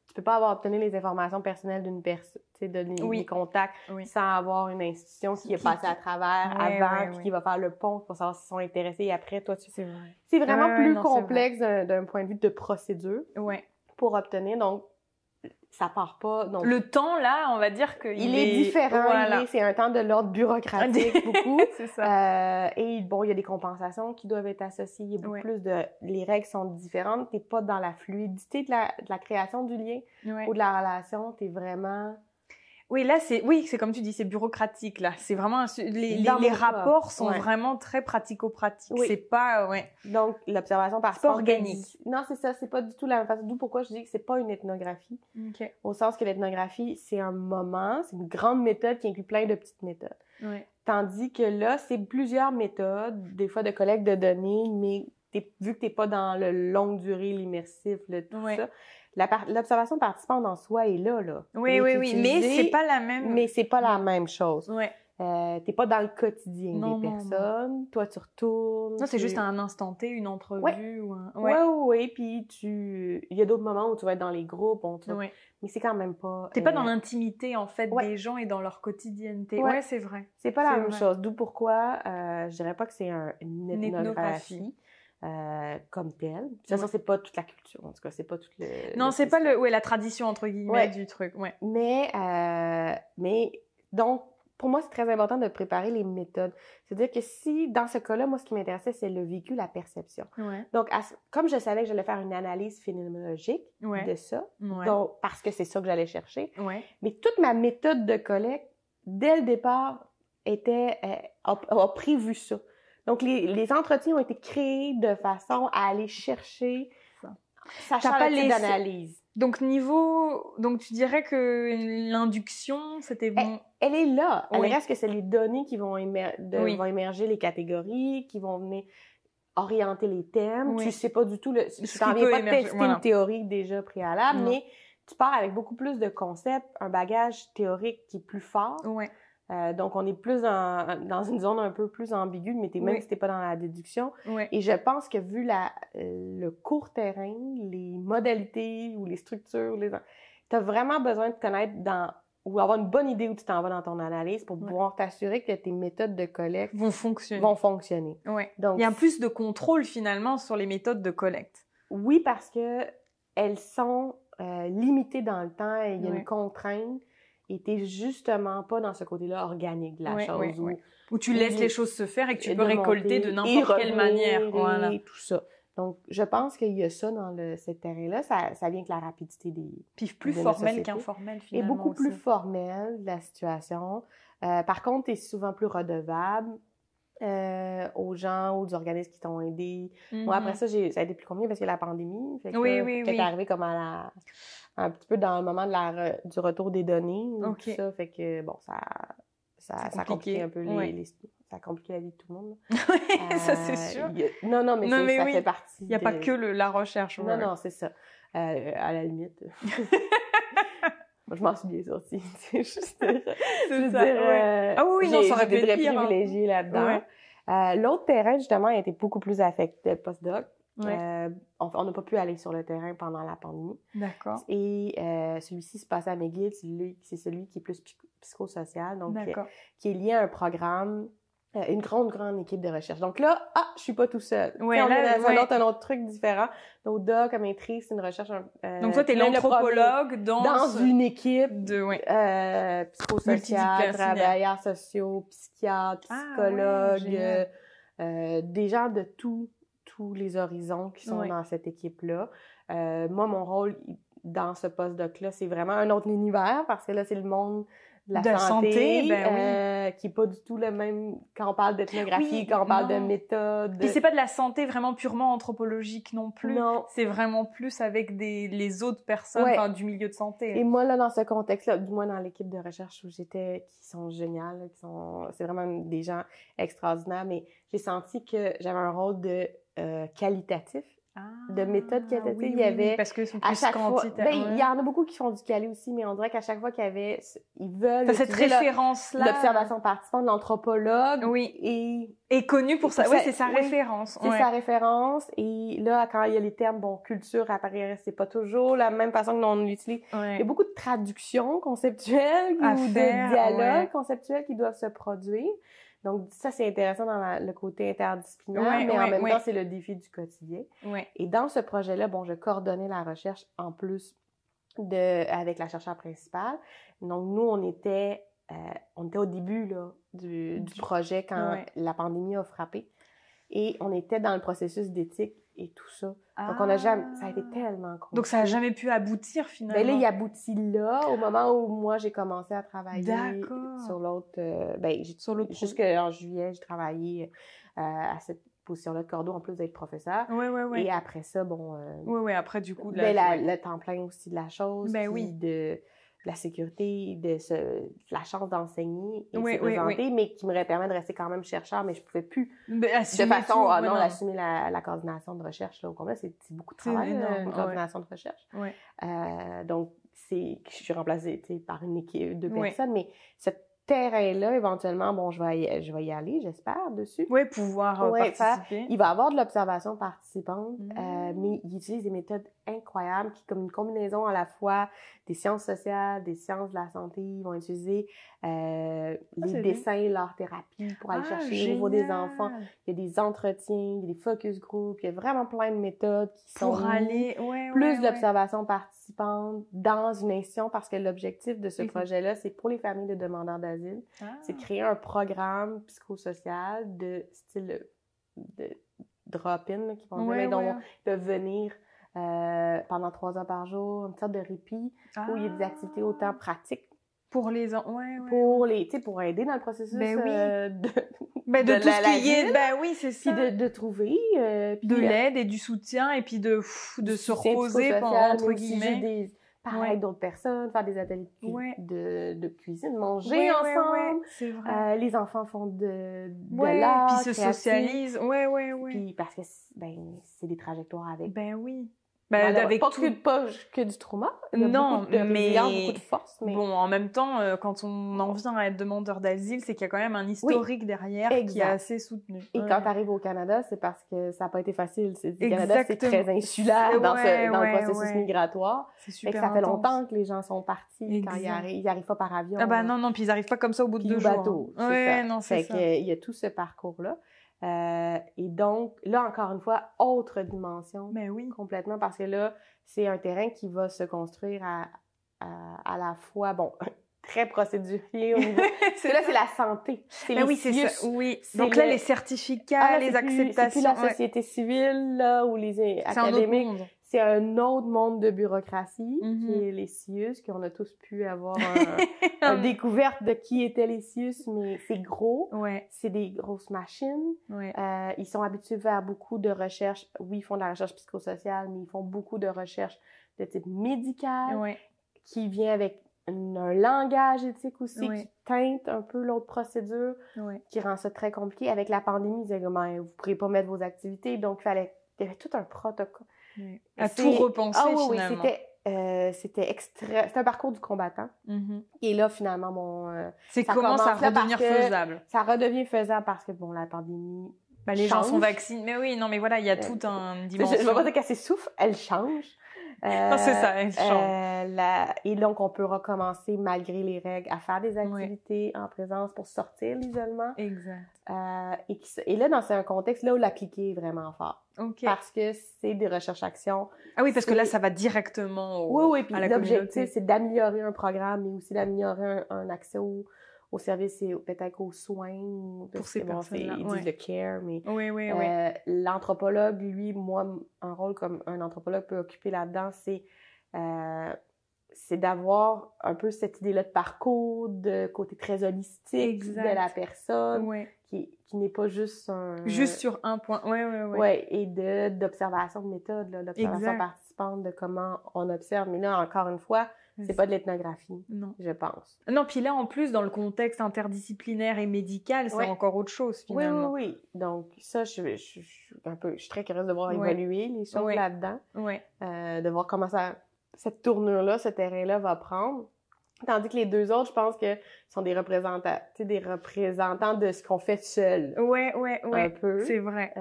tu peux pas obtenu les informations personnelles d'une personne, tu sais, des contacts, sans avoir une institution qui est passée à travers avant, puis qui va faire le pont pour savoir s'ils sont intéressés. Et après, toi, c'est vraiment plus complexe d'un point de vue de procédure pour obtenir. Donc, ça part pas. Donc, le temps, là, on va dire qu'il est différent. C'est un temps de l'ordre bureaucratique, beaucoup. C'est ça. Et bon, il y a des compensations qui doivent être associées. Il y a beaucoup plus les règles sont différentes. T'es pas dans la fluidité de la création du lien ou de la relation. T'es vraiment... Oui, là, c'est comme tu dis, c'est bureaucratique, là. C'est vraiment, les rapports sont vraiment très pratico-pratiques. C'est pas, Donc, l'observation par c'est pas organique. Non, c'est ça, c'est pas du tout la même façon. D'où pourquoi je dis que c'est pas une ethnographie. Au sens que l'ethnographie, c'est un moment, c'est une grande méthode qui inclut plein de petites méthodes. Tandis que là, c'est plusieurs méthodes, des fois de collecte de données, mais vu que t'es pas dans le longue durée, l'immersif, tout ça, l'observation participante en soi est là. Oui, mais c'est pas la même. Mais c'est pas la même chose. T'es pas dans le quotidien des personnes. Toi, tu retournes. Non, c'est juste à un instant T, une entrevue ou un... Oui. Puis il y a d'autres moments où tu vas être dans les groupes, mais c'est quand même pas... T'es pas dans l'intimité, en fait, des gens et dans leur quotidienneté. Ouais, c'est vrai. C'est pas la même chose. D'où pourquoi je dirais pas que c'est une ethnographie. Comme telle. De toute façon, c'est pas toute la culture. En tout cas, c'est pas toute le... Non, c'est pas la tradition, entre guillemets, du truc. Mais donc, pour moi, c'est très important de préparer les méthodes. C'est-à-dire que si, dans ce cas-là, moi, ce qui m'intéressait, c'est le vécu, la perception. Donc, comme je savais que j'allais faire une analyse phénoménologique de ça, donc, parce que c'est ça que j'allais chercher, mais toute ma méthode de collecte, dès le départ, a prévu ça. Donc, les entretiens ont été créés de façon à aller chercher, sachant le type d'analyse. Donc, tu dirais que l'induction, c'était bon? Elle est là. Elle reste que c'est les données qui vont émerger les catégories, qui vont venir orienter les thèmes. Tu sais pas du tout, tu n'en viens pas de tester une théorie déjà préalable, mais tu pars avec beaucoup plus de concepts, un bagage théorique qui est plus fort. Donc, on est plus dans une zone un peu plus ambiguë, mais même si t'es pas dans la déduction. Et je pense que vu le court terrain, les modalités ou les structures, t'as vraiment besoin de connaître ou avoir une bonne idée où tu t'en vas dans ton analyse pour pouvoir t'assurer que tes méthodes de collecte vont fonctionner. Donc, il y a plus de contrôle finalement sur les méthodes de collecte. Oui, parce que elles sont limitées dans le temps et il y a une contrainte. Et t'es justement pas dans ce côté-là organique de la chose. Où tu laisses les choses se faire et que tu peux récolter de n'importe quelle manière. Et tout ça. Donc, je pense qu'il y a ça dans ce terrain-là. Ça vient avec la rapidité des... Puis plus formel qu'informel, finalement. Et beaucoup aussi. plus formel, la situation. Par contre, tu es souvent plus redevable aux gens ou aux organismes qui t'ont aidé. Moi, après ça, ça a été plus compliqué parce que la pandémie. Fait que c'est arrivé comme un petit peu dans le moment du retour des données. Tout ça, fait que, bon, ça a compliqué un peu ça a compliqué la vie de tout le monde. Oui, ça, c'est sûr. Non, mais ça fait partie. Il n'y a pas que la recherche. Non, c'est ça. À la limite. Moi, je m'en suis bien sortie. C'est juste. C'est ça. Ah oui, non, ça aurait pu être pire. Privilégiée là-dedans. Ouais. L'autre terrain, justement, a été beaucoup plus affecté, le postdoc. Ouais. On n'a pas pu aller sur le terrain pendant la pandémie. D'accord. Et celui-ci se passait à McGill. C'est celui qui est plus psychosocial, donc qui est lié à un programme, une grande équipe de recherche. Donc là, je suis pas tout seul. Ouais, on est dans un autre truc différent. Donc, doc, à maîtrise, c'est une recherche... donc toi, t'es l'anthropologue dans une équipe de psychosocial, travailleurs sociaux, psychiatres, psychologues, des gens de tous les horizons qui sont dans cette équipe-là. Moi, mon rôle dans ce postdoc-là, c'est vraiment un autre univers parce que là, c'est le monde de la santé qui est pas du tout le même quand on parle d'ethnographie, quand on parle de méthode. Puis c'est pas de la santé vraiment purement anthropologique non plus. Non. C'est vraiment plus avec les autres personnes du milieu de santé. Et moi, là, dans ce contexte-là, du moins dans l'équipe de recherche où j'étais, qui sont géniales, c'est vraiment des gens extraordinaires, mais j'ai senti que j'avais un rôle de qualitatif. De méthode qualitative, il y avait parce que sont plus quantitatifs. Il y en a beaucoup qui font du quali aussi, mais on dirait qu'à chaque fois qu'ils veulent cette référence-là, l'observation participante, l'anthropologue, est connu pour ça. Oui, c'est sa référence. C'est sa référence. Et là, quand il y a les termes, culture apparaît, c'est pas toujours la même façon que l'on l'utilise. Il y a beaucoup de traductions conceptuelles ou de dialogues conceptuels qui doivent se produire. Donc, ça, c'est intéressant dans le côté interdisciplinaire, mais en même temps, c'est le défi du quotidien. Et dans ce projet-là, je coordonnais la recherche en plus avec la chercheure principale. Donc, nous, on était au début là, du projet quand la pandémie a frappé. Et on était dans le processus d'éthique et tout ça. Donc, ça a été tellement compliqué. Donc, ça n'a jamais pu aboutir, finalement. Là, il aboutit là, au moment où moi, j'ai commencé à travailler sur l'autre... jusqu'en juillet, j'ai travaillé à cette position-là de cordeau, en plus d'être professeur. Et après ça, après, du coup... le temps plein aussi de la chose, de la sécurité, de la chance d'enseigner et de se présenter, mais qui me permet de rester quand même chercheur, mais je pouvais plus assumer la coordination de recherche là, au complet. C'est beaucoup de travail, une coordination de recherche. Donc, je suis remplacée par une équipe de personnes, mais cette terrain-là, éventuellement, je vais y aller, j'espère, dessus. Oui, pouvoir participer. Il va y avoir de l'observation participante, mais il utilise des méthodes incroyables qui, comme une combinaison à la fois des sciences sociales, des sciences de la santé, ils vont utiliser les dessins, l'art-thérapie pour aller chercher au niveau des enfants. Il y a des entretiens, il y a des focus groups, il y a vraiment plein de méthodes qui sont pour aller plus d'observation participante dans une institution parce que l'objectif de ce projet-là, c'est pour les familles de demandeurs d'asile, c'est de créer un programme psychosocial de style de drop-in qui vont ils peuvent venir pendant 3 heures par jour, une sorte de répit où il y a des activités autant pratiques pour les pour aider dans le processus de tout ce qui est c'est ça, puis de trouver de l'aide et du soutien et puis de se reposer entre guillemets avec d'autres personnes, faire des ateliers de cuisine, manger ensemble. C'est vrai. Les enfants font de l'art, puis se socialisent. Puis parce que c'est des trajectoires avec. Avec pas que du trauma. Il y a beaucoup de force. Mais... Bon, en même temps, quand on en vient à être demandeur d'asile, c'est qu'il y a quand même un historique derrière qui est assez soutenu. Et quand tu arrives au Canada, c'est parce que ça n'a pas été facile. Le Canada, c'est très insulaire dans le processus migratoire. C'est super ça fait longtemps que les gens sont partis quand ils arrivent pas par avion. Non, puis ils n'arrivent pas comme ça au bout de 2 jours. Bateau, c'est ça. Il y a tout ce parcours-là. Et donc, là, encore une fois, autre dimension. Complètement, parce que là, c'est un terrain qui va se construire à la fois, très procédurier au niveau... là, c'est la santé. C'est les c'est ça. Oui. Donc là, les certificats, les acceptations... C'est plus la société civile, là, ou les académiques. C'est un autre monde de bureaucratie, qui est les CIUS, qu'on a tous pu avoir une découverte de qui étaient les CIUS, mais c'est gros. C'est des grosses machines. Ils sont habitués à faire beaucoup de recherches. Oui, ils font de la recherche psychosociale, mais ils font beaucoup de recherches de type médical, qui vient avec un langage éthique aussi, qui teinte un peu l'autre procédure, qui rend ça très compliqué. Avec la pandémie, ils disaient comment vous pourriez pas mettre vos activités, donc il y avait tout un protocole. À tout repenser, finalement. C'était un parcours du combattant. Et là, finalement, c'est comment ça redevenir faisable. Ça redevient faisable parce que, la pandémie les gens sont vaccinés. Mais oui, non, mais voilà, il y a toute une dimension. Je ne vais pas dire qu'elle s'essouffle, elle change. Non, c'est ça, elle change. Et donc, on peut recommencer, malgré les règles, à faire des activités en présence pour sortir l'isolement. Exact. Et là, c'est un contexte là où l'appliquer est vraiment fort. Parce que c'est des recherches-actions. Ah oui, parce que là, ça va directement puis à la l'objectif, c'est d'améliorer un programme, mais aussi d'améliorer un accès au service et peut-être aux soins. Pour ces personnes-là. Ils disent le care, mais oui. l'anthropologue, lui, moi, un rôle comme un anthropologue peut occuper là-dedans, c'est d'avoir un peu cette idée-là de parcours, de côté très holistique de la personne, qui n'est pas juste juste sur un point. Et d'observation de méthode, d'observation participante de comment on observe. Mais là, encore une fois, c'est pas de l'ethnographie, je pense. Non, puis là, en plus, dans le contexte interdisciplaire et médical, c'est encore autre chose, finalement. Oui. Donc, ça, je suis très curieuse de voir évoluer les choses là-dedans. De voir comment cette tournure-là, ce terrain-là va prendre. Tandis que les deux autres, je pense que sont des représentants de ce qu'on fait seul. Un peu. C'est vrai.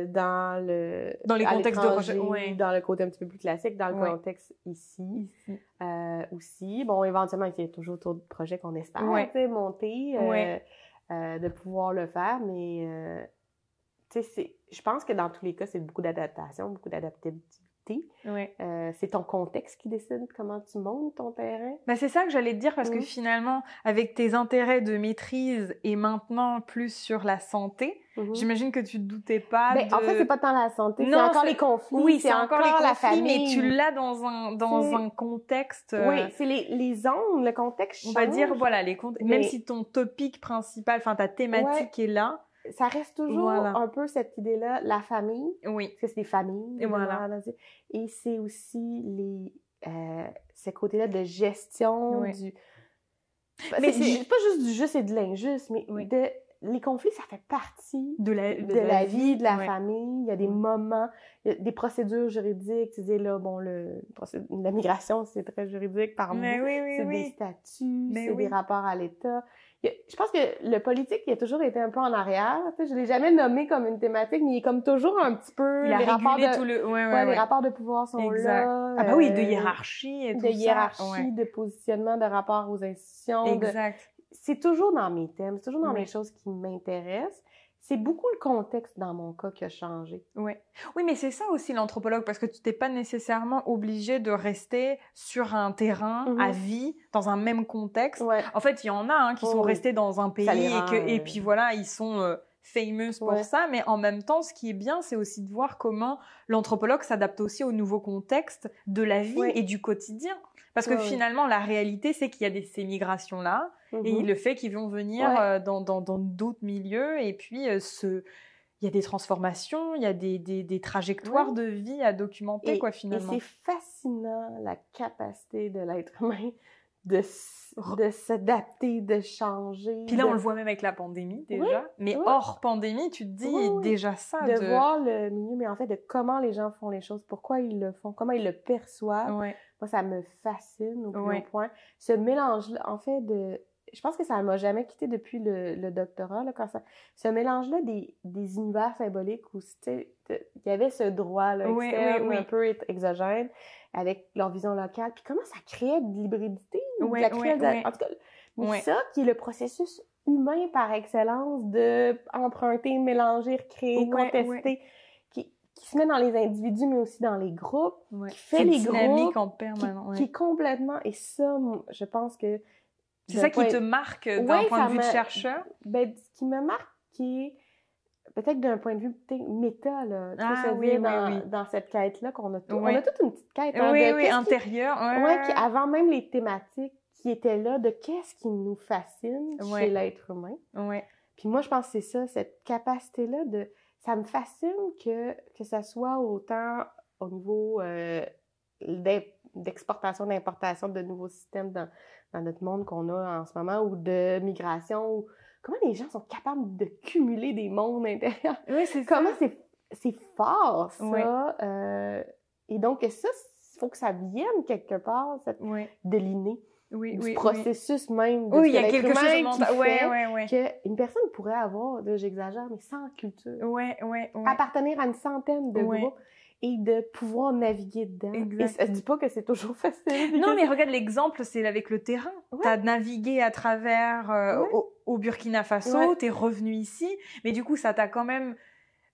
Dans les contextes de recherche. Dans le côté un petit peu plus classique, dans le contexte ici. Aussi. Bon, éventuellement, il y a toujours d'autres projets qu'on espère, monter, de pouvoir le faire, mais, je pense que dans tous les cas, c'est beaucoup d'adaptation, beaucoup d'adaptabilité. C'est ton contexte qui décide comment tu montes ton terrain. C'est ça que j'allais te dire, parce que finalement, avec tes intérêts de maîtrise et maintenant plus sur la santé, j'imagine que tu te doutais pas En fait, c'est pas tant la santé, c'est encore les conflits. Oui, c'est encore les conflits, la famille. Mais tu l'as dans un contexte... c'est les zones, le contexte change. On va dire, même si ton topic principal, ta thématique est là... Ça reste toujours un peu cette idée-là, la famille. Parce que c'est des familles. Et c'est aussi ce côté-là de gestion du... Mais c'est pas juste du juste et de l'injuste, mais les conflits, ça fait partie de la vie, de la famille. Il y a des moments, il y a des procédures juridiques. Tu dis là, la migration, c'est très juridique par bout. C'est des statuts, c'est des rapports à l'État. Je pense que le politique, il a toujours été un peu en arrière. Tu sais, je l'ai jamais nommé comme une thématique, mais il est comme toujours un petit peu... Les rapports de pouvoir sont là. De hiérarchie et tout ça. De hiérarchie, de positionnement, de rapport aux institutions. C'est toujours dans mes thèmes, c'est toujours dans les choses qui m'intéressent. C'est beaucoup le contexte, dans mon cas, qui a changé. Oui, mais c'est ça aussi l'anthropologue, parce que tu t'es pas nécessairement obligé de rester sur un terrain à vie, dans un même contexte. En fait, il y en a qui sont restés dans un pays et puis voilà, ils sont famous pour ça, mais en même temps, ce qui est bien, c'est aussi de voir comment l'anthropologue s'adapte aussi au nouveau contexte de la vie et du quotidien. Parce que finalement, la réalité, c'est qu'il y a ces migrations-là, et le fait qu'ils vont venir dans d'autres milieux, et puis il y a des transformations, il y a des trajectoires de vie à documenter, finalement. Et c'est fascinant, la capacité de l'être humain de s'adapter, de changer. Puis là, on le voit même avec la pandémie, déjà. Mais hors pandémie, tu te dis déjà ça. De voir le milieu, mais en fait, de comment les gens font les choses, pourquoi ils le font, comment ils le perçoivent. Moi, ça me fascine au plus haut point. Ce mélange-là, en fait, je pense que ça m'a jamais quitté depuis le doctorat, là, ce mélange-là des univers symboliques où, il y avait ce droit-là externe, un peu exogène, avec leur vision locale, puis comment ça créait de l'hybridité, en tout cas, ça qui est le processus humain par excellence de emprunter, mélanger, créer, contester, qui se met dans les individus, mais aussi dans les groupes, qui fait les groupes, en permanence, qui complètement, et ça, je pense que C'est ça qui te marque d'un point de vue de chercheur? Ben, ce qui me marque, qui est peut-être d'un point de vue méta, là, dans cette quête-là, qu'on a on a toute une petite quête. Intérieure. Qui, avant même les thématiques qui étaient là, de qu'est-ce qui nous fascine chez l'être humain. Puis moi, je pense que c'est ça, cette capacité-là ça me fascine que ça soit autant au niveau d'exportation, d'importation de nouveaux systèmes dans notre monde qu'on a en ce moment, ou de migration, ou comment les gens sont capables de cumuler des mondes intérieurs. Oui, c'est ça. Comment c'est fort, ça. Et donc, ça, il faut que ça vienne quelque part, de l'inné. Du processus même de il y a quelque chose qu'une personne pourrait avoir, j'exagère, mais sans culture. Appartenir à une centaine de groupes et de pouvoir naviguer dedans. Et ça ne dit pas que c'est toujours facile. Non, mais regarde l'exemple, c'est avec le terrain. Tu as navigué à travers au Burkina Faso, tu es revenu ici, mais du coup, ça t'a quand même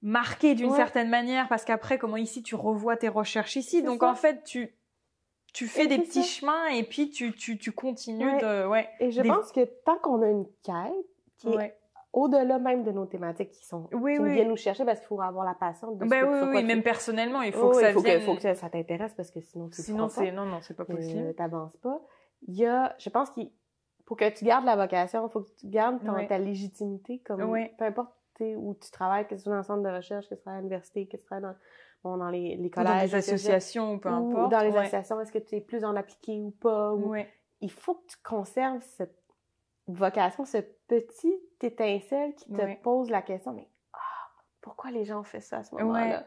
marqué d'une certaine manière, parce qu'après, comment ici, tu revois tes recherches ici. Donc, en fait, tu fais des petits chemins et puis tu continues de... Et je pense que tant qu'on a une quête qui est au-delà même de nos thématiques qui viennent nous chercher, parce qu'il faut avoir la patience de même personnellement, il faut que ça vienne... Il faut que ça t'intéresse, parce que sinon c'est pas possible. T'avances pas. Je pense pour que tu gardes la vocation, il faut que tu gardes ta légitimité, comme peu importe où tu travailles, que ce soit dans le centre de recherche, que ce soit à l'université, que ce soit dans les collèges. Dans les associations, ou peu importe. Ou dans les associations, est-ce que tu es plus en appliqué ou pas? Il faut que tu conserves cette vocation, ce petit étincelle qui te pose la question, mais pourquoi les gens ont fait ça à ce moment-là?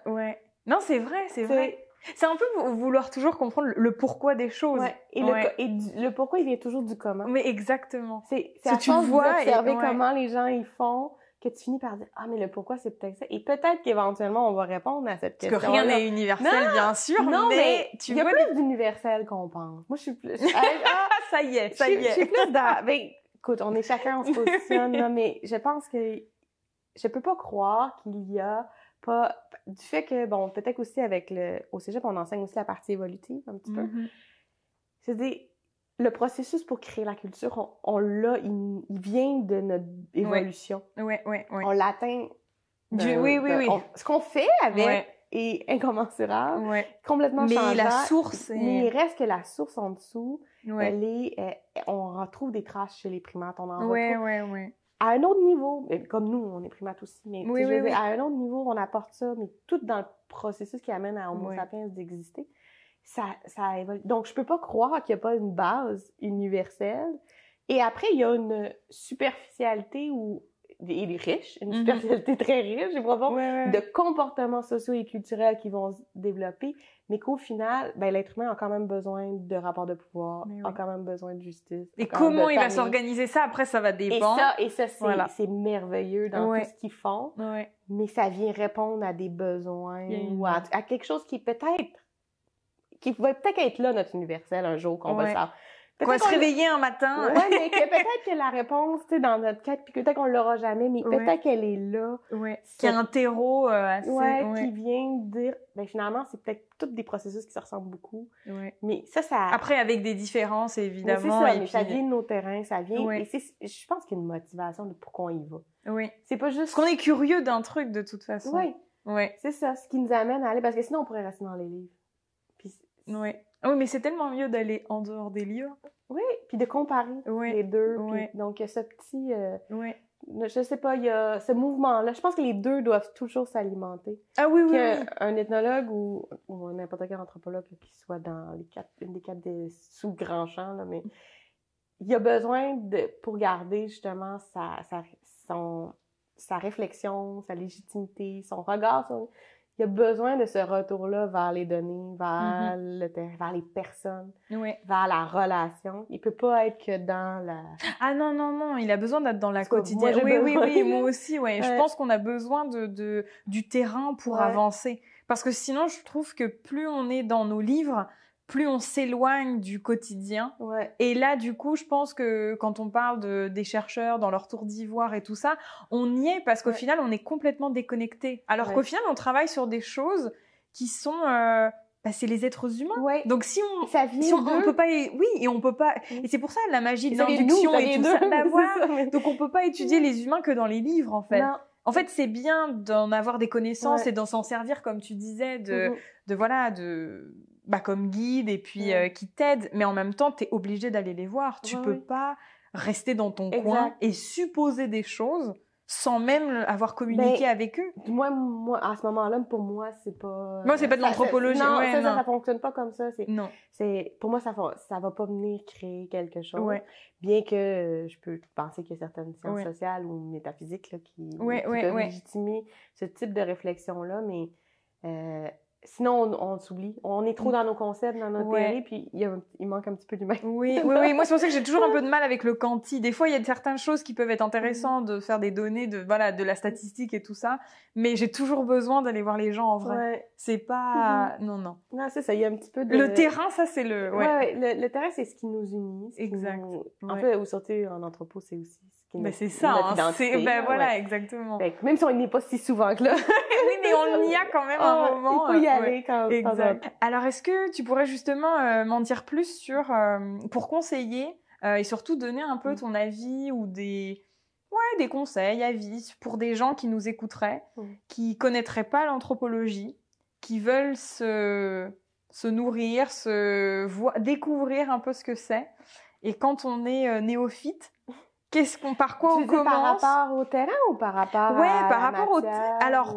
Non, c'est vrai. C'est un peu vouloir toujours comprendre le pourquoi des choses. Et le pourquoi, il vient toujours du comment. Mais exactement. C'est à force d'observer comment les gens ils font, que tu finis par dire « Ah, mais le pourquoi, c'est peut-être ça. » Et peut-être qu'éventuellement, on va répondre à cette question. Parce que rien n'est universel, bien sûr, mais il y a plus d'universel qu'on pense. Moi, je suis plus... ça y est. Je suis plus dans... Ben, écoute, on est chacun, on se positionne, là, mais je pense que je peux pas croire qu'il y a pas... Du fait que, bon, peut-être aussi au cégep, on enseigne aussi la partie évolutive, un petit peu. C'est-à-dire, le processus pour créer la culture, on l'a, il vient de notre évolution. On l'atteint. Ce qu'on fait avec est incommensurable, complètement changeant. Mais la source Mais il reste que la source en dessous, on retrouve des traces chez les primates, on en retrouve. À un autre niveau, comme nous, on est primates aussi, mais à un autre niveau, on apporte ça, mais tout dans le processus qui amène à Homo sapiens d'exister. Ça évolue. Donc, je peux pas croire qu'il n'y a pas une base universelle. Et après, il y a une superficialité il est riche, une superficialité très riche, et profonde, de comportements sociaux et culturels qui vont se développer, mais qu'au final, l'être humain a quand même besoin de rapports de pouvoir, a quand même besoin de justice. Et comment il va s'organiser ça? Après, ça va dépendre. Et ça c'est merveilleux dans tout ce qu'ils font, mais ça vient répondre à des besoins ou à quelque chose qui va peut-être être là, notre universel, un jour, qu'on va savoir. On va se réveiller un matin. Mais que peut-être que la réponse, tu sais, dans notre quête, puis peut-être qu'on l'aura jamais, mais peut-être qu'elle est là. Qu'il y a un terreau assez... qui vient dire... finalement, c'est peut-être tous des processus qui se ressemblent beaucoup. Mais ça... Après, avec des différences, évidemment. Mais c'est ça, mais ça vient de nos terrains, ça vient... Et je pense qu'il y a une motivation de pourquoi on y va. C'est pas juste... Parce qu'on est curieux d'un truc, de toute façon. C'est ça, ce qui nous amène à aller... Parce que sinon, on pourrait rester dans les livres. Puis... Oui, mais c'est tellement mieux d'aller en dehors des livres. Oui, puis de comparer les deux. Puis, donc, ce petit... je sais pas, il y a ce mouvement-là. Je pense que les deux doivent toujours s'alimenter. Ah oui. Un ethnologue ou n'importe quel anthropologue qui soit dans une des quatre sous grand champ, là, mais il y a besoin pour garder justement sa réflexion, sa légitimité, son regard sur... Il y a besoin de ce retour-là vers les données, vers le terrain, vers les personnes, vers la relation. Il peut pas être que dans la... Ah non, il a besoin d'être dans la quotidienne. Oui, moi aussi, Je pense qu'on a besoin du terrain pour avancer. Parce que sinon, je trouve que plus on est dans nos livres, plus on s'éloigne du quotidien. Et là, du coup, je pense que quand on parle des chercheurs dans leur tour d'ivoire et tout ça, on y est parce qu'au final, on est complètement déconnecté. Alors qu'au final, on travaille sur des choses qui sont c'est les êtres humains. Ouais. Donc si on peut pas on peut pas et c'est pour ça la magie de l'induction et tout ça donc on peut pas étudier les humains que dans les livres en fait. Non. En fait, c'est bien d'en avoir des connaissances et d'en s'en servir comme tu disais comme guide et puis qui t'aide, mais en même temps, tu es obligé d'aller les voir. Tu peux pas rester dans ton coin et supposer des choses sans même avoir communiqué avec eux. Moi, à ce moment-là, pour moi, c'est pas... Moi, c'est pas de l'anthropologie. Non, ça fonctionne pas comme ça. Non. Pour moi, ça va pas venir créer quelque chose. Ouais. Bien que je peux penser qu'il y a certaines sciences sociales ou métaphysiques là, qui peuvent légitimer ce type de réflexion-là, mais sinon, on s'oublie. On est trop dans nos concepts, dans notre théorie, puis il manque un petit peu d'humain. Oui. Moi, c'est pour ça que j'ai toujours un peu de mal avec le quanti. Des fois, il y a certaines choses qui peuvent être intéressantes de faire des données, de la statistique et tout ça, mais j'ai toujours besoin d'aller voir les gens en vrai. Ouais. C'est pas... Non, c'est ça. Il y a un petit peu de... Le terrain, ça, c'est le... Le terrain, c'est ce qui nous unit. Exact. En fait, au sortir en anthropo, c'est aussi ce qui c'est ça, voilà, exactement. Même si on n'y est pas si souvent que là. Oui, mais on y a quand même un moment. Il faut y aller quand même. Exact. Alors, est-ce que tu pourrais justement m'en dire plus sur, pour conseiller et surtout donner un peu ton avis ou des conseils, avis pour des gens qui nous écouteraient, qui connaîtraient pas l'anthropologie, qui veulent se nourrir, découvrir un peu ce que c'est. Et quand on est néophyte, par quoi on commence? Par rapport au terrain ou par rapport à par rapport au alors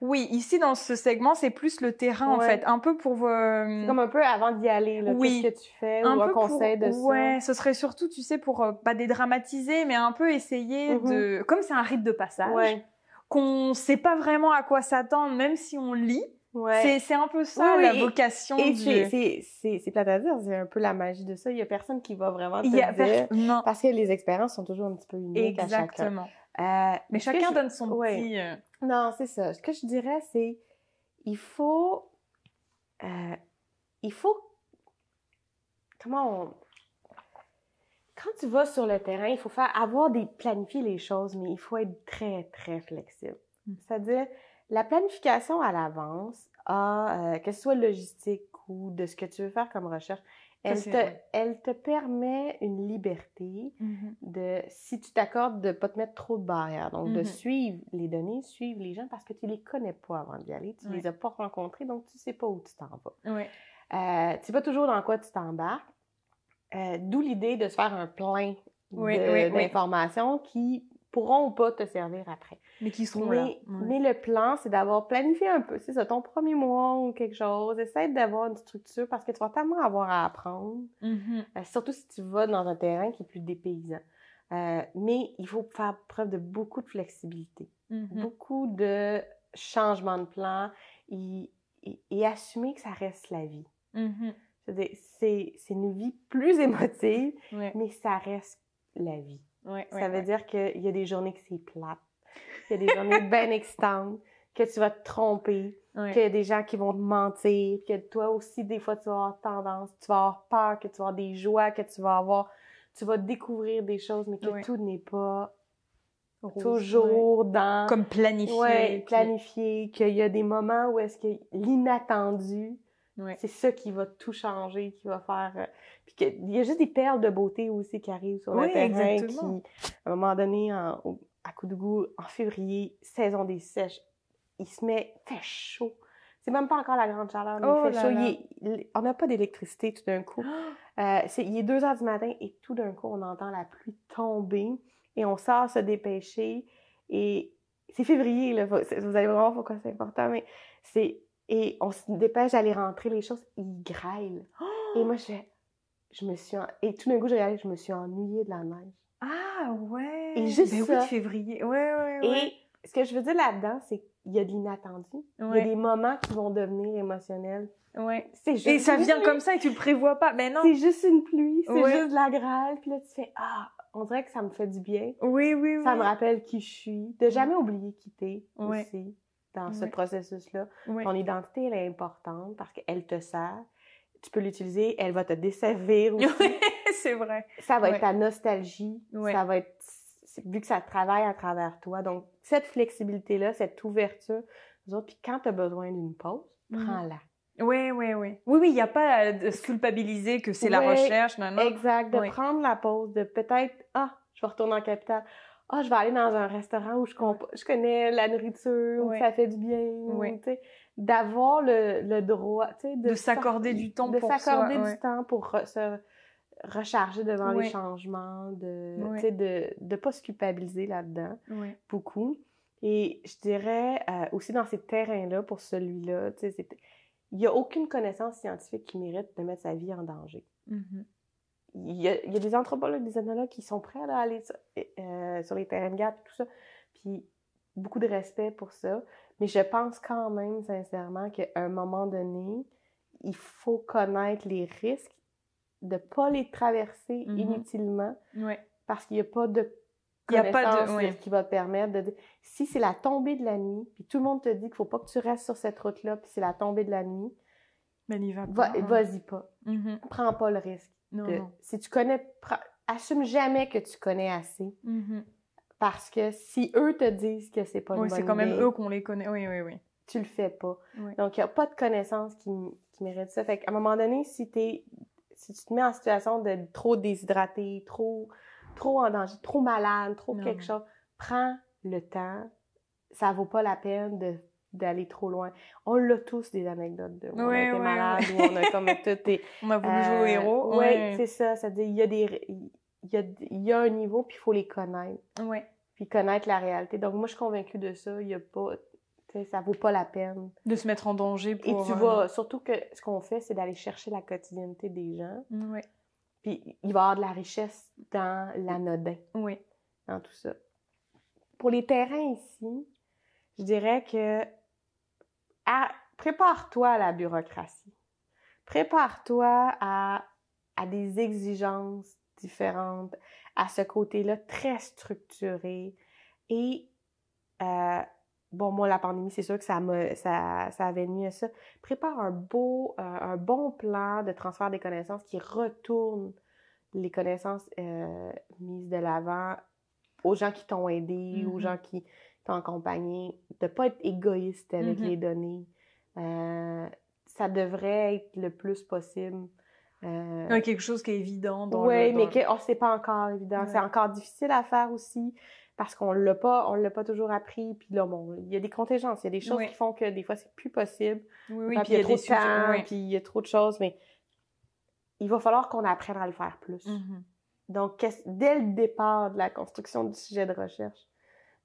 oui, ici dans ce segment, c'est plus le terrain en fait, un peu pour c'est comme un peu avant d'y aller là, qu'est-ce que tu fais ou un conseil de ça. Ouais, ce serait surtout tu sais pour pas dédramatiser mais un peu essayer de comme c'est un rite de passage qu'on sait pas vraiment à quoi s'attendre même si on lit. Ouais. C'est un peu ça la vocation c'est plate à dire, c'est un peu la magie de ça. Il y a personne qui va vraiment te dire non. Parce que les expériences sont toujours un petit peu uniques à chacun. Exactement. Mais chacun donne son petit... Non, c'est ça. Ce que je dirais, c'est il faut quand tu vas sur le terrain, il faut planifier les choses, mais il faut être très, très flexible. C'est-à-dire, la planification à l'avance, que ce soit logistique ou de ce que tu veux faire comme recherche, elle te permet une liberté si tu t'accordes de pas te mettre trop de barrières. Donc, de suivre les données, suivre les gens parce que tu les connais pas avant d'y aller. Tu les as pas rencontrés, donc tu sais pas où tu t'en vas. Tu sais pas toujours dans quoi tu t'embarques. D'où l'idée de se faire un plein d'informations qui pourront ou pas te servir après. Mais qui seront là. Mais le plan, c'est d'avoir planifié un peu. C'est ça, ton premier mois ou quelque chose. Essaye d'avoir une structure parce que tu vas tellement avoir à apprendre. Surtout si tu vas dans un terrain qui est plus dépaysant. Mais il faut faire preuve de beaucoup de flexibilité. Beaucoup de changements de plan et assumer que ça reste la vie. C'est une vie plus émotive, mais ça reste la vie. Ça veut dire qu'il y a des journées que c'est plate, qu'il y a des journées bien excitantes, que tu vas te tromper, qu'il y a des gens qui vont te mentir, que toi aussi, des fois, tu vas avoir tendance, tu vas avoir peur, que tu vas avoir des joies, que tu vas découvrir des choses, mais que tout n'est pas toujours dans... Comme planifié. Planifié, qu'il y a des moments où est-ce que l'inattendu... C'est ça qui va tout changer, qui va faire... Puis il y a juste des perles de beauté aussi qui arrivent sur le terrain qui, à un moment donné, à Koudougu, en février, saison des sèches, il fait chaud. C'est même pas encore la grande chaleur, mais il fait chaud. On n'a pas d'électricité tout d'un coup. Il est 2h du matin et tout d'un coup, on entend la pluie tomber et on sort se dépêcher. Et c'est février, là. Vous allez voir pourquoi c'est important, mais et on se dépêche d'aller rentrer les choses, il grêle. Et moi, et tout d'un coup, je me suis ennuyée de la neige. Ah, ouais! Et juste ça. Oui, février. Et ce que je veux dire là-dedans, c'est qu'il y a de l'inattendu. Il y a des moments qui vont devenir émotionnels. Et ça vient comme ça et tu le prévois pas. Ben non. C'est juste une pluie, c'est juste de la grêle. Puis là, tu fais, on dirait que ça me fait du bien. Oui. Ça me rappelle qui je suis. De jamais oublier qui t'es aussi. Dans ce processus-là. Ton identité, elle est importante parce qu'elle te sert. Tu peux l'utiliser, elle va te desservir aussi. C'est vrai. Ça va être ta nostalgie. Ça va être... Vu que ça travaille à travers toi. Donc, cette flexibilité-là, cette ouverture, puis quand tu as besoin d'une pause, prends-la. Oui, il n'y a pas à se culpabiliser que c'est la recherche, non. Exact, de prendre la pause, de peut-être, je vais retourner en capitale, je vais aller dans un restaurant où je connais la nourriture, où ça fait du bien, tu sais, d'avoir le droit, tu sais, de s'accorder du temps pour soi. De s'accorder du temps pour se recharger devant les changements, tu sais, de pas se culpabiliser là-dedans, beaucoup. Et je dirais aussi dans ces terrains-là, pour celui-là, tu sais, il n'y a aucune connaissance scientifique qui mérite de mettre sa vie en danger. Mm-hmm. Il y a des anthropologues, des ethnologues qui sont prêts à aller sur les terrains de guerre et tout ça, puis beaucoup de respect pour ça. Mais je pense quand même, sincèrement, qu'à un moment donné, il faut connaître les risques de ne pas les traverser inutilement, parce qu'il n'y a pas de connaissance qui va te permettre de dire, si c'est la tombée de la nuit, puis tout le monde te dit qu'il ne faut pas que tu restes sur cette route-là, puis c'est la tombée de la nuit, mais n'y va pas. Vas-y pas. Mm-hmm. Prends pas le risque. Non. Si tu connais, assume jamais que tu connais assez. Mm-hmm. Parce que si eux te disent que c'est pas une bonne idée... c'est quand même eux qu'on les connaît. Oui. Tu le fais pas. Oui. Donc, il n'y a pas de connaissance qui mérite ça. Fait qu'à un moment donné, si tu te mets en situation de trop déshydraté, trop en danger, trop malade, quelque chose, prends le temps. Ça vaut pas la peine d'aller trop loin. On l'a tous des anecdotes de où on a été malade, où on a comme tout... on a voulu jouer au héros. Oui, c'est ça. C'est-à-dire, il y a un niveau, puis il faut les connaître. Oui. Puis connaître la réalité. Donc, moi, je suis convaincue de ça. Il y a pas... ça vaut pas la peine. De se mettre en danger pour... Et tu vois, surtout que ce qu'on fait, c'est d'aller chercher la quotidienneté des gens. Oui. Puis il va y avoir de la richesse dans l'anodin. Oui. Dans tout ça. Pour les terrains ici, je dirais que prépare-toi à la bureaucratie. Prépare-toi à des exigences différentes, à ce côté-là très structuré. Et, moi, la pandémie, c'est sûr que ça avait nuit à ça. Prépare un bon plan de transfert des connaissances qui retourne les connaissances mises de l'avant aux gens qui t'ont aidé, aux gens qui t'ont accompagné, de pas être égoïste avec les données. Ça devrait être le plus possible. Quelque chose qui est évident. Oui, mais c'est pas encore évident. Ouais. C'est encore difficile à faire aussi parce qu'on l'a pas toujours appris. Puis là, il y a des contingences, il y a des choses qui font que des fois, c'est plus possible. Oui, puis il y a trop de temps, puis il y a trop de choses, mais il va falloir qu'on apprenne à le faire plus. Donc, dès le départ de la construction du sujet de recherche,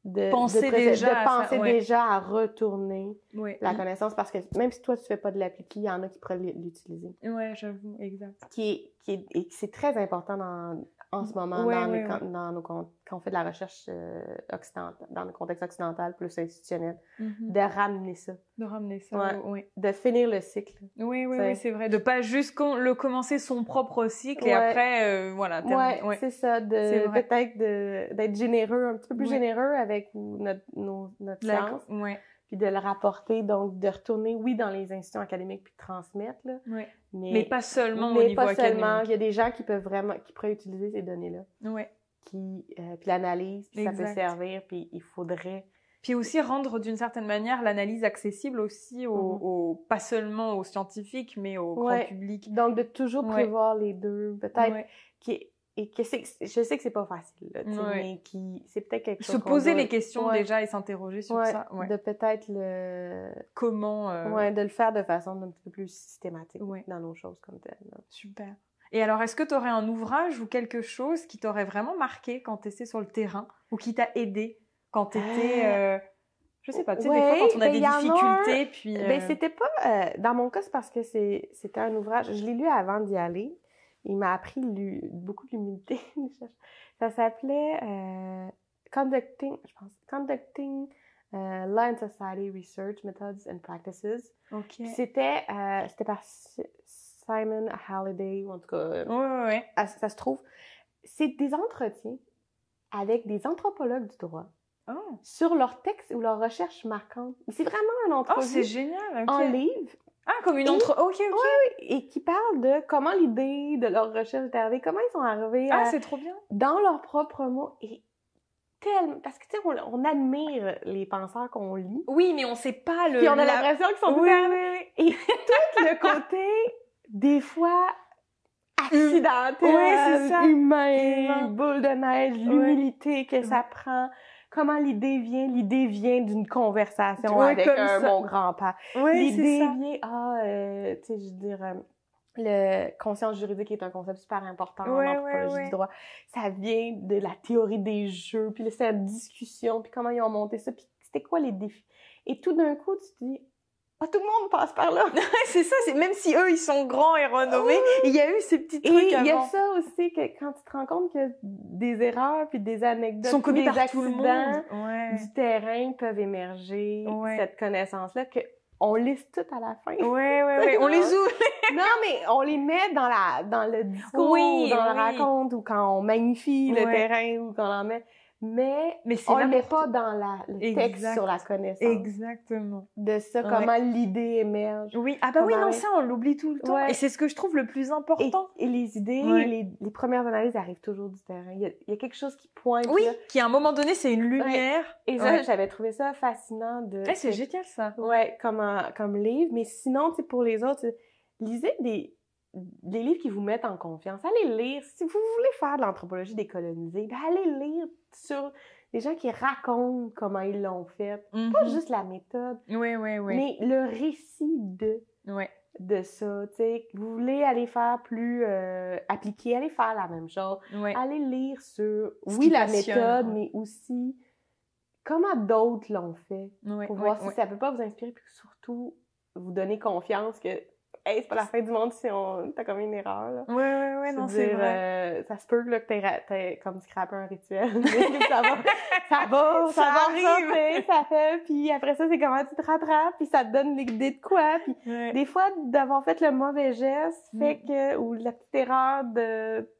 de penser déjà à retourner la connaissance, parce que même si toi, tu fais pas de l'appliquer, il y en a qui pourraient l'utiliser. Oui, j'avoue, exact. Et c'est très important en ce moment quand on fait de la recherche occidentale, dans le contexte occidental plus institutionnel, de ramener ça. De finir le cycle. Oui, c'est vrai. De pas juste commencer son propre cycle et après, c'est ça. Peut-être d'être généreux, un petit peu plus généreux avec notre science. Puis de le rapporter, donc de retourner, dans les institutions académiques puis de transmettre, là. Mais pas seulement au niveau académique. Il y a des gens qui pourraient utiliser ces données-là. Puis l'analyse, puis ça peut servir, puis il faudrait... Puis aussi rendre d'une certaine manière l'analyse accessible aussi pas seulement aux scientifiques, mais au grand public. Donc de toujours prévoir les deux, peut-être... je sais que c'est pas facile, là, mais c'est peut-être quelque chose. Se poser les questions déjà et s'interroger sur ça. De peut-être comment. De le faire de façon un petit peu plus systématique dans nos choses comme telles. Là. Super. Et alors, est-ce que tu aurais un ouvrage ou quelque chose qui t'aurait vraiment marqué quand tu étais sur le terrain ou qui t'a aidé quand tu étais. Je sais pas, tu sais, des fois quand on a des difficultés, puis. C'était pas. Dans mon cas, c'est parce que c'était un ouvrage. Je l'ai lu avant d'y aller. Il m'a appris beaucoup d'humilité. Ça s'appelait Conducting Law and Society Research Methods and Practices. Okay. C'était par Simon Halliday, ou en tout cas, ça se trouve. C'est des entretiens avec des anthropologues du droit sur leurs textes ou leurs recherches marquantes. C'est vraiment un entrevue. C'est génial, en livre. Comme une OK. Oui, et qui parle de comment l'idée de leur recherche est arrivée, comment ils sont arrivés c'est trop bien. Dans leurs propres mots, et tellement... Parce que, tu sais, on admire les penseurs qu'on lit. Oui, mais on sait pas le... Puis on a l'impression qu'ils sont oui. Et tout le côté, des fois, accidentel, humain, boule de neige, l'humilité que ça prend... Comment l'idée vient d'une conversation avec mon grand-père. L'idée vient, tu sais, je veux dire, le conscience juridique est un concept super important en anthropologie du droit. Ça vient de la théorie des jeux, puis là, c'est la discussion, puis comment ils ont monté ça, puis c'était quoi les défis. Et tout d'un coup, tu te dis, tout le monde passe par là. C'est ça, même si eux, ils sont grands et renommés, il y a eu ces petits trucs avant. Et il y a ça aussi, que quand tu te rends compte que des erreurs puis des anecdotes, sont commis des par tout le monde du terrain peuvent émerger, cette connaissance-là, qu'on liste tout à la fin. On les ouvre. Non, mais on les met dans le discours, ou dans le raconte, ou quand on magnifie le terrain, ou quand on en met... Mais on le met pas dans le texte sur la connaissance. Exactement. De ça, comment l'idée émerge. Oui, non, ça, on l'oublie tout le temps. Et c'est ce que je trouve le plus important. Et les idées, les premières analyses arrivent toujours du terrain. Il y a quelque chose qui pointe. Oui, qui à un moment donné, c'est une lumière. Et ça, j'avais trouvé ça fascinant de... c'est génial, ça. Comme livre. Mais sinon, tu sais, pour les autres, lisez des livres qui vous mettent en confiance. Allez lire. Si vous voulez faire de l'anthropologie décolonisée, allez lire sur des gens qui racontent comment ils l'ont fait. Pas juste la méthode, mais le récit de ça. T'sais, vous voulez aller faire plus appliqué, allez faire la même chose. Allez lire sur, la méthode, mais aussi comment d'autres l'ont fait. Pour voir si ça peut pas vous inspirer, puis surtout vous donner confiance que hey, c'est pas la fin du monde si t'as commis une erreur, là. Non, c'est vrai. Ça se peut, là, que t'aies comme scrappé un rituel. ça arrive, ça fait, puis après ça, c'est comment tu te rattrapes, puis ça te donne l'idée de quoi, puis des fois, d'avoir fait le mauvais geste fait que, ou la petite erreur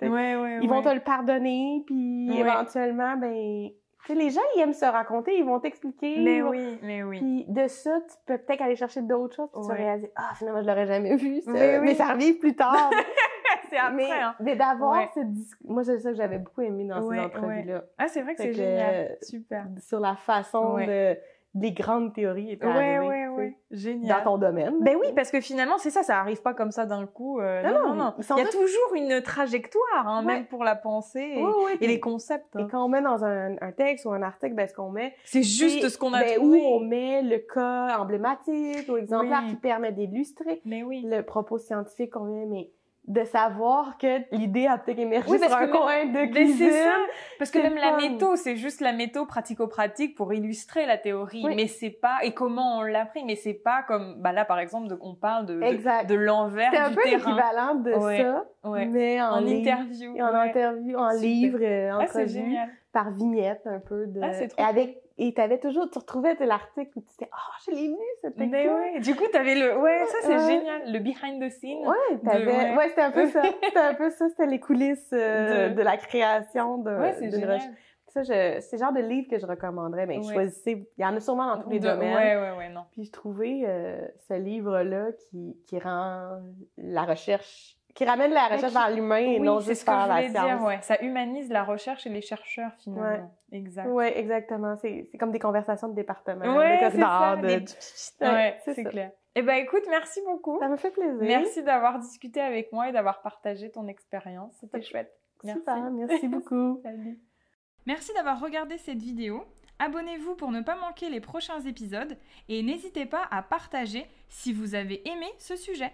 ils vont te le pardonner, puis éventuellement, ben... Tu sais, les gens, ils aiment se raconter, ils vont t'expliquer. Mais oui. Puis de ça, tu peux peut-être aller chercher d'autres choses, puis tu vas réaliser, finalement, je l'aurais jamais vu, ça. Mais ça arrive plus tard. C'est après, mais d'avoir ce discours... Moi, c'est ça que j'avais beaucoup aimé dans ces entrevues-là. Ah, c'est vrai que c'est génial. Super. Sur la façon des grandes théories étaient arrivées. Génial. Dans ton domaine. Ben oui, parce que finalement, c'est ça, ça arrive pas comme ça d'un coup. Non. Il y a toujours une trajectoire, même pour la pensée et les concepts. Et quand on met dans un texte ou un article, ben ce qu'on met... C'est juste ce qu'on a trouvé. Où on met le cas emblématique ou exemplaire qui permet d'illustrer le propos scientifique qu'on met, mais... de savoir que l'idée a peut-être émergé sur un coin de cuisine. C'est ça. Parce que même la métho, c'est juste la métho pratico-pratique pour illustrer la théorie. Mais c'est pas, et comment on l'a pris, mais c'est pas comme, là, par exemple, on parle de l'envers du terrain. C'est un peu l'équivalent de ça, mais en interview. En livre, entrevue, par vignette, un peu de... c'est trop Et tu retrouvais l'article où tu disais, je l'ai lu, ce texte. Du coup, t'avais ça c'est génial, le behind the scene. C'était un peu ça. C'était les coulisses de la création c'est génial. Ça, c'est le genre de livre que je recommanderais, mais choisissez, il y en a sûrement dans tous les domaines. Non. Puis je trouvais ce livre-là qui rend la recherche, qui ramène la recherche vers l'humain et non juste vers la science. Ça humanise la recherche et les chercheurs, finalement. Exact. Oui, exactement. C'est comme des conversations de département, c'est clair. Eh ben, écoute, merci beaucoup. Ça me fait plaisir. Merci d'avoir discuté avec moi et d'avoir partagé ton expérience. C'était chouette. Merci. Super, merci beaucoup. Salut. Merci d'avoir regardé cette vidéo. Abonnez-vous pour ne pas manquer les prochains épisodes et n'hésitez pas à partager si vous avez aimé ce sujet.